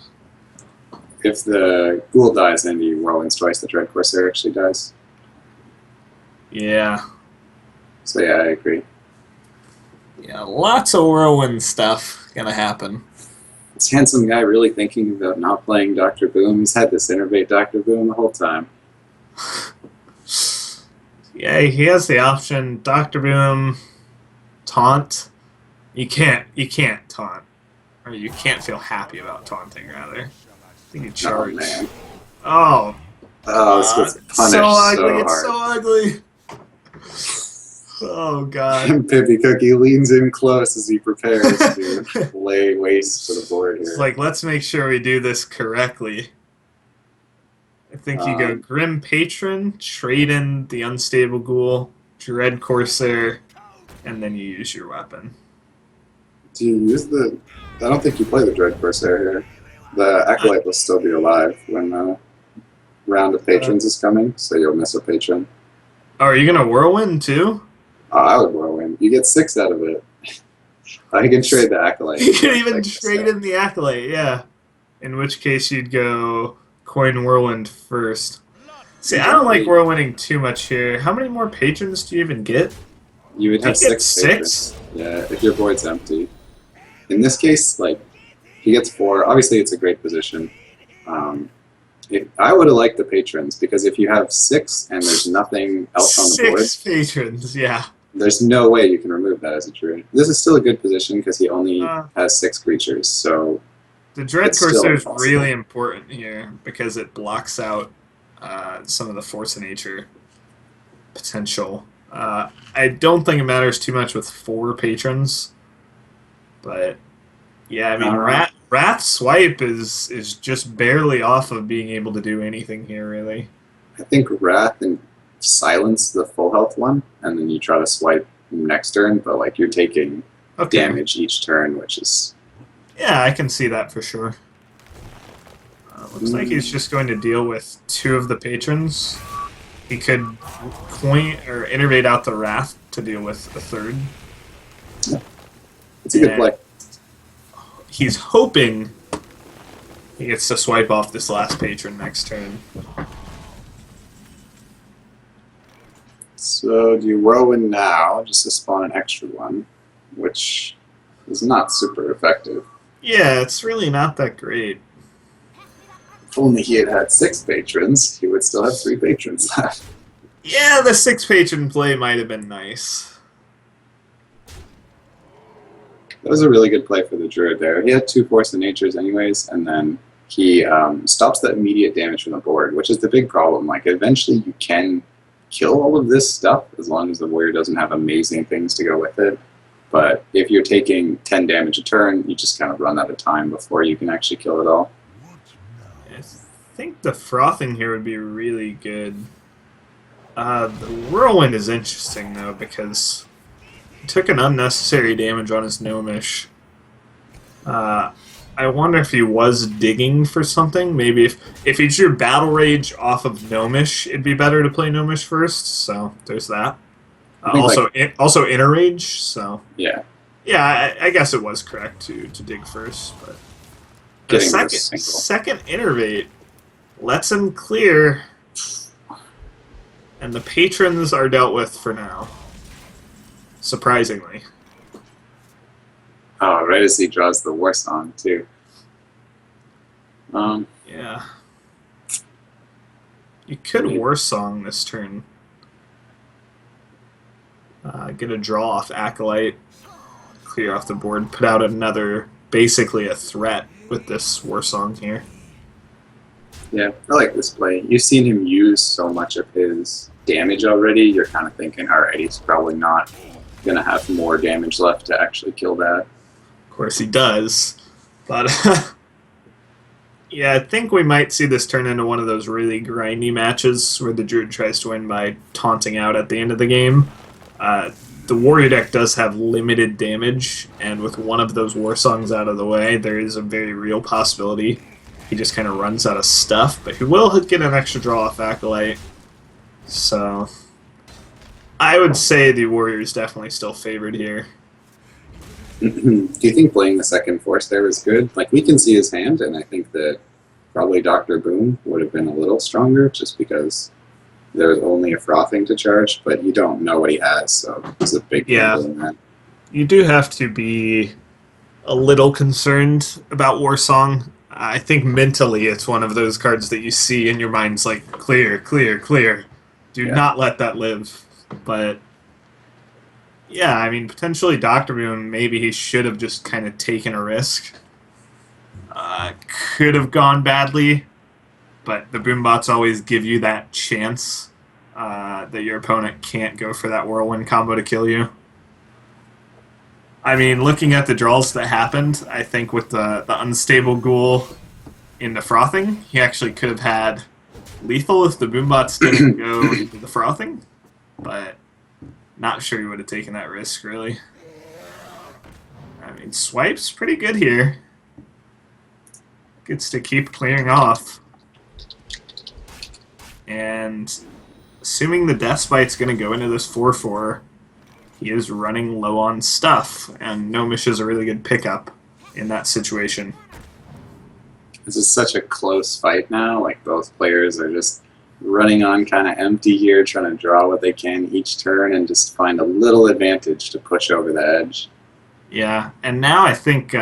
If the ghoul dies and he whirlwinds twice, the Dread Corsair actually dies. Yeah. So yeah, I agree. Yeah, lots of whirlwind stuff gonna happen. This Handsome Guy really thinking about not playing Dr. Boom? He's had this Innervate Dr. Boom the whole time. Yeah, he has the option. Dr. Boom, taunt. You can't taunt. Or you can't feel happy about taunting, rather. I think you charge. Oh, man. Oh. This gets punished so ugly. It's so ugly. Oh, God. And Pippy Cookie leans in close as he prepares to lay waste to the board here. It's like, let's make sure we do this correctly. I think you go Grim Patron, trade in the Unstable Ghoul, Dread Corsair, and then you use your weapon. Do you use the... I don't think you play the Dread Corsair here. The Acolyte will still be alive when the round of patrons is coming, so you'll miss a patron. Oh, are you going to Whirlwind, too? Oh, I would Whirlwind. You get 6 out of it. I can trade the Acolyte. You can even trade in the Acolyte, yeah. In which case you'd go coin Whirlwind first. See, I don't like Whirlwinding too much here. How many more patrons do you even get? You would have 6 patrons. Yeah, if your board's empty. In this case, like, he gets 4. Obviously, it's a great position. I would have liked the patrons, because if you have 6 and there's nothing else on the board... 6 patrons, yeah. There's no way you can remove that as a druid. This is still a good position because he only has 6 creatures, so... The Dread Corsair is really important here because it blocks out some of the Force of Nature potential. I don't think it matters too much with 4 patrons, but yeah, I mean, Wrath Swipe is just barely off of being able to do anything here, really. I think Wrath and silence the full health one, and then you try to swipe next turn, but like you're taking damage each turn, which is Yeah, I can see that for sure. Looks like he's just going to deal with two of the patrons. He could point or innervate out the Wrath to deal with a third. It's a good play. He's hoping he gets to swipe off this last patron next turn. So do you Whirlwind now, just to spawn an extra one, which is not super effective. Yeah, it's really not that great. If only he had had 6 patrons, he would still have 3 patrons left. Yeah, the 6 patron play might have been nice. That was a really good play for the Druid there. He had 2 Force of Natures anyways, and then he stops the immediate damage from the board, which is the big problem. Like, eventually you can kill all of this stuff as long as the warrior doesn't have amazing things to go with it. But if you're taking 10 damage a turn, you just kind of run out of time before you can actually kill it all. I think the Frothing here would be really good. The Whirlwind is interesting, though, because he took an unnecessary damage on his Gnomish. I wonder if he was digging for something. Maybe if he drew Battle Rage off of Gnomish, it'd be better to play Gnomish first. So there's that. Also Inner Rage. So yeah, I guess it was correct to dig first. But the second Innervate lets him clear, and the patrons are dealt with for now. Surprisingly. Oh, right as he draws the War Song, too. Yeah. You could War Song this turn. Get a draw off Acolyte. Clear off the board. Put out another, basically a threat with this War Song here. Yeah, I like this play. You've seen him use so much of his damage already, you're kind of thinking, alright, he's probably not going to have more damage left to actually kill that. Of course he does, but yeah, I think we might see this turn into one of those really grindy matches where the Druid tries to win by taunting out at the end of the game. The Warrior deck does have limited damage, and with one of those War Songs out of the way, there is a very real possibility he just kind of runs out of stuff, but he will get an extra draw off Acolyte. So I would say the Warrior is definitely still favored here. Do you think playing the second Force there was good? Like, we can see his hand, and I think that probably Dr. Boom would have been a little stronger just because there's only a Frothing to charge, but you don't know what he has, so it's a big gamble in that. You do have to be a little concerned about War Song. I think mentally it's one of those cards that you see in your mind's like, clear, clear, clear. Do not let that live. But yeah, I mean, potentially Dr. Boom, maybe he should have just kind of taken a risk. Could have gone badly, but the Boombots always give you that chance that your opponent can't go for that Whirlwind combo to kill you. I mean, looking at the draws that happened, I think with the Unstable Ghoul into Frothing, he actually could have had lethal if the Boombots didn't go into the Frothing, but not sure he would have taken that risk, really. I mean, Swipe's pretty good here. Gets to keep clearing off. And assuming the Deathbite's going to go into this 4/4, he is running low on stuff, and Gnomish is a really good pickup in that situation. This is such a close fight now. Like, both players are just running on kind of empty here, trying to draw what they can each turn and just find a little advantage to push over the edge. Yeah, and now I think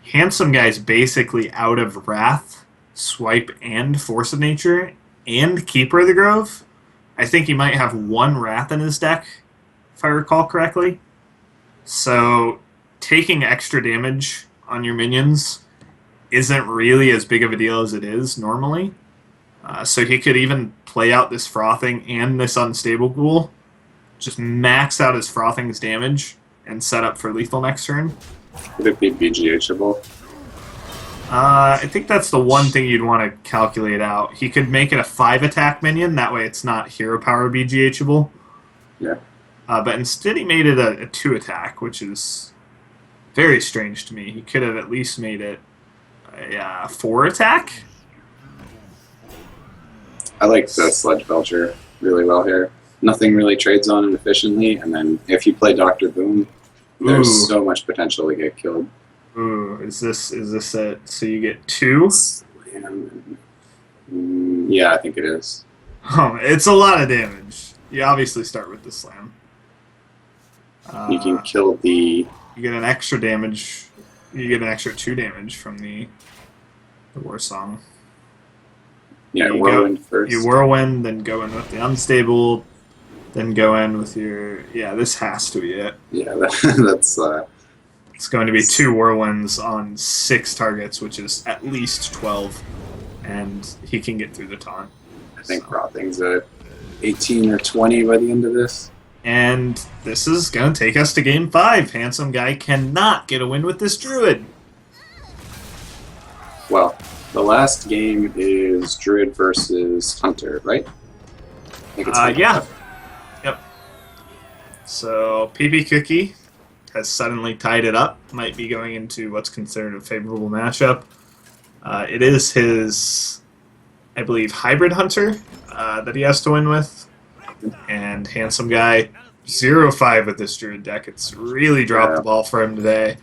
Handsome Guy's basically out of Wrath, Swipe, and Force of Nature, and Keeper of the Grove. I think he might have one Wrath in his deck, if I recall correctly. So taking extra damage on your minions isn't really as big of a deal as it is normally. So he could even play out this Frothing and this Unstable Ghoul, just max out his Frothing's damage, and set up for lethal next turn. Could it be BGHable? I think that's the one thing you'd want to calculate out. He could make it a 5-attack minion, that way it's not hero power BGHable. Yeah. But instead he made it a 2-attack, which is very strange to me. He could have at least made it a 4 attack. I like the Sludge Belcher really well here. Nothing really trades on it efficiently, and then if you play Dr. Boom, there's Ooh. so much potential to get killed. Ooh, is this it? So you get 2? Yeah, I think it is. Oh, it's a lot of damage. You obviously start with the slam. You can kill the... You get an extra damage. You get an extra 2 damage from the War Song. Yeah, you Whirlwind first. You Whirlwind, then go in with the Unstable, then go in with your... Yeah, this has to be it. Yeah, that's... It's going to be 2 Whirlwinds on 6 targets, which is at least 12, and he can get through the taunt. I think Rothing's at 18 or 20 by the end of this. And this is going to take us to Game 5. Handsome Guy cannot get a win with this Druid. Well, the last game is Druid versus Hunter, right? I think it's yeah. Yep. So, PP Cookie has suddenly tied it up. Might be going into what's considered a favorable matchup. It is his, I believe, Hybrid Hunter that he has to win with. And Handsome Guy, 0-5 with this Druid deck. It's really dropped the ball for him today.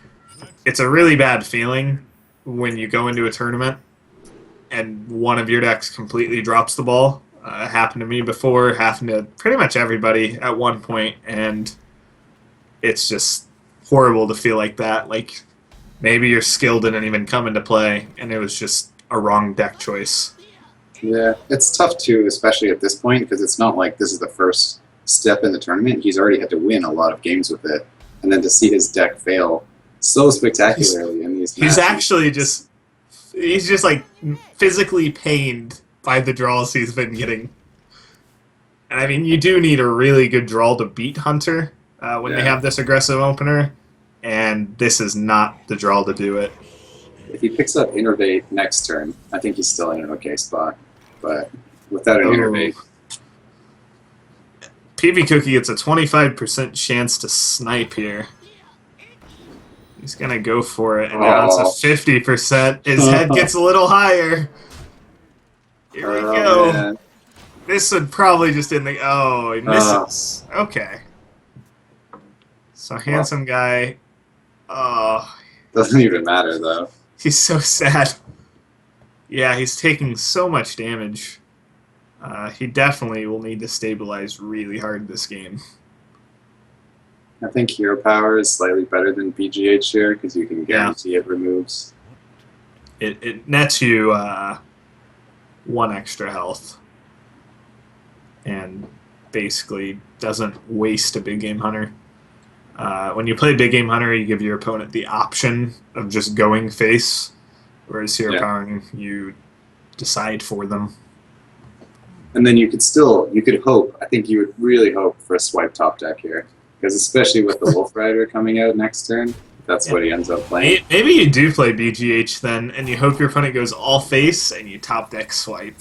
It's a really bad feeling when you go into a tournament and one of your decks completely drops the ball. It happened to me before, happened to pretty much everybody at one point, and it's just horrible to feel like that. Like, maybe your skill didn't even come into play, and it was just a wrong deck choice. Yeah, it's tough too, especially at this point, because it's not like this is the first step in the tournament. He's already had to win a lot of games with it, and then to see his deck fail so spectacularly in these matches. He's actually he's just like physically pained by the draws he's been getting. And I mean, you do need a really good draw to beat Hunter when they have this aggressive opener, and this is not the draw to do it. If he picks up Innervate next turn, I think he's still in an okay spot. But without an Innervate... PV Cookie gets a 25% chance to snipe here. He's going to go for it, and now it's a 50%. His head gets a little higher. Here we go. Man. This would probably just end the... Oh, he misses. Okay. So Handsome Guy... Oh... Doesn't even matter, though. He's so sad. Yeah, he's taking so much damage. He definitely will need to stabilize really hard this game. I think Hero Power is slightly better than BGH here because you can guarantee it removes. It nets you 1 extra health. And basically doesn't waste a Big Game Hunter. When you play Big Game Hunter, you give your opponent the option of just going face, whereas Hero Powering, you decide for them. And then you could hope, I think you would really hope for a swipe top deck here, because especially with the Wolf Rider coming out next turn, that's what he ends up playing. Maybe you do play BGH then, and you hope your opponent goes all face, and you top deck swipe.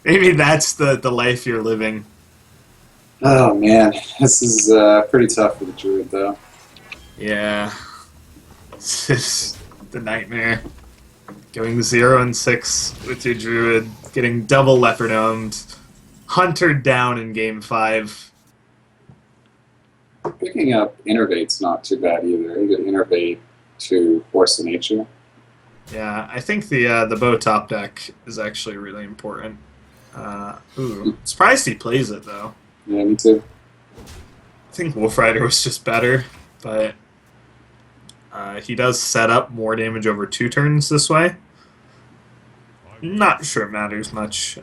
Maybe that's the life you're living. Oh man, this is pretty tough for the Druid, though. Yeah. It's just the nightmare. Going 0-6 with your Druid, getting double Leopardomed, Huntered down in Game 5. Picking up Innervate's not too bad either. You get Innervate to Force of Nature. Yeah, I think the bow top deck is actually really important. Surprised he plays it, though. Yeah, me too. I think Wolf Rider was just better, but he does set up more damage over 2 turns this way. Not sure it matters much.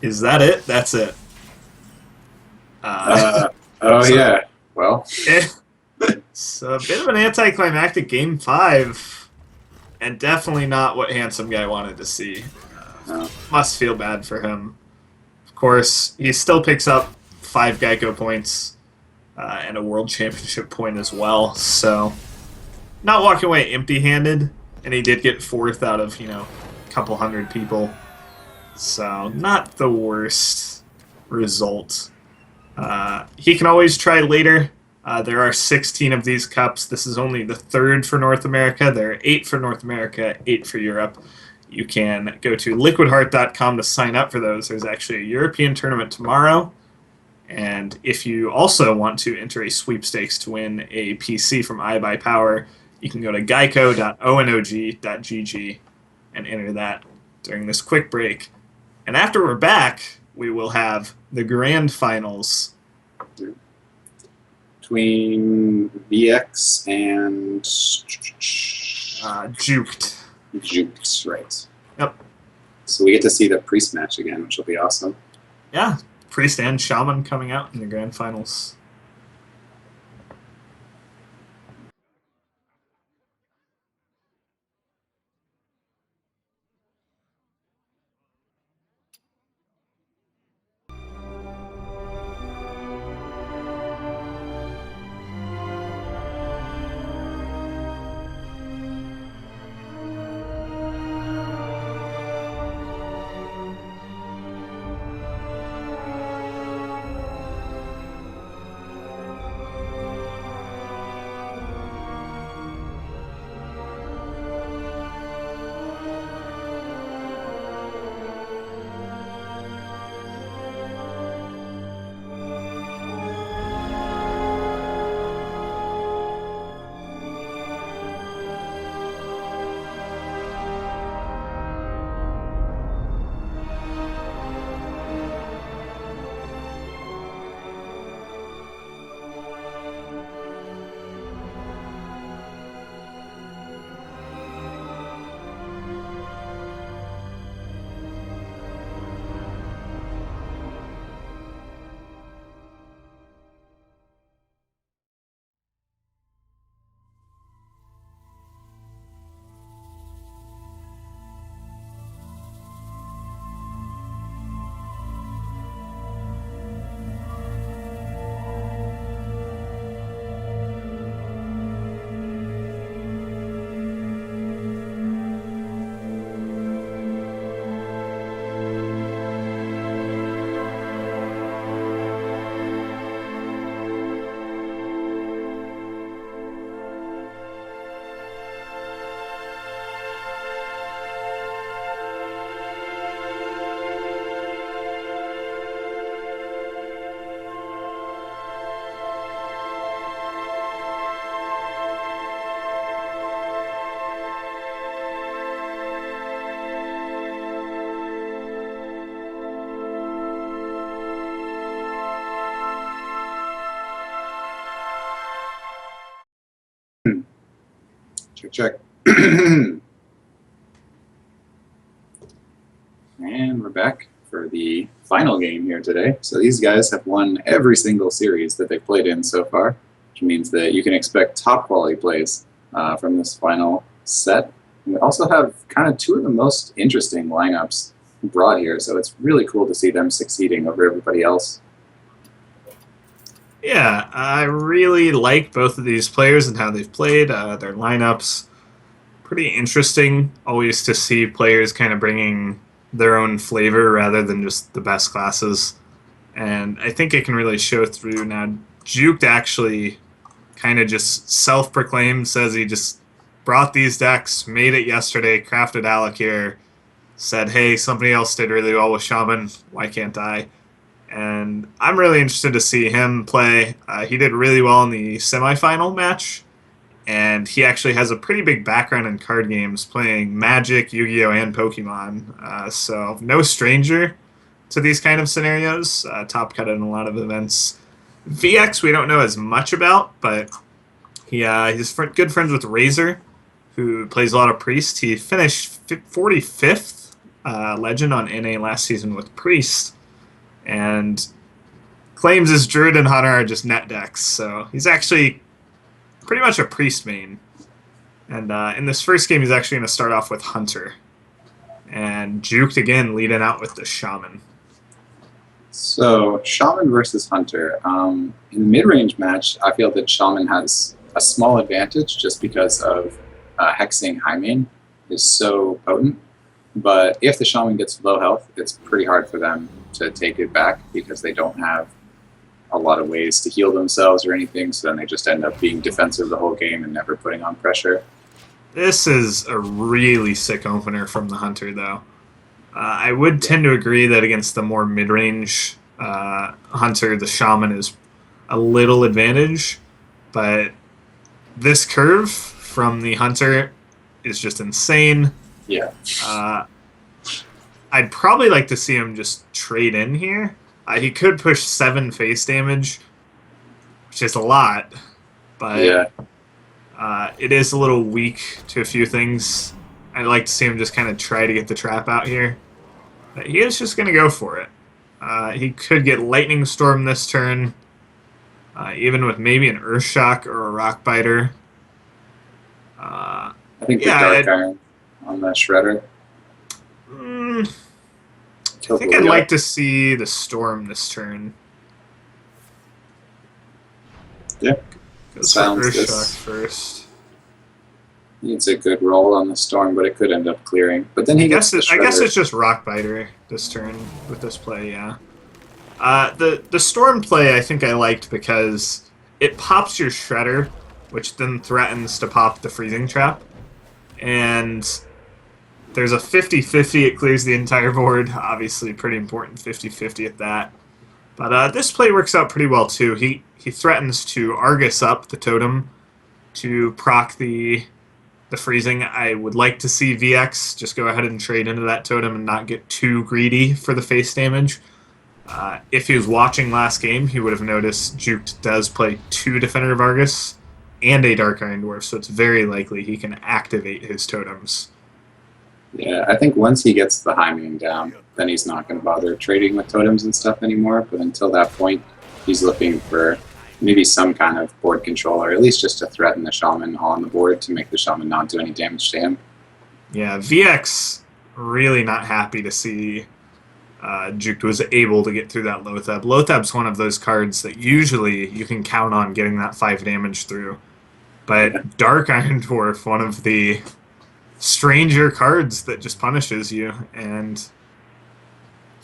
Is that it? That's it. Yeah. Well. It's a bit of an anticlimactic Game 5, and definitely not what Handsome Guy wanted to see. Must feel bad for him. Of course, he still picks up 5 GEICO points and a World Championship point as well, so not walking away empty-handed, and he did get 4th out of, a couple hundred people, so not the worst result. He can always try later There are 16 of these cups. This is only the third for North America. There are 8 for North America, 8 for Europe. You can go to liquidheart.com to sign up for those. There's actually a European tournament tomorrow. And if you also want to enter a sweepstakes to win a PC from iBuyPower, you can go to geico.onog.gg and enter that during this quick break. And after we're back, we will have the grand finals between VX and Juked. Jukes, right? Yep. So we get to see the priest match again, which will be awesome. Yeah, priest and shaman coming out in the grand finals. Check, check. And we're back for the final game here today. So these guys have won every single series that they've played in so far, which means that you can expect top quality plays from this final set. And we also have kind of two of the most interesting lineups brought here, so it's really cool to see them succeeding over everybody else. Yeah, I really like both of these players and how they've played. Their lineups, pretty interesting. Always to see players kind of bringing their own flavor rather than just the best classes. And I think it can really show through. Now, Juked actually kind of just self-proclaimed, says he just brought these decks, made it yesterday, crafted Alec here, said, hey, somebody else did really well with Shaman, why can't I? And I'm really interested to see him play. He did really well in the semifinal match, and he actually has a pretty big background in card games, playing Magic, Yu-Gi-Oh, and Pokemon. So no stranger to these kind of scenarios. Top cut in a lot of events. VX we don't know as much about, but he's good friends with Razor, who plays a lot of Priest. He finished 45th Legend on NA last season with Priest, and claims his Druid and Hunter are just net decks, so he's actually pretty much a Priest main. And in this first game, he's actually going to start off with Hunter. And Juked again, leading out with the Shaman. So, Shaman versus Hunter. In the mid-range match, I feel that Shaman has a small advantage just because of hexing high main is so potent. But if the Shaman gets low health, it's pretty hard for them to take it back because they don't have a lot of ways to heal themselves or anything, so then they just end up being defensive the whole game and never putting on pressure. This is a really sick opener from the Hunter, though. I would tend to agree that against the more mid-range Hunter, the Shaman is a little advantage, but this curve from the Hunter is just insane. Yeah. I'd probably like to see him just trade in here. He could push 7 face damage, which is a lot, but it is a little weak to a few things. I'd like to see him just kind of try to get the trap out here. But he is just going to go for it. He could get Lightning Storm this turn, even with maybe an Earth Shock or a Rock Biter. I think the Dark Iron on that Shredder. I think I'd like to see the Storm this turn. Yeah. Goes for Earth Shock first. Needs a good roll on the Storm, but it could end up clearing. But then I guess it's just Rock Biter this turn with this play, yeah. The Storm play I think I liked because it pops your Shredder, which then threatens to pop the Freezing Trap. And there's a 50-50, it clears the entire board. Obviously pretty important 50-50 at that. But this play works out pretty well too. He threatens to Argus up the totem to proc the freezing. I would like to see VX just go ahead and trade into that totem and not get too greedy for the face damage. If he was watching last game, he would have noticed Juke does play 2 Defender of Argus and a Dark Iron Dwarf, so it's very likely he can activate his totems. Yeah, I think once he gets the high main down, then he's not going to bother trading with totems and stuff anymore. But until that point, he's looking for maybe some kind of board control, or at least just to threaten the Shaman on the board to make the Shaman not do any damage to him. Yeah, VX really not happy to see Juke was able to get through that Lothab. Lothab's one of those cards that usually you can count on getting that 5 damage through. But Dark Iron Dwarf, one of the stranger cards that just punishes you, and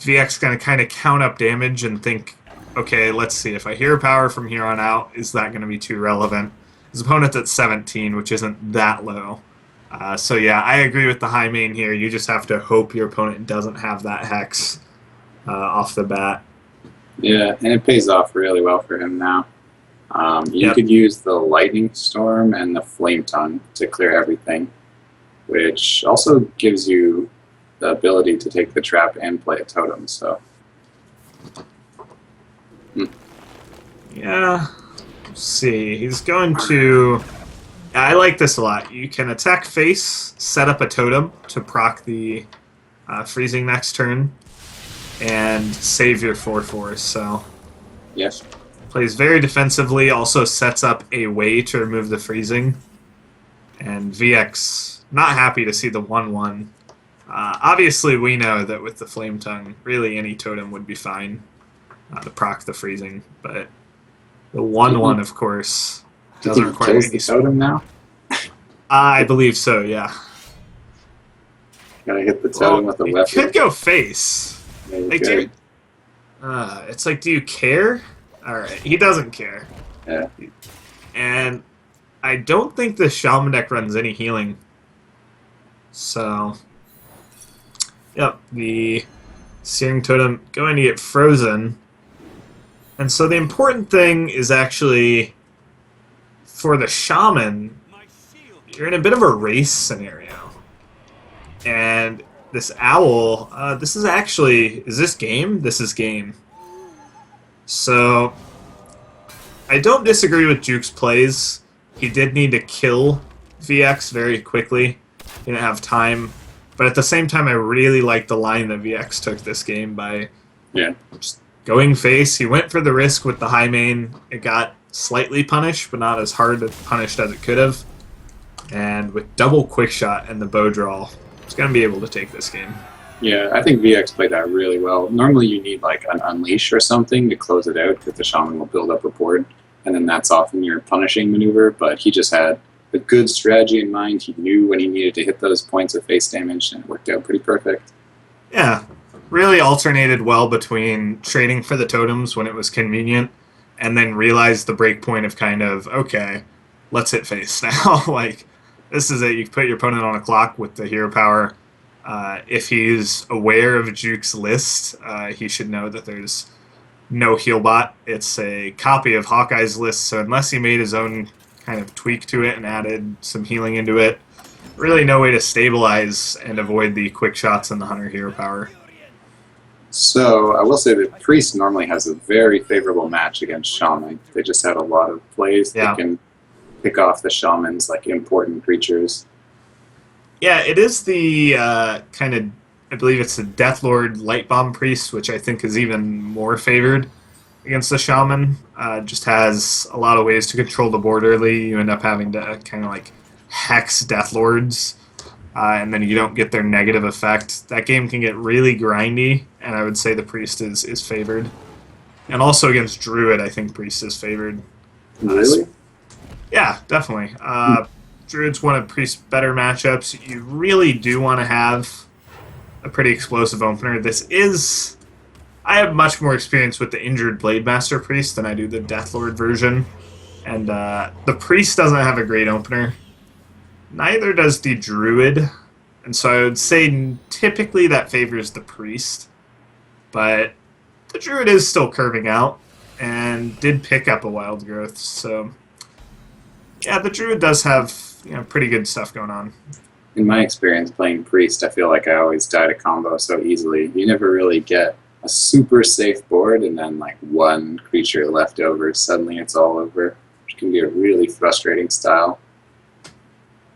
VX gonna kind of count up damage and think, okay, let's see, if I hear power from here on out, is that going to be too relevant? His opponent's at 17, which isn't that low. So yeah, I agree with the high main here. You just have to hope your opponent doesn't have that Hex off the bat. Yeah, and it pays off really well for him now. You could use the Lightning Storm and the Flame Tongue to clear everything, which also gives you the ability to take the trap and play a totem, so... Yeah, let's see. He's going to... I like this a lot. You can attack face, set up a totem to proc the freezing next turn, and save your 4/4. So, yes, plays very defensively. Also sets up a way to remove the freezing. And VX not happy to see the 1/1. Obviously, we know that with the Flame Tongue, really any totem would be fine to proc the freezing, but the 1/1, of course, doesn't require any the totem now. I believe so. Yeah. Gotta hit the totem with a weapon. Could go face. Like, it's like, do you care? All right, he doesn't care. Yeah. And I don't think the Shaman deck runs any healing. So, yep, the Searing Totem going to get frozen. And so the important thing is actually, for the Shaman, you're in a bit of a race scenario. And this Owl, this is actually, is this game? This is game. So, I don't disagree with Juke's plays. He did need to kill VX very quickly. He didn't have time. But at the same time, I really like the line that VX took this game by just going face. He went for the risk with the high main. It got slightly punished, but not as hard punished as it could have. And with double quick shot and the bow draw, it's going to be able to take this game. Yeah, I think VX played that really well. Normally you need like an Unleash or something to close it out, because the Shaman will build up a board, and then that's often your punishing maneuver, but he just had a good strategy in mind. He knew when he needed to hit those points of face damage, and it worked out pretty perfect. Yeah, really alternated well between trading for the totems when it was convenient and then realized the break point of kind of, okay, let's hit face now. Like, this is it. You put your opponent on a clock with the hero power. If he's aware of Juke's list, he should know that there's no heal bot. It's a copy of Hawkeye's list, so unless he made his own kind of tweak to it and added some healing into it, really no way to stabilize and avoid the quick shots and the Hunter hero power. So I will say that Priest normally has a very favorable match against Shaman. They just have a lot of plays that can pick off the Shaman's like important creatures. Yeah, it is the kind of, I believe it's the Deathlord Light Bomb Priest, which I think is even more favored against the Shaman. Just has a lot of ways to control the board early. You end up having to kind of like hex Deathlords, and then you don't get their negative effect. That game can get really grindy, and I would say the Priest is favored. And also against Druid, I think Priest is favored. Really? Yeah, definitely. Druid's one of Priest's better matchups. You really do want to have a pretty explosive opener. I have much more experience with the injured Blademaster Priest than I do the Deathlord version. And the Priest doesn't have a great opener. Neither does the Druid. And so I would say typically that favors the Priest. But the Druid is still curving out and did pick up a Wild Growth. So yeah, the Druid does have pretty good stuff going on. In my experience playing Priest, I feel like I always die to combo so easily. You never really get a super safe board and then like one creature left over. Suddenly it's all over, which can be a really frustrating style.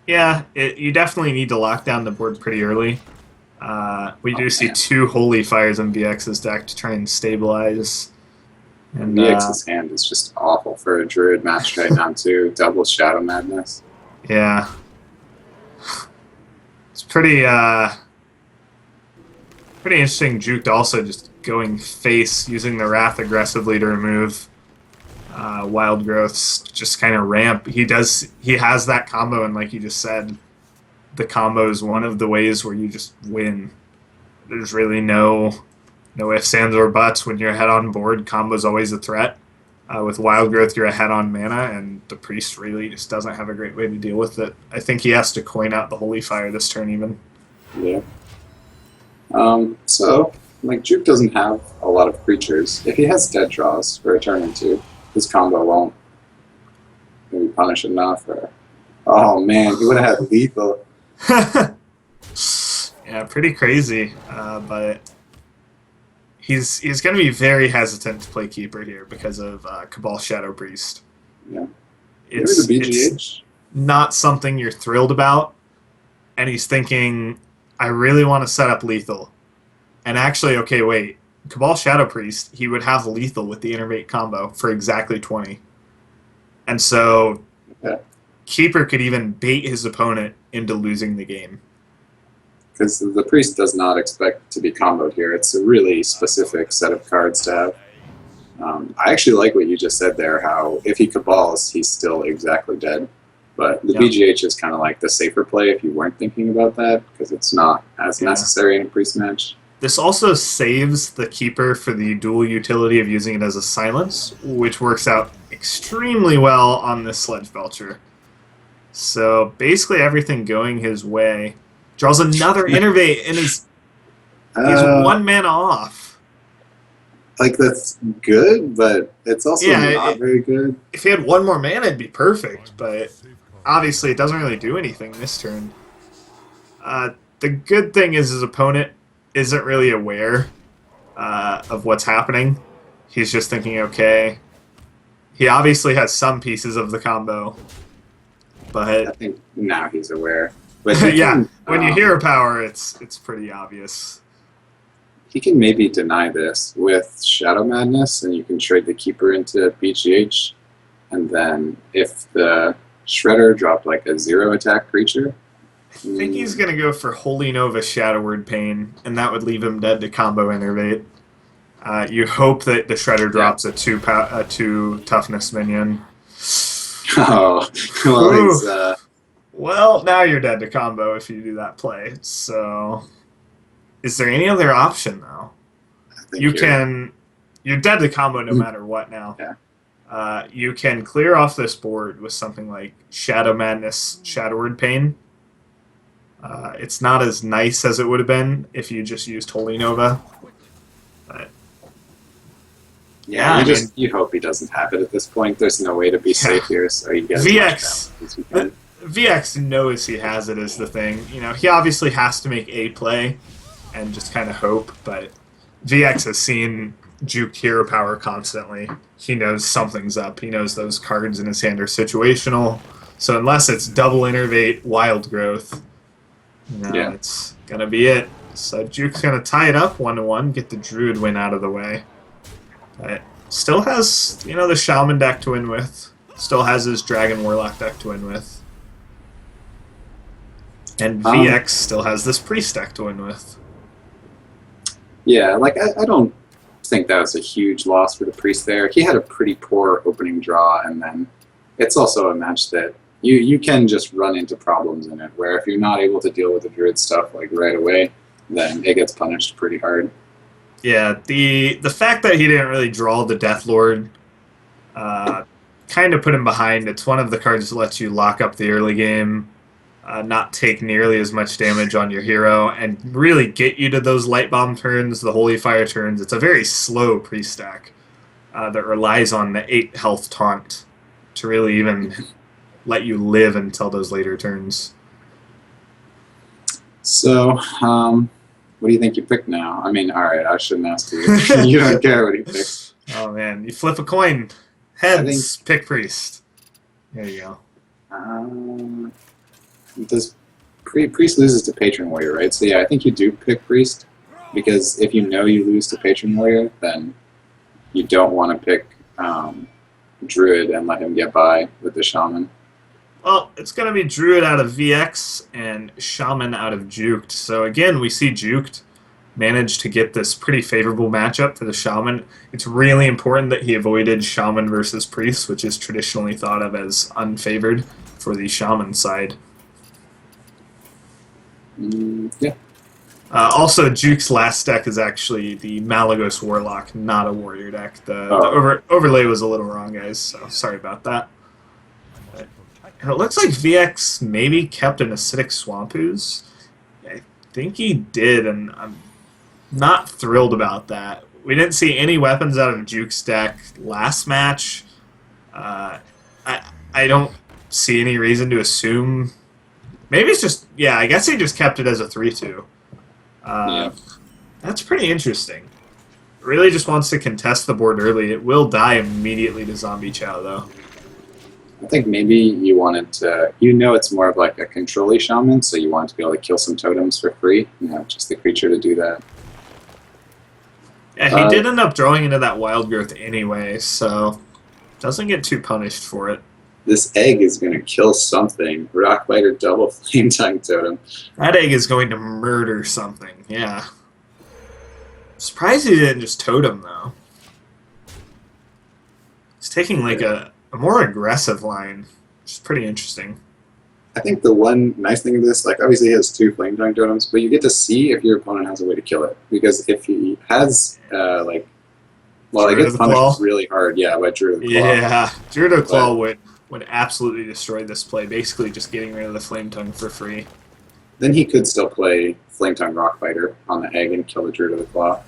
Yeah, you definitely need to lock down the board pretty early. We do see 2 Holy Fires in VX's deck to try and stabilize. And VX's hand is just awful for a Druid match right now too. Double Shadow Madness. Yeah. It's pretty interesting. Juke also just going face, using the Wrath aggressively to remove Wild Growths, just kind of ramp. He has that combo, and like you just said, the combo is one of the ways where you just win. There's really no ifs, ands, or buts. When you're ahead on board, combo's always a threat. With Wild Growth, you're ahead on mana, and the Priest really just doesn't have a great way to deal with it. I think he has to coin out the Holy Fire this turn even. Yeah. So, like, Juke doesn't have a lot of creatures. If he has dead draws for a turn or two, his combo won't maybe punish enough. Or, oh man, he would have had lethal. Yeah, pretty crazy, but he's going to be very hesitant to play Keeper here because of Cabal Shadow Priest. Yeah. It's Maybe the BGH? It's not something you're thrilled about, and he's thinking, I really want to set up lethal. And actually, okay, wait, Cabal Shadow Priest, he would have lethal with the Innervate combo for exactly 20. And so Keeper could even bait his opponent into losing the game. Because the Priest does not expect to be comboed here. It's a really specific set of cards to have. I actually like what you just said there, how if he Cabals, he's still exactly dead. But the BGH is kind of like the safer play if you weren't thinking about that, because it's not as necessary in a Priest match. This also saves the Keeper for the dual utility of using it as a silence, which works out extremely well on this Sledge Belcher. So basically everything going his way. Draws another Innervate and he's 1 mana off. Like, that's good, but it's also not very good. If he had 1 more mana, it'd be perfect, but obviously it doesn't really do anything this turn. The good thing is his opponent isn't really aware of what's happening. He's just thinking, okay, he obviously has some pieces of the combo, but I think now he's aware. But when you hear power, it's pretty obvious. He can maybe deny this with Shadow Madness, and you can trade the Keeper into BGH, and then if the Shredder dropped like a 0 attack creature, I think he's going to go for Holy Nova Shadow Word Pain, and that would leave him dead to combo Innervate. You hope that the Shredder drops a 2 toughness minion. Oh, well, well, now you're dead to combo if you do that play. So, is there any other option though? You're dead to combo no matter what now. Yeah. You can clear off this board with something like Shadow Madness, Shadowward Pain. It's not as nice as it would have been if you just used Holy Nova. But Yeah, I mean, you hope he doesn't have it at this point. There's no way to be safe here, so you get as much VX damage as you can. VX knows he has it is the thing. You know, he obviously has to make a play and just kind of hope, but VX has seen Juke hero power constantly. He knows something's up. He knows those cards in his hand are situational. So unless it's double innervate, wild growth, it's gonna be it. So Juke's gonna tie it up 1-1, get the Druid win out of the way. But still has, you know, the Shaman deck to win with. Still has his Dragon Warlock deck to win with. And VX still has this Priest deck to win with. Yeah, like I don't think that was a huge loss for the Priest there. He had a pretty poor opening draw, and then it's also a match that you can just run into problems in it, where if you're not able to deal with the Druid stuff like right away, then it gets punished pretty hard. Yeah, the fact that he didn't really draw the Death Lord kind of put him behind. It's one of the cards that lets you lock up the early game, not take nearly as much damage on your hero, and really get you to those Light Bomb turns, the Holy Fire turns. It's a very slow pre-stack that relies on the 8 health taunt to really even let you live until those later turns. So, what do you think you picked now? I mean, alright, I shouldn't ask you. You don't care what he picks. Oh man, you flip a coin. Heads, pick Priest. There you go. Does Priest loses to Patron Warrior, right? So yeah, I think you do pick Priest, because if you know you lose to Patron Warrior, then you don't want to pick Druid and let him get by with the Shaman. Well, it's going to be Druid out of VX and Shaman out of Juked. So again, we see Juked manage to get this pretty favorable matchup for the Shaman. It's really important that he avoided Shaman versus Priest, which is traditionally thought of as unfavored for the Shaman side. Yeah. Also, Juke's last deck is actually the Malagos Warlock, not a Warrior deck. The overlay was a little wrong, guys, so sorry about that. It looks like VX maybe kept an Acidic Swamp Ooze. I think he did, and I'm not thrilled about that. We didn't see any weapons out of Juke's deck last match. I don't see any reason to assume. Maybe it's just, yeah, I guess he just kept it as a 3-2. That's pretty interesting. Really just wants to contest the board early. It will die immediately to Zombie Chow, though. I think maybe you wanted to, it's more of like a control-y shaman, so you want to be able to kill some totems for free, just the creature to do that. Yeah, he did end up drawing into that wild growth anyway, so doesn't get too punished for it. This egg is going to kill something. Rockbiter double flame tongue totem. That egg is going to murder something, yeah. Surprised he didn't just totem, though. He's taking like a more aggressive line, which is pretty interesting. I think the one nice thing of this, like obviously he has 2 flame tongue totems, but you get to see if your opponent has a way to kill it. Because if he has, it gets punished really hard, by Druid of the Claw. Yeah, Druid of the Claw would absolutely destroy this play, basically just getting rid of the flame tongue for free. Then he could still play Flame Tongue Rockbiter on the egg and kill the Druid of the Claw.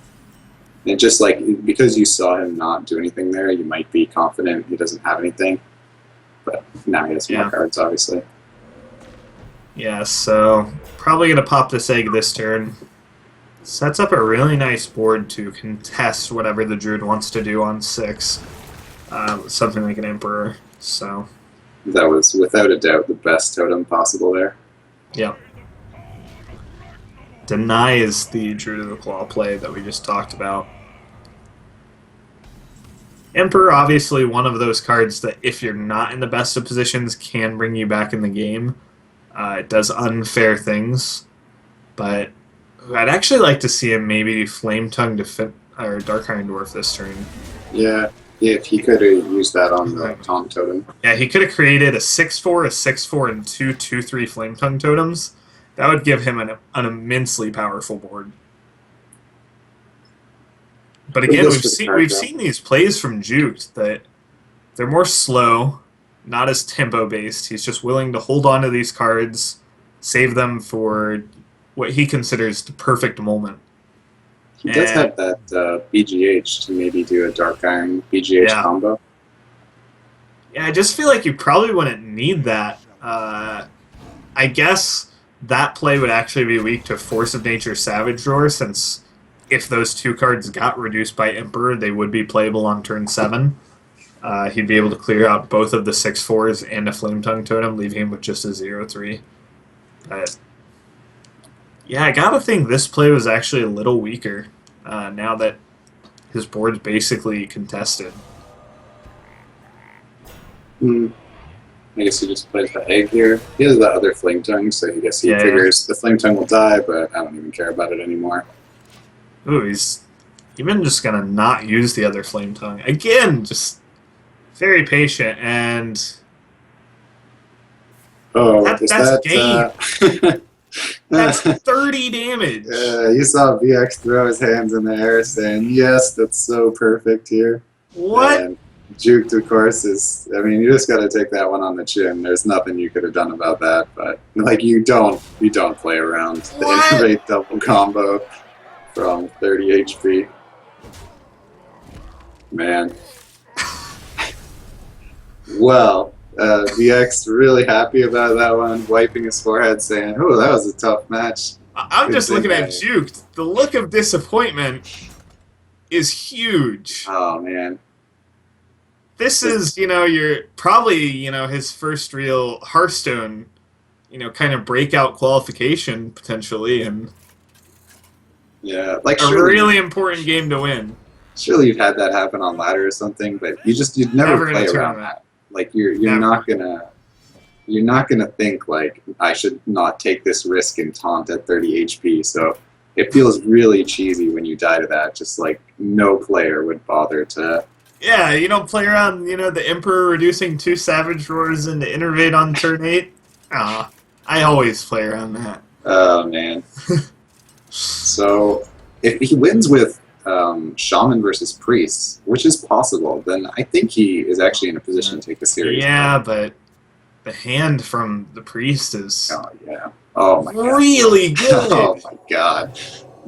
And just because you saw him not do anything there, you might be confident he doesn't have anything. But now he has more cards, obviously. Yeah, so probably going to pop this egg this turn. Sets up a really nice board to contest whatever the Druid wants to do on 6. Something like an Emperor, so... That was, without a doubt, the best totem possible there. Yep. Denies the Druid of the Claw play that we just talked about. Emperor, obviously one of those cards that if you're not in the best of positions can bring you back in the game. It does unfair things, but I'd actually like to see him maybe Flame Tongue or Dark Iron Dwarf this turn. Yeah, if he could have used that on the Tom totem. Yeah, he could have created a 6/4, a 6/4, and 2/2/3 Flame Tongue totems. That would give him an immensely powerful board. But again, we've seen these plays from Juked that they're more slow, not as tempo based. He's just willing to hold on to these cards, save them for what he considers the perfect moment. He does And have that BGH to maybe do a Dark Iron BGH yeah, combo. yeah, I just feel like you probably wouldn't need that. I guess that play would actually be weak to Force of Nature Savage Roar, since if those two cards got reduced by Emperor, they would be playable on turn 7. He'd be able to clear out both of the 6/4s and a Flame Tongue Totem, leaving him with just a 0/3. But yeah, I gotta think this play was actually a little weaker now that his board's basically contested. I guess he just plays the egg here. He has the other Flame Tongue, so I guess he Yeah, figures the Flame Tongue will die, but I don't even care about it anymore. Ooh, he's even just gonna not use the other Flame Tongue. Again, just very patient, and Oh, is that's that... game. That's 30 damage. You saw VX throw his hands in the air saying, yes, that's so perfect here. What? And Juked, of course, is... I mean, you just got to take that one on the chin. There's nothing you could have done about that, but, like, you don't play around the What? Innervate double combo from 30 HP. Man. Well, VX really happy about that one, wiping his forehead, saying, "Oh, that was a tough match." I'm Good just thing looking at I- Juked. The look of disappointment is huge. Oh man, This is, your probably, his first real Hearthstone, kind of breakout qualification potentially, and yeah, like a surely, really important game to win. surely you've had that happen on ladder or something, but you'd never Never in a play around tournament. that. Like you're Never. not gonna think like I should not take this risk and taunt at 30 HP. So it feels really cheesy when you die to that. Just like no player would bother to. Yeah, you don't play around, the Emperor reducing 2 Savage Roars into Innervate on turn 8. Ah, I always play around that. Oh man. So if he wins with Shaman versus Priest, which is possible, then I think he is actually in a position to take the series. Yeah, but the hand from the Priest is Oh yeah. Oh my god. really good. Oh my god.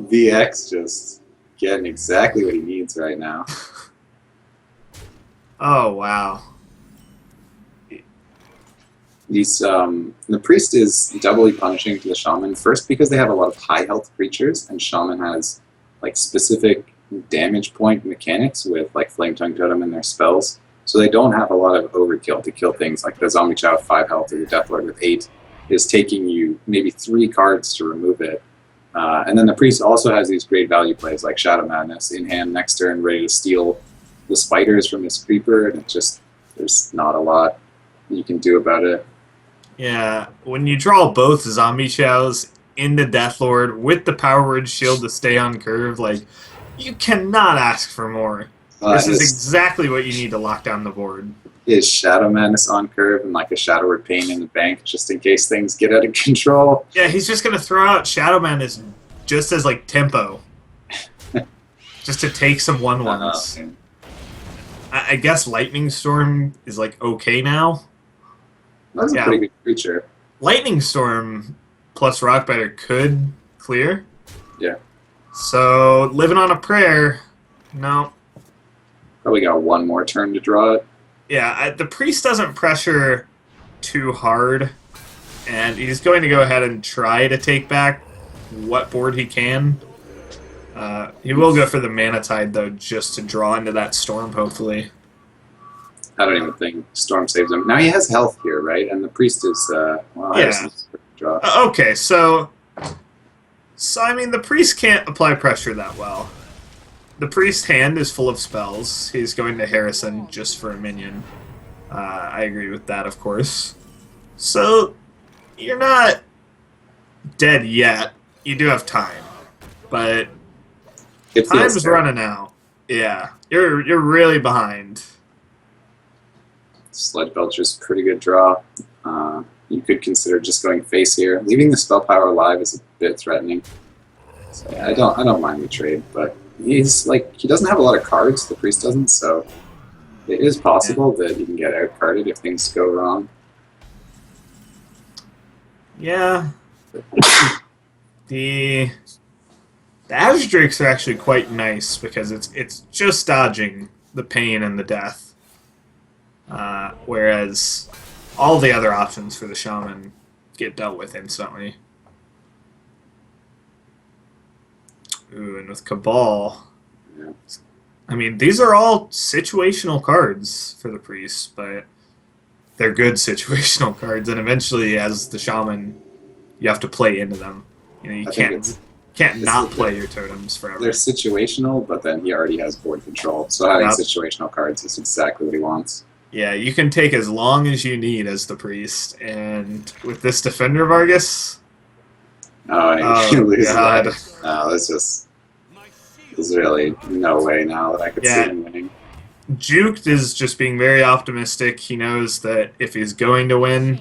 VX just getting exactly what he needs right now. Oh, wow. These the Priest is doubly punishing to the Shaman. First because they have a lot of high health creatures, and Shaman has like specific damage point mechanics with like Flame Tongue Totem in their spells. So they don't have a lot of overkill to kill things like the Zombie Chow with 5 health or the Deathlord with 8 is taking you maybe 3 cards to remove it. And then the Priest also has these great value plays like Shadow Madness in hand next turn, ready to steal the spiders from his creeper, and there's not a lot you can do about it. Yeah, when you draw both Zombie Chows into Deathlord with the Power Word Shield to stay on curve, like, you cannot ask for more. This is exactly what you need to lock down the board. Is Shadow Madness on curve and like a Shadow Word Pain in the bank just in case things get out of control? Yeah, he's just going to throw out Shadow Madness just as, like, tempo. Just to take some 1/1s. man. I guess Lightning Storm is, like, okay now. That's a Yeah. pretty good creature. Lightning Storm plus Rockbiter could clear. Yeah. So, living on a prayer, no. Probably got one more turn to draw it. Yeah, the Priest doesn't pressure too hard, and he's going to go ahead and try to take back what board he can. He will go for the Mana Tide, though, just to draw into that Storm, hopefully. I don't even think Storm saves him. Now he has health here, right? And the Priest is, well, I Yeah. guess draw. Okay, so I mean, the Priest can't apply pressure that well. The Priest hand is full of spells. He's going to Harrison just for a minion. I agree with that, of course. So, you're not dead yet. You do have time. But It feels time's fair. running out. Yeah, you're really behind. Sludge Belcher's a pretty good draw. You could consider just going face here. Leaving the spell power alive is a bit threatening. So yeah, I don't mind the trade, but he's like he doesn't have a lot of cards. The Priest doesn't, so It is Yeah. possible that you can get outcarded if things go wrong. Yeah. The the Ash Drakes are actually quite nice because it's just dodging the pain and the death, whereas all the other options for the Shaman get dealt with instantly. Ooh, and with Cabal, Yeah. I mean, these are all situational cards for the Priest, but they're good situational cards, and eventually, as the Shaman, you have to play into them. You know, you I think can't it's not play your totems they're forever. situational, but then he already has board control, so having Yep. situational cards is exactly what he wants. Yeah, you can take as long as you need as the Priest, and with this Defender Vargas, Oh, and he oh loses god, that. No, there's really no way now that I could see yeah, him winning. Juked is just being very optimistic. He knows that if he's going to win,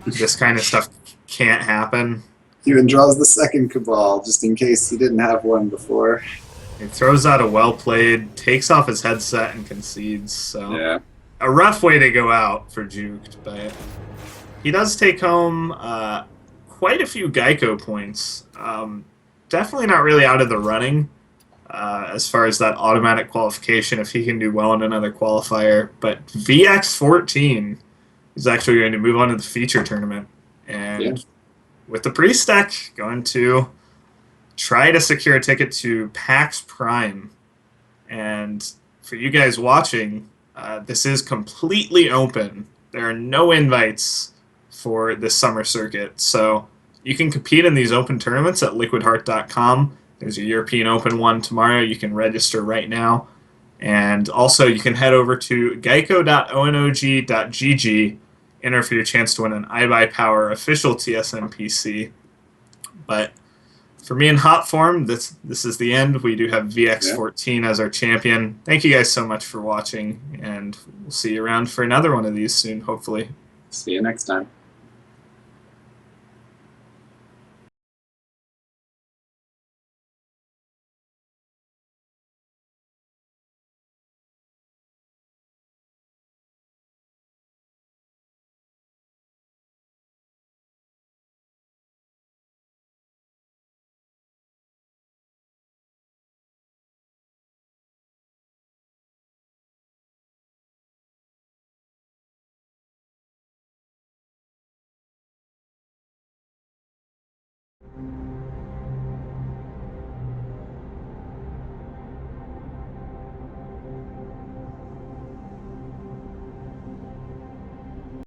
this kind of stuff can't happen. He even draws the second Cabal, just in case he didn't have one before. He throws out a well played, takes off his headset, and concedes. So Yeah. a rough way to go out for Juked, but he does take home quite a few Geico points. Definitely not really out of the running as far as that automatic qualification if he can do well in another qualifier. But VX14 is actually going to move on to the feature tournament. Yeah. And with the Priest deck, going to try to secure a ticket to PAX Prime. And for you guys watching, this is completely open. There are no invites for this summer circuit. So you can compete in these open tournaments at liquidheart.com. There's a European Open one tomorrow. You can register right now. And also, you can head over to geico.onog.gg, enter for your chance to win an iBuyPower official TSM PC. But for me in hot form, this is the end. We do have Yeah. VX14 as our champion. Thank you guys so much for watching, and we'll see you around for another one of these soon, hopefully. See you next time.